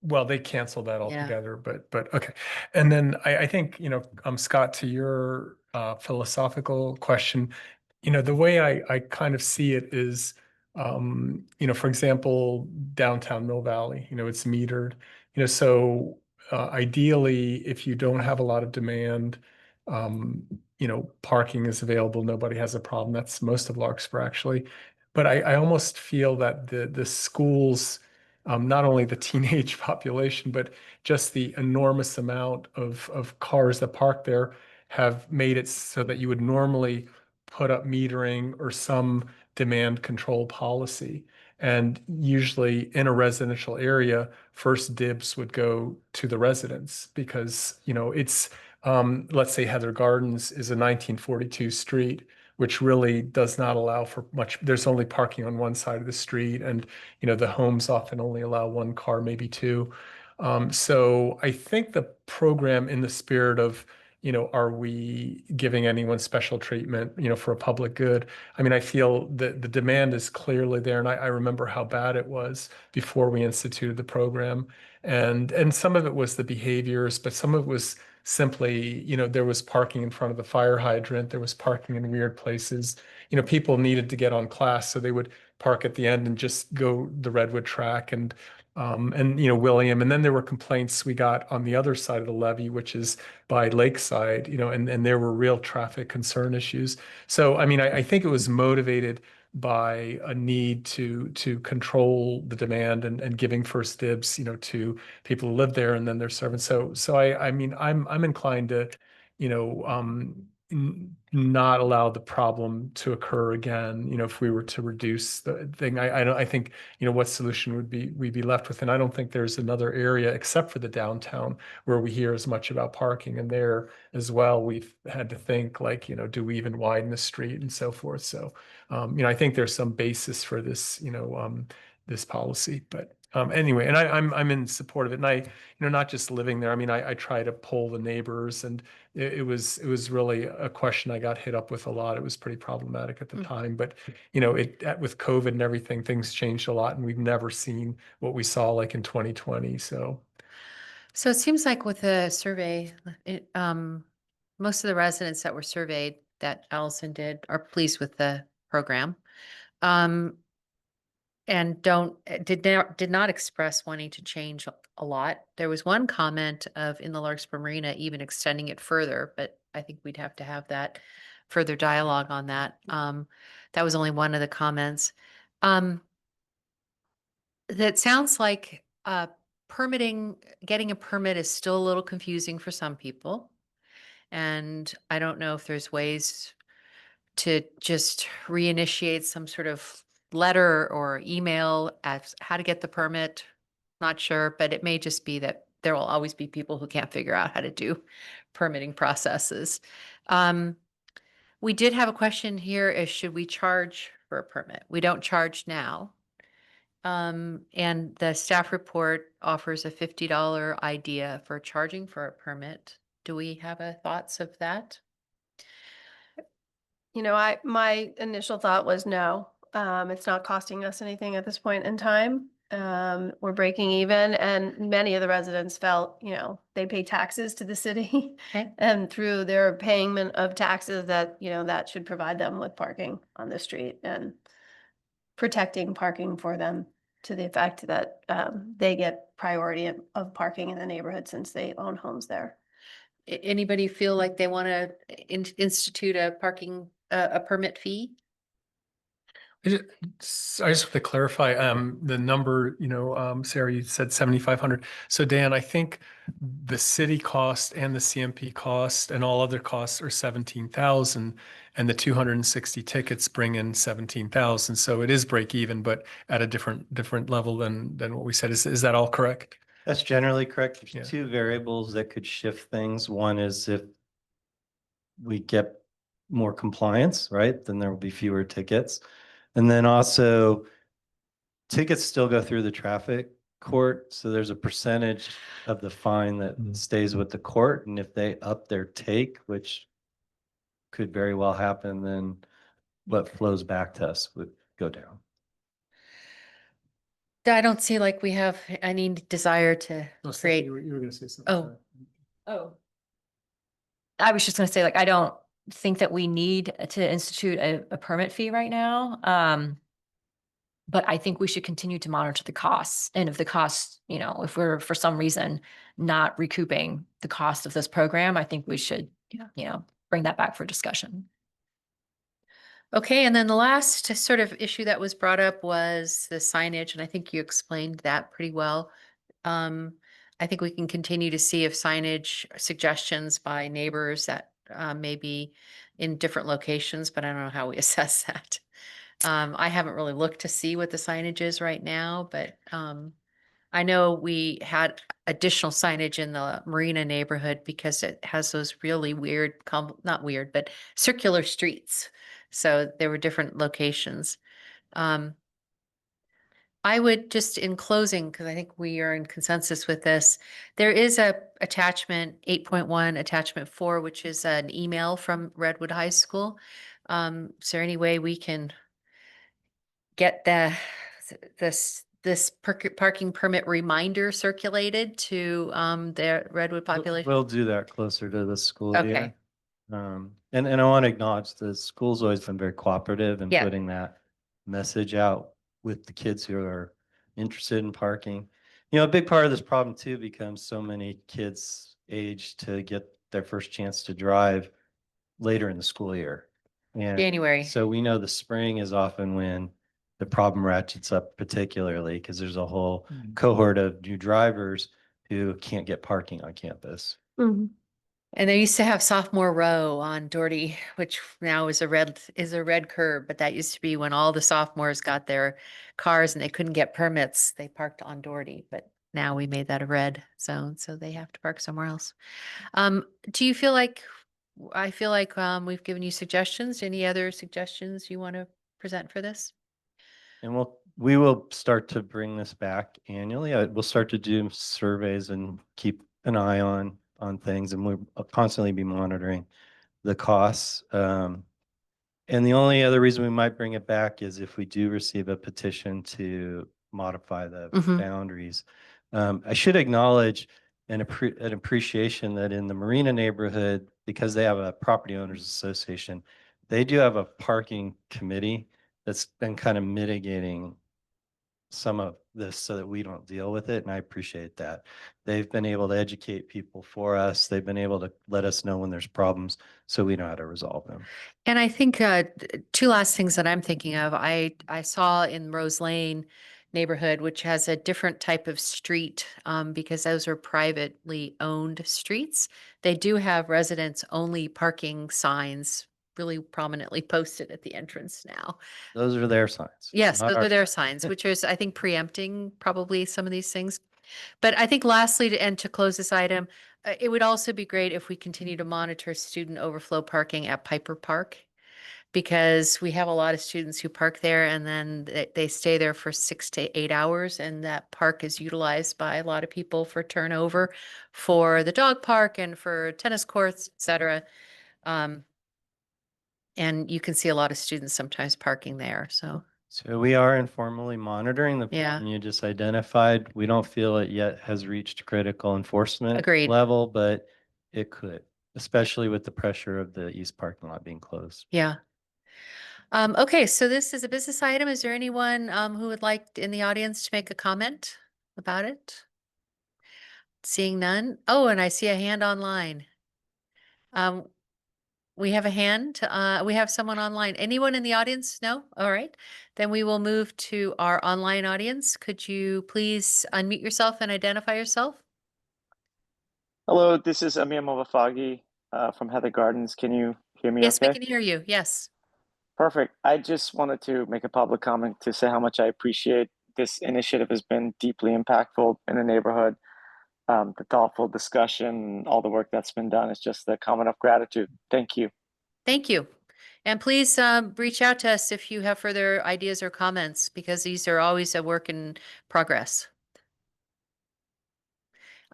well, they canceled that Yeah. altogether, but okay. And then I think, Scott, to your philosophical question, the way I kind of see it is, for example, downtown Mill Valley, it's metered, so ideally, if you don't have a lot of demand, parking is available, nobody has a problem. That's most of Larkspur actually. But I almost feel that the schools, not only the teenage population, but just the enormous amount of cars that park there have made it so that you would normally put up metering or some demand control policy. And usually in a residential area, first dibs would go to the residents because, it's, let's say Heather Gardens is a 1942 street, which really does not allow for much. There's only parking on one side of the street, and the homes often only allow one car, maybe two. So I think the program, in the spirit of, are we giving anyone special treatment, for a public good? I mean, I feel that the demand is clearly there, and I remember how bad it was before we instituted the program, and some of it was the behaviors, but some of it was simply, there was parking in front of the fire hydrant, there was parking in weird places. People needed to get on class, so they would park at the end and just go the Redwood track and William. And then there were complaints we got on the other side of the levee, which is by Lakeside, and there were real traffic concern issues. So, I mean, I think it was motivated by a need to control the demand and giving first dibs, to people who live there and then their servants. So I mean, I'm inclined to, not allow the problem to occur again, if we were to reduce the thing. I think, what solution would we be left with? And I don't think there's another area except for the downtown where we hear as much about parking, and there as well, we've had to think like, do we even widen the street and so forth. So, I think there's some basis for this, this policy, but anyway, and I'm in support of it. And I, not just living there, I mean, I try to poll the neighbors, and it was really a question I got hit up with a lot. It was pretty problematic at the time, but with COVID and everything, things changed a lot, and we've never seen what we saw like in 2020. So it seems like with the survey, most of the residents that were surveyed that Allison did are pleased with the program. And did not express wanting to change a lot. There was one comment of in the Larkspur Marina even extending it further, but I think we'd have to have that further dialogue on that. That was only one of the comments. That sounds like getting a permit is still a little confusing for some people. And I don't know if there's ways to just reinitiate some sort of letter or email as how to get the permit. Not sure, but it may just be that there will always be people who can't figure out how to do permitting processes. We did have a question here is should we charge for a permit? We don't charge now. And the staff report offers a $50 idea for charging for a permit. Do we have a thoughts of that? You know, my initial thought was no. It's not costing us anything at this point in time. We're breaking even, and many of the residents felt, you know, they pay taxes to the city. Okay. And through their payment of taxes that, you know, that should provide them with parking on the street and protecting parking for them to the effect that they get priority of parking in the neighborhood since they own homes there. Anybody feel like they want to institute a parking, a permit fee? I just have to clarify, the number, Sarah, you said 7,500. So Dan, I think the city cost and the CMP cost and all other costs are 17,000, and the 260 tickets bring in 17,000. So it is break even, but at a different level than what we said. Is that all correct? That's generally correct. There's Yeah. two variables that could shift things. One is if we get more compliance, right, then there will be fewer tickets. And then also tickets still go through the traffic court. So there's a percentage of the fine that stays with the court. And if they up their take, which could very well happen, then what flows back to us would go down. I don't see like we have any desire to create. You were going to say something. Oh. Oh. I was just gonna say, like, I don't think that we need to institute a permit fee right now. But I think we should continue to monitor the costs. And if the costs, you know, if we're for some reason not recouping the cost of this program, I think we should, you know, bring that back for discussion. Okay, and then the last sort of issue that was brought up was the signage, and I think you explained that pretty well. I think we can continue to see if signage suggestions by neighbors that may be in different locations, but I don't know how we assess that. I haven't really looked to see what the signage is right now, but I know we had additional signage in the Marina neighborhood because it has those really weird, not weird, but circular streets. So there were different locations. I would just in closing, because I think we are in consensus with this, there is a attachment 8.1 attachment 4, which is an email from Redwood High School. Is there any way we can get this parking permit reminder circulated to the Redwood population? We'll do that closer to the school Okay. year. And I want to acknowledge the school's always been very cooperative in Yeah. putting that message out with the kids who are interested in parking. You know, a big part of this problem too becomes so many kids age to get their first chance to drive later in the school year. And January. so we know the spring is often when the problem ratchets up, particularly because there's a whole cohort of new drivers who can't get parking on campus. Mhm. And they used to have sophomore row on Doherty, which now is a red curb, but that used to be when all the sophomores got their cars and they couldn't get permits, they parked on Doherty, but now we made that a red zone, so they have to park somewhere else. Do you feel like, I feel like we've given you suggestions? Any other suggestions you want to present for this? And we will start to bring this back annually. We'll start to do surveys and keep an eye on things, and we'll constantly be monitoring the costs. And the only other reason we might bring it back is if we do receive a petition to modify the boundaries. I should acknowledge an appreciation that in the Marina neighborhood, because they have a property owners association, they do have a parking committee that's been kind of mitigating some of this so that we don't deal with it. And I appreciate that. They've been able to educate people for us. They've been able to let us know when there's problems so we know how to resolve them. And I think two last things that I'm thinking of, I saw in Rose Lane neighborhood, which has a different type of street because those are privately owned streets. They do have residents only parking signs really prominently posted at the entrance now. Those are their signs. Yes, not those our are their signs, which is, I think, preempting probably some of these things. But I think lastly, to close this item, it would also be great if we continue to monitor student overflow parking at Piper Park. because we have a lot of students who park there and then they stay there for 6 to 8 hours, and that park is utilized by a lot of people for turnover for the dog park and for tennis courts, et cetera. And you can see a lot of students sometimes parking there, so. So we are informally monitoring the Yeah. problem you just identified. We don't feel it yet has reached critical enforcement Agreed. level, but it could, especially with the pressure of the east parking lot being closed. Yeah. Okay, so this is a business item. Is there anyone who would like in the audience to make a comment about it? Seeing none. Oh, and I see a hand online. We have a hand. We have someone online. Anyone in the audience? No? All right. Then we will move to our online audience. Could you please unmute yourself and identify yourself? Hello, this is Amir Movafagi from Heather Gardens. Can you hear me Yes, okay? we can hear you. Yes. Perfect. I just wanted to make a public comment to say how much I appreciate this initiative has been deeply impactful in the neighborhood. The thoughtful discussion, all the work that's been done is just a comment of gratitude. Thank you. Thank you. And please reach out to us if you have further ideas or comments, because these are always a work in progress.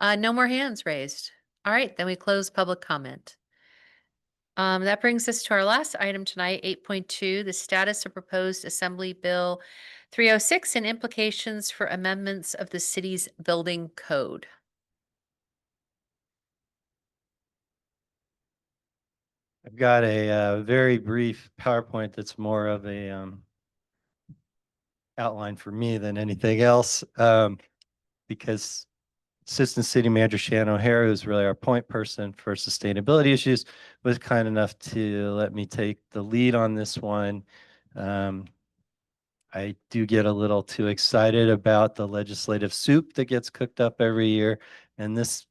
No more hands raised. All right, then we close public comment. That brings us to our last item tonight, 8.2, the status of proposed Assembly Bill 306 and implications for amendments of the city's building code. I've got a very brief PowerPoint that's more of a outline for me than anything else, because Assistant City Manager Shannon O'Hara, who's really our point person for sustainability issues, was kind enough to let me take the lead on this one. I do get a little too excited about the legislative soup that gets cooked up every year, and this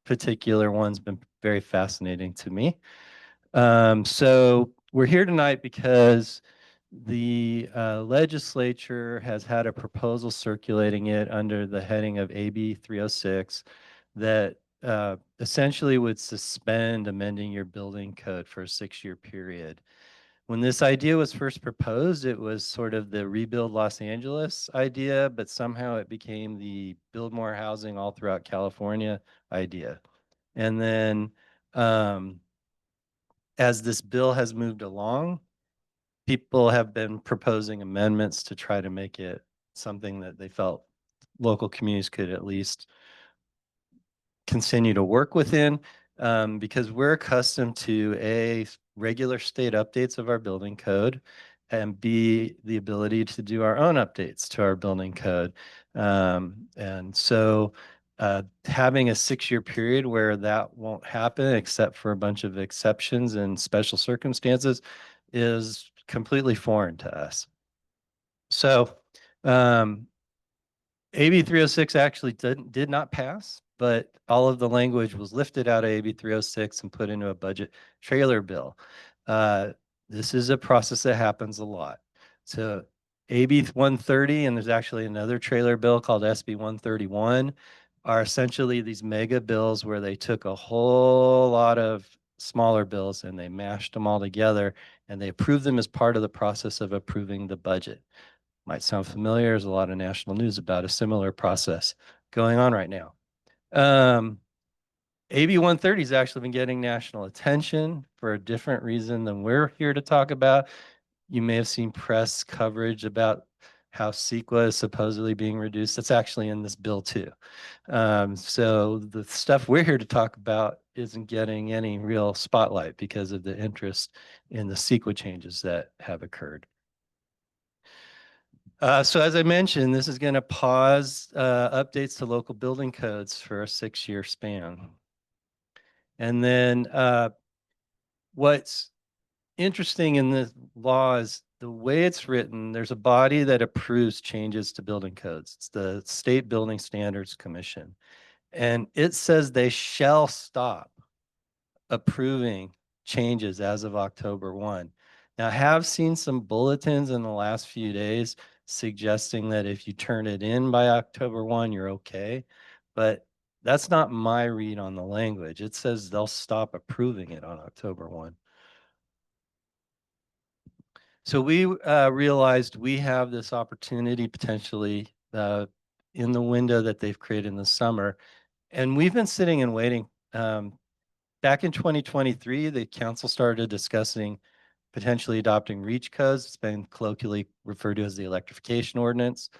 particular one's been very fascinating to me. So we're here tonight because the legislature has had a proposal circulating it under the heading of AB 306 that essentially would suspend amending your building code for a 6-year period. When this idea was first proposed, it was sort of the rebuild Los Angeles idea, but somehow it became the build more housing all throughout California idea. And then as this bill has moved along, people have been proposing amendments to try to make it something that they felt local communities could at least continue to work within, because we're accustomed to A, regular state updates of our building code, and B, the ability to do our own updates to our building code. And so having a 6-year period where that won't happen except for a bunch of exceptions and special circumstances is completely foreign to us. So AB 306 actually did not pass, but all of the language was lifted out of AB 306 and put into a budget trailer bill. This is a process that happens a lot. So AB 130, and there's actually another trailer bill called SB 131, are essentially these mega bills where they took a whole lot of smaller bills and they mashed them all together and they approved them as part of the process of approving the budget. Might sound familiar. There's a lot of national news about a similar process going on right now. AB 130 has actually been getting national attention for a different reason than we're here to talk about. You may have seen press coverage about how CEQA is supposedly being reduced. That's actually in this bill too. So the stuff we're here to talk about isn't getting any real spotlight because of the interest in the CEQA changes that have occurred. So as I mentioned, this is going to pause updates to local building codes for a 6-year span. And then what's interesting in the law is the way it's written, there's a body that approves changes to building codes. It's the State Building Standards Commission. And it says they shall stop approving changes as of October 1. Now, I have seen some bulletins in the last few days suggesting that if you turn it in by October 1, you're okay. But that's not my read on the language. It says they'll stop approving it on October 1. So we realized we have this opportunity potentially in the window that they've created in the summer. And we've been sitting and waiting. Back in 2023, the council started discussing potentially adopting REACH codes. It's been colloquially referred to as the electrification ordinance.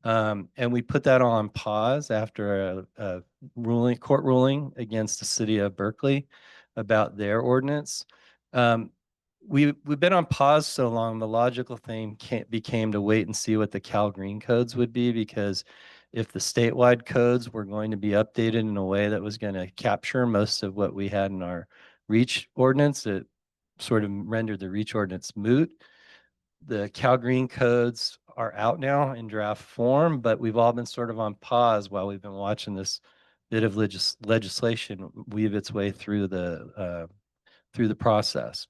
And we put that on pause after a court ruling against the city of Berkeley about their ordinance. We've been on pause so long, the logical thing became to wait and see what the Cal Green codes would be, because if the statewide codes were going to be updated in a way that was going to capture most of what we had in our REACH ordinance, it sort of rendered the REACH ordinance moot. The Cal Green codes are out now in draft form, but we've all been sort of on pause while we've been watching this bit of legislation weave its way through the process.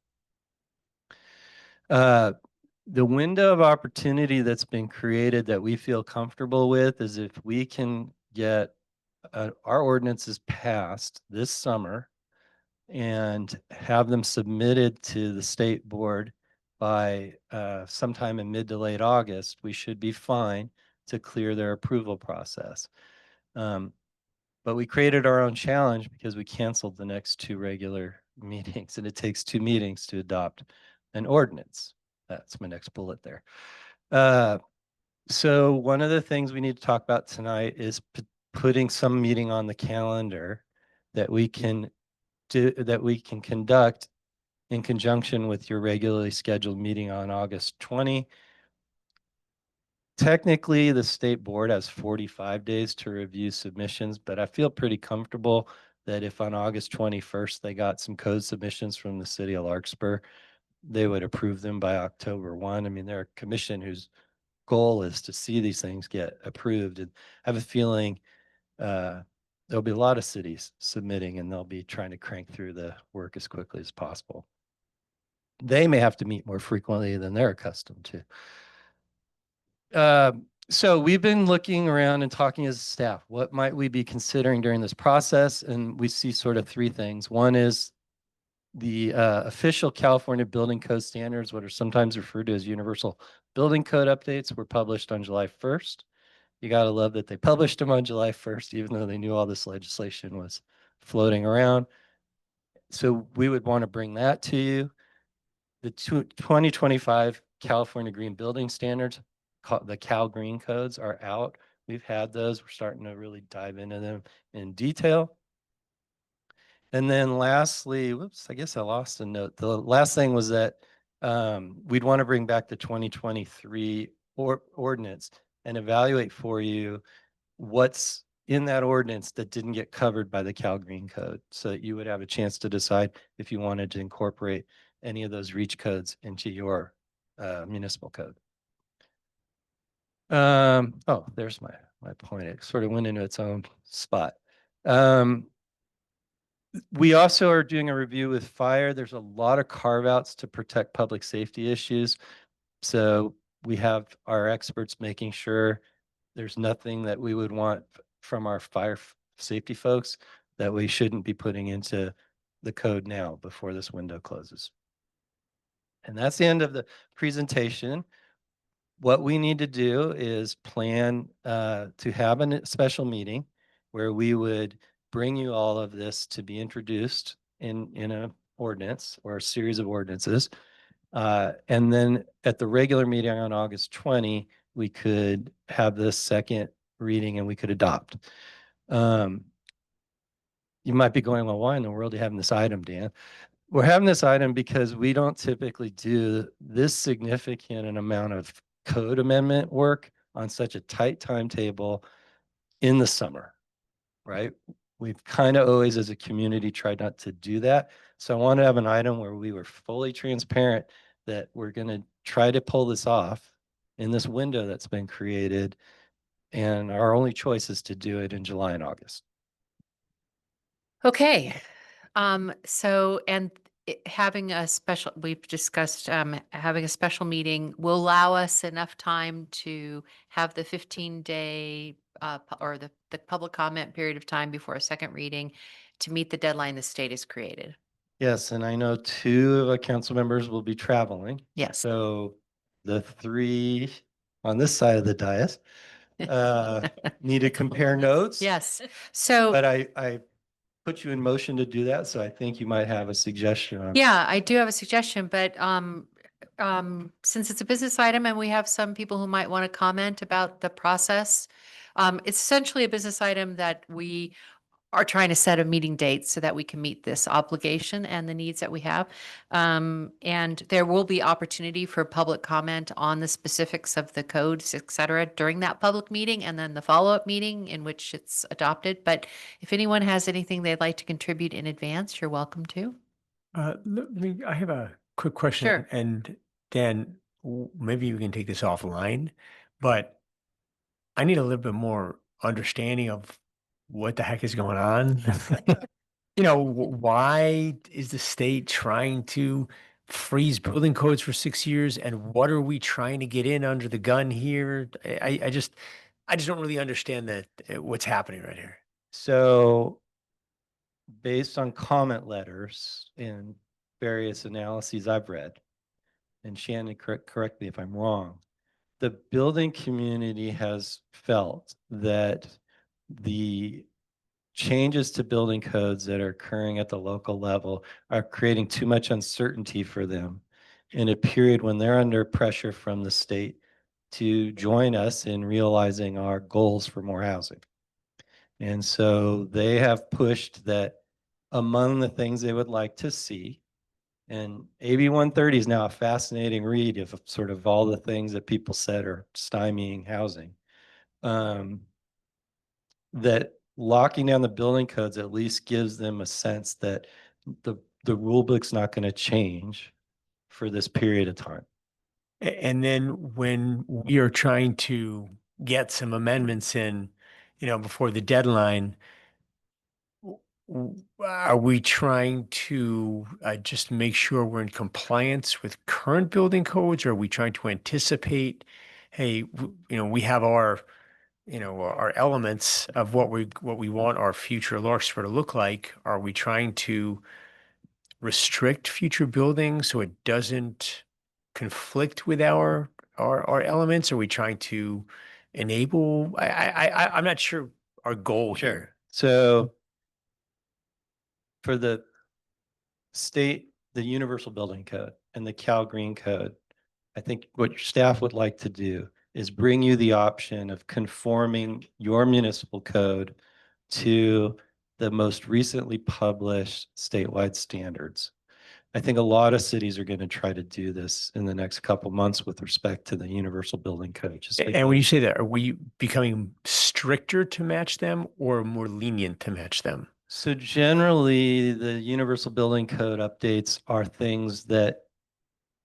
The window of opportunity that's been created that we feel comfortable with is if we can get our ordinances passed this summer and have them submitted to the state board by sometime in mid to late August, we should be fine to clear their approval process. But we created our own challenge because we canceled the next 2 regular meetings, and it takes 2 meetings to adopt an ordinance. That's my next bullet there. So one of the things we need to talk about tonight is putting some meeting on the calendar that we can conduct in conjunction with your regularly scheduled meeting on August 20. Technically, the state board has 45 days to review submissions, but I feel pretty comfortable that if on August 21st they got some code submissions from the city of Larkspur, they would approve them by October 1. I mean, they're a commission whose goal is to see these things get approved. And I have a feeling there'll be a lot of cities submitting, and they'll be trying to crank through the work as quickly as possible. They may have to meet more frequently than they're accustomed to. So we've been looking around and talking as a staff. What might we be considering during this process? And we see sort of 3 things. One is the official California Building Code standards, what are sometimes referred to as Universal Building Code updates, were published on July 1st. You got to love that they published them on July 1st, even though they knew all this legislation was floating around. So we would want to bring that to you. The 2025 California Green Building Standards, the Cal Green codes, are out. We've had those. We're starting to really dive into them in detail. And then lastly, whoops, I guess I lost a note. The last thing was that we'd want to bring back the 2023 ordinance and evaluate for you what's in that ordinance that didn't get covered by the Cal Green Code, so that you would have a chance to decide if you wanted to incorporate any of those REACH codes into your municipal code. Oh, there's my point. It sort of went into its own spot. We also are doing a review with fire. There's a lot of carve outs to protect public safety issues. So we have our experts making sure there's nothing that we would want from our fire safety folks that we shouldn't be putting into the code now before this window closes. And that's the end of the presentation. What we need to do is plan to have a special meeting where we would bring you all of this to be introduced in an ordinance or a series of ordinances. And then at the regular meeting on August 20, we could have this second reading and we could adopt. You might be going, well, why in the world are you having this item, Dan? We're having this item because we don't typically do this significant an amount of code amendment work on such a tight timetable in the summer, right? We've kind of always as a community tried not to do that. So I want to have an item where we were fully transparent that we're going to try to pull this off in this window that's been created. And our only choice is to do it in July and August. Okay. Having a special, we've discussed having a special meeting will allow us enough time to have the 15-day or the public comment period of time before a second reading to meet the deadline the state has created. Yes, and I know 2 of our council members will be traveling. Yes. So the three on this side of the dais need to compare notes. Yes. So. But I put you in motion to do that, so I think you might have a suggestion on. Yeah, I do have a suggestion, but since it's a business item and we have some people who might want to comment about the process, it's essentially a business item that we are trying to set a meeting date so that we can meet this obligation and the needs that we have. And there will be opportunity for public comment on the specifics of the codes, et cetera, during that public meeting and then the follow-up meeting in which it's adopted. But if anyone has anything they'd like to contribute in advance, you're welcome to. I have a quick question. Sure. And Dan, maybe you can take this offline, but I need a little bit more understanding of what the heck is going on. Why is the state trying to freeze building codes for 6 years? And what are we trying to get in under the gun here? I just don't really understand what's happening right here. So based on comment letters and various analyses I've read, and Shannon, correct me if I'm wrong, the building community has felt that the changes to building codes that are occurring at the local level are creating too much uncertainty for them in a period when they're under pressure from the state to join us in realizing our goals for more housing. And so they have pushed that among the things they would like to see, and AB 130 is now a fascinating read of sort of all the things that people said are stymieing housing. That locking down the building codes at least gives them a sense that the rule book's not going to change for this period of time. And then when we are trying to get some amendments in, before the deadline, are we trying to just make sure we're in compliance with current building codes? Or are we trying to anticipate, hey, we have our elements of what we want our future Larkspur to look like? Are we trying to restrict future buildings so it doesn't conflict with our elements? Are we trying to enable? I'm not sure our goal here. So for the state, the Universal Building Code and the Cal Green Code, I think what your staff would like to do is bring you the option of conforming your municipal code to the most recently published statewide standards. I think a lot of cities are going to try to do this in the next couple months with respect to the Universal Building Code. And when you say that, are we becoming stricter to match them or more lenient to match them? So generally, the Universal Building Code updates are things that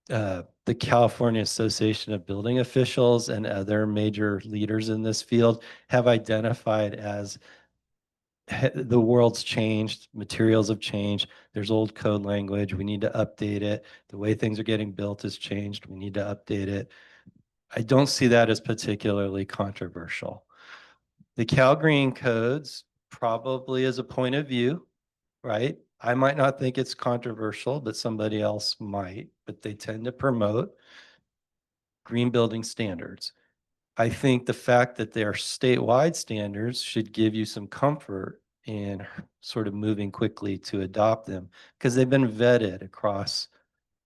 the California Association of Building Officials and other major leaders in this field have identified as the world's changed, materials have changed, there's old code language, we need to update it. The way things are getting built has changed, we need to update it. I don't see that as particularly controversial. The Cal Green codes probably is a point of view, right? I might not think it's controversial, but somebody else might, but they tend to promote green building standards. I think the fact that they are statewide standards should give you some comfort in sort of moving quickly to adopt them because they've been vetted across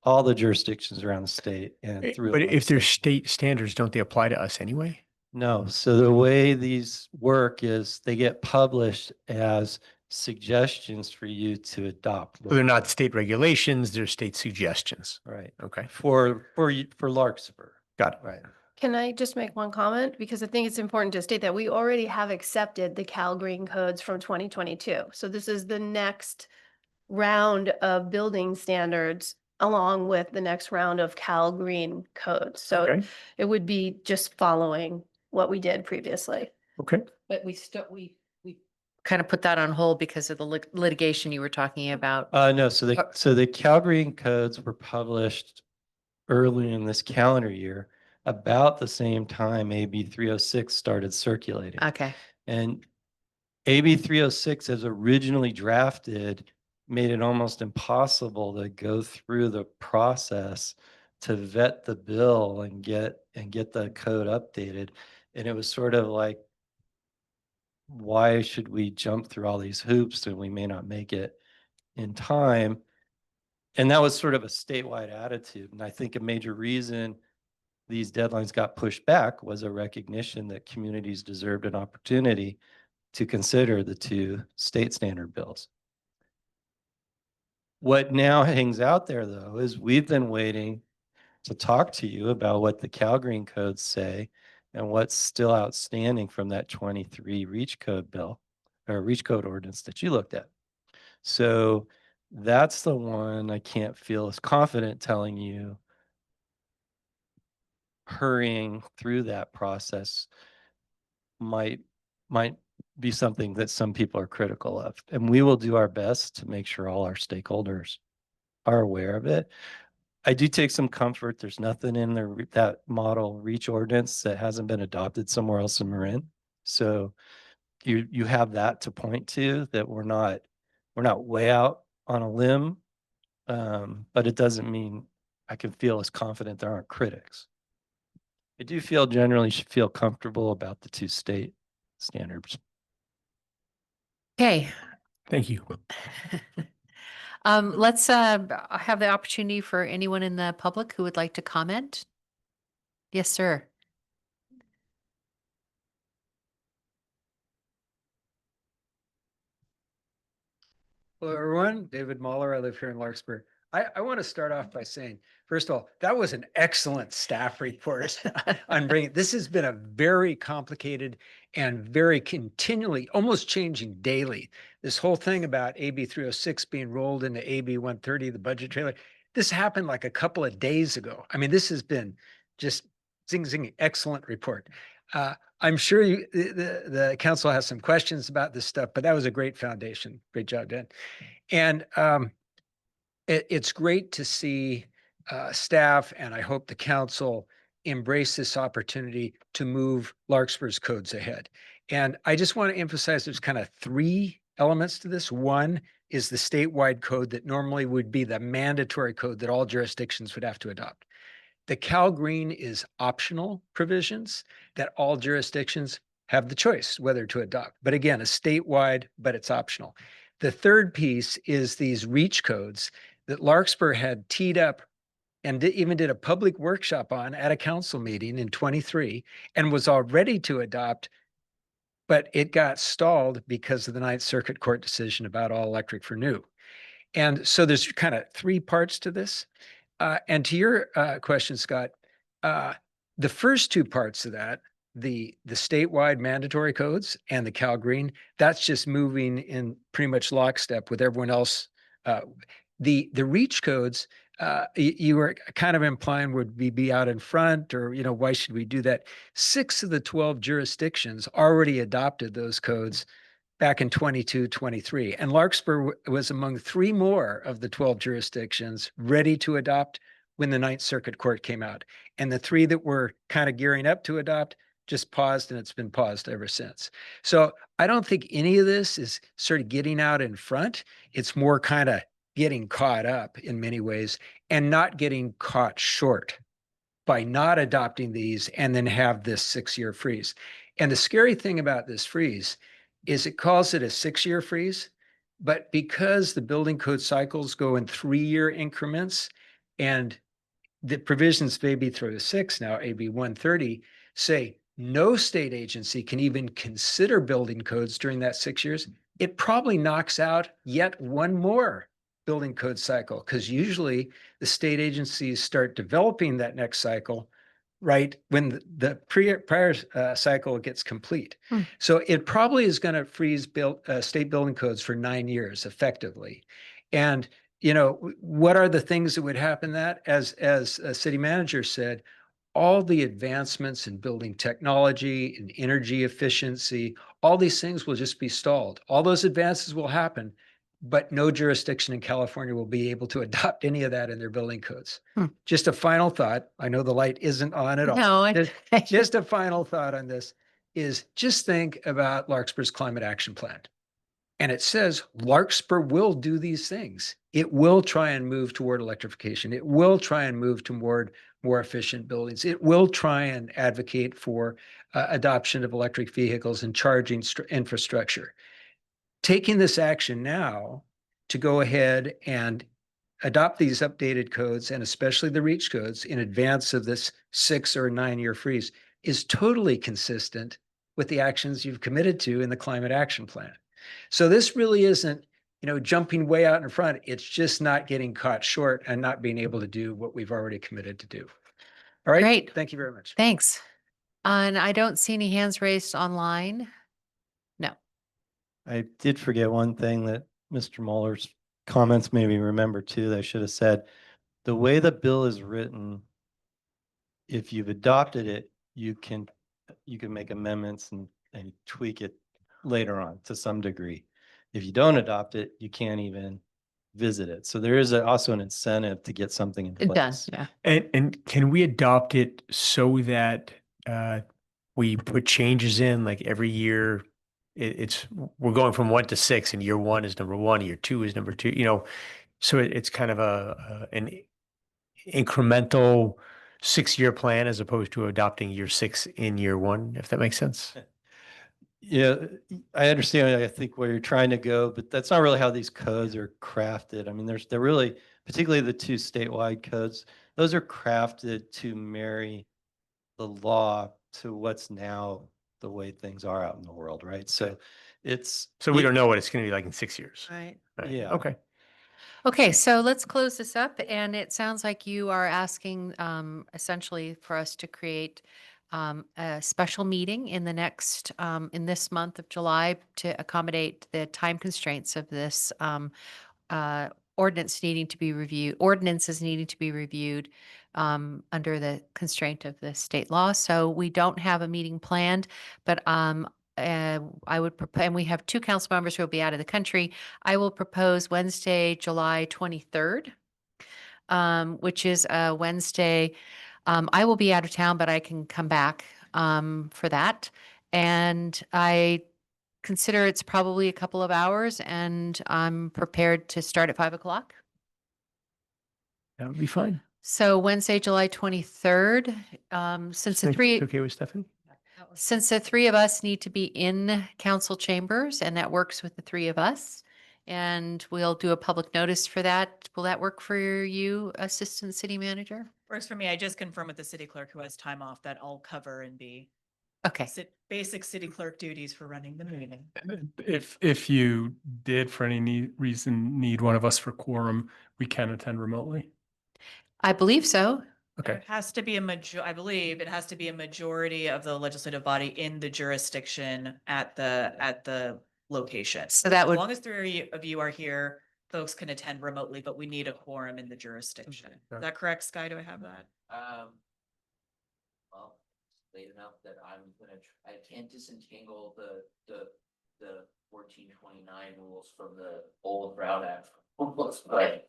all the jurisdictions around the state and through. But if they're state standards, don't they apply to us anyway? No. So the way these work is they get published as suggestions for you to adopt. So they're not state regulations, they're state suggestions. Right. Okay. For Larkspur. Got it. Right. Can I just make one comment? Because I think it's important to state that we already have accepted the Cal Green codes from 2022. So this is the next round of building standards along with the next round of Cal Green codes. So Okay. it would be just following what we did previously. Okay. But we kind of put that on hold because of the litigation you were talking about. No. So the Cal Green codes were published early in this calendar year, about the same time AB 306 started circulating. Okay. And AB 306 as originally drafted made it almost impossible to go through the process to vet the bill and get the code updated. And it was sort of like, why should we jump through all these hoops and we may not make it in time? And that was sort of a statewide attitude. And I think a major reason these deadlines got pushed back was a recognition that communities deserved an opportunity to consider the two state standard bills. What now hangs out there, though, is we've been waiting to talk to you about what the Cal Green codes say and what's still outstanding from that 23 reach code bill or reach code ordinance that you looked at. So that's the one I can't feel as confident telling you hurrying through that process might be something that some people are critical of. And we will do our best to make sure all our stakeholders are aware of it. I do take some comfort. There's nothing in that model reach ordinance that hasn't been adopted somewhere else in Marin. So you have that to point to, that we're not way out on a limb. But it doesn't mean I can feel as confident there aren't critics. I do generally feel comfortable about the two state standards. Okay. Thank you. Let's have the opportunity for anyone in the public who would like to comment. Yes, sir. Hello, everyone. David Mahler. I live here in Larkspur. I want to start off by saying, first of all, that was an excellent staff report on bringing. This has been a very complicated and very continually, almost changing daily. This whole thing about AB 306 being rolled into AB 130, the budget trailer, this happened like a couple of days ago. I mean, this has been just zing, excellent report. I'm sure the council has some questions about this stuff, but that was a great foundation. Great job, Dan. And it's great to see staff, and I hope the council embrace this opportunity to move Larkspur's codes ahead. And I just want to emphasize there's kind of three elements to this. One is the statewide code that normally would be the mandatory code that all jurisdictions would have to adopt. The Cal Green is optional provisions that all jurisdictions have the choice whether to adopt. But again, a statewide, but it's optional. The third piece is these reach codes that Larkspur had teed up and even did a public workshop on at a council meeting in 23 and was all ready to adopt, but it got stalled because of the Ninth Circuit Court decision about all electric for new. And so there's kind of three parts to this. And to your question, Scott, the first two parts of that, the statewide mandatory codes and the Cal Green, that's just moving in pretty much lockstep with everyone else. The reach codes, you were kind of implying would be out in front, or, why should we do that? 6 of the 12 jurisdictions already adopted those codes back in 22, 23. And Larkspur was among 3 more of the 12 jurisdictions ready to adopt when the Ninth Circuit Court came out. And the 3 that were kind of gearing up to adopt just paused, and it's been paused ever since. So I don't think any of this is sort of getting out in front. It's more kind of getting caught up in many ways and not getting caught short by not adopting these and then have this 6-year freeze. And the scary thing about this freeze is it calls it a 6-year freeze, but because the building code cycles go in 3-year increments, and the provisions of AB 306, now AB 130, say no state agency can even consider building codes during that 6 years, it probably knocks out yet one more building code cycle, because usually the state agencies start developing that next cycle right when the prior cycle gets complete. So it probably is going to freeze state building codes for 9 years effectively. And what are the things that would happen that, as a city manager said, all the advancements in building technology and energy efficiency, all these things will just be stalled. All those advances will happen, but no jurisdiction in California will be able to adopt any of that in their building codes. Just a final thought. I know the light isn't on at all. No, just a final thought on this is just think about Larkspur's climate action plan. And it says Larkspur will do these things. It will try and move toward electrification. It will try and move toward more efficient buildings. It will try and advocate for adoption of electric vehicles and charging infrastructure. Taking this action now to go ahead and adopt these updated codes, and especially the REACH codes, in advance of this 6 or 9 year freeze is totally consistent with the actions you've committed to in the climate action plan. So this really isn't, jumping way out in front. It's just not getting caught short and not being able to do what we've already committed to do. All right. Great. Thank you very much. Thanks. And I don't see any hands raised online. No. I did forget one thing that Mr. Muller's comments made me remember too, that I should have said. The way the bill is written, if you've adopted it, you can make amendments and tweak it later on to some degree. If you don't adopt it, you can't even visit it. So there is also an incentive to get something in place. Done. Yeah. And can we adopt it so that we put changes in like every year? We're going from 1 to 6, and year 1 is number 1, year 2 is number 2. So it's kind of an incremental 6-year plan as opposed to adopting year 6 in year 1, if that makes sense. Yeah, I understand. I think where you're trying to go, but that's not really how these codes are crafted. I mean, they're really, particularly the 2 statewide codes, those are crafted to marry the law to what's now the way things are out in the world, right? So we don't know what it's going to be like in 6 years. Right. Yeah. Okay. Okay, so let's close this up. And it sounds like you are asking essentially for us to create a special meeting in the next, in this month of July to accommodate the time constraints of this ordinances needing to be reviewed under the constraint of the state law. So we don't have a meeting planned, but I would propose, and we have 2 council members who will be out of the country. I will propose Wednesday, July 23rd, which is a Wednesday. I will be out of town, but I can come back for that. And I consider it's probably a couple of hours, and I'm prepared to start at 5 o'clock. That would be fine. So Wednesday, July 23rd, since the It's three. okay with Stephanie? Since the 3 of us need to be in council chambers, and that works with the 3 of us, and we'll do a public notice for that. Will that work for you, Assistant City Manager? Works for me. I just confirmed with the city clerk who has time off that I'll cover and be Okay. basic city clerk duties for running the meeting. If you did for any reason need one of us for quorum, we can attend remotely. I believe so. Okay. It has to be I believe it has to be a majority of the legislative body in the jurisdiction at the location. So that As would, long as 3 of you are here, folks can attend remotely, but we need a quorum in the jurisdiction. Is that correct, Sky? Do I have that? Well, it's late enough that I can't disentangle the 1429 rules from the old Brown Act. But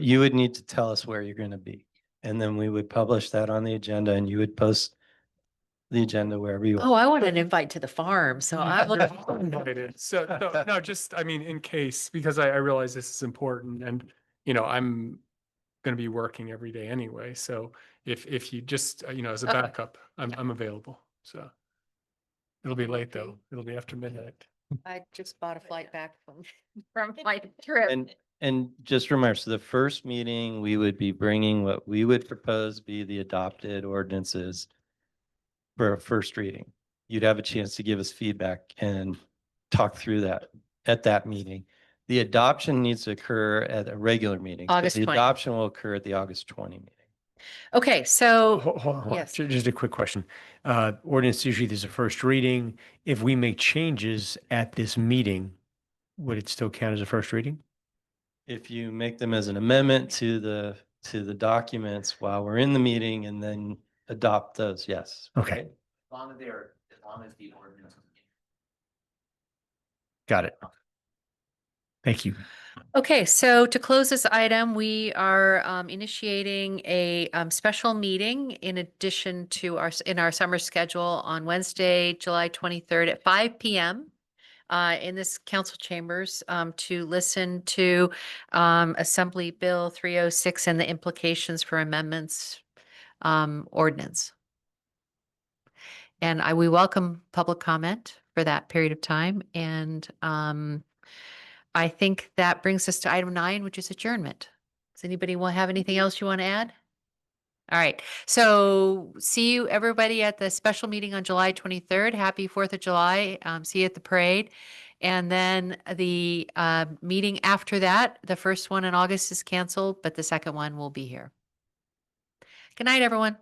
You would need to tell us where you're going to be. And then we would publish that on the agenda, and you would post the agenda wherever you want. oh, I want an invite to the farm, so I'm looking. Invited. So no, just, I mean, in case, because I realize this is important, and, I'm going to be working every day anyway. So if you just, as a Okay. backup, I'm available. So it'll be late though. It'll be after midnight. I just bought a flight back from my trip. And just remember, so the first meeting, we would be bringing what we would propose be the adopted ordinances for a first reading. You'd have a chance to give us feedback and talk through that at that meeting. The adoption needs to occur at a regular meeting. August The 20. adoption will occur at the August 20 meeting. Okay, so Hold on. yes. Just a quick question. Ordinance usually there's a first reading. If we make changes at this meeting, would it still count as a first reading? If you make them as an amendment to the documents while we're in the meeting and then adopt those, yes. Okay. as long as the ordinance. Got it. Thank you. Okay, so to close this item, we are initiating a special meeting in addition to our summer schedule on Wednesday, July 23rd at 5 p.m. in this council chambers to listen to Assembly Bill 306 and the implications for amendments ordinance. And we welcome public comment for that period of time. And I think that brings us to item 9, which is adjournment. Does anybody have anything else you want to add? All right. So see you everybody at the special meeting on July 23rd. Happy 4th of July. See you at the parade. And then the meeting after that, the first one in August is canceled, but the second one will be here. Good night, everyone.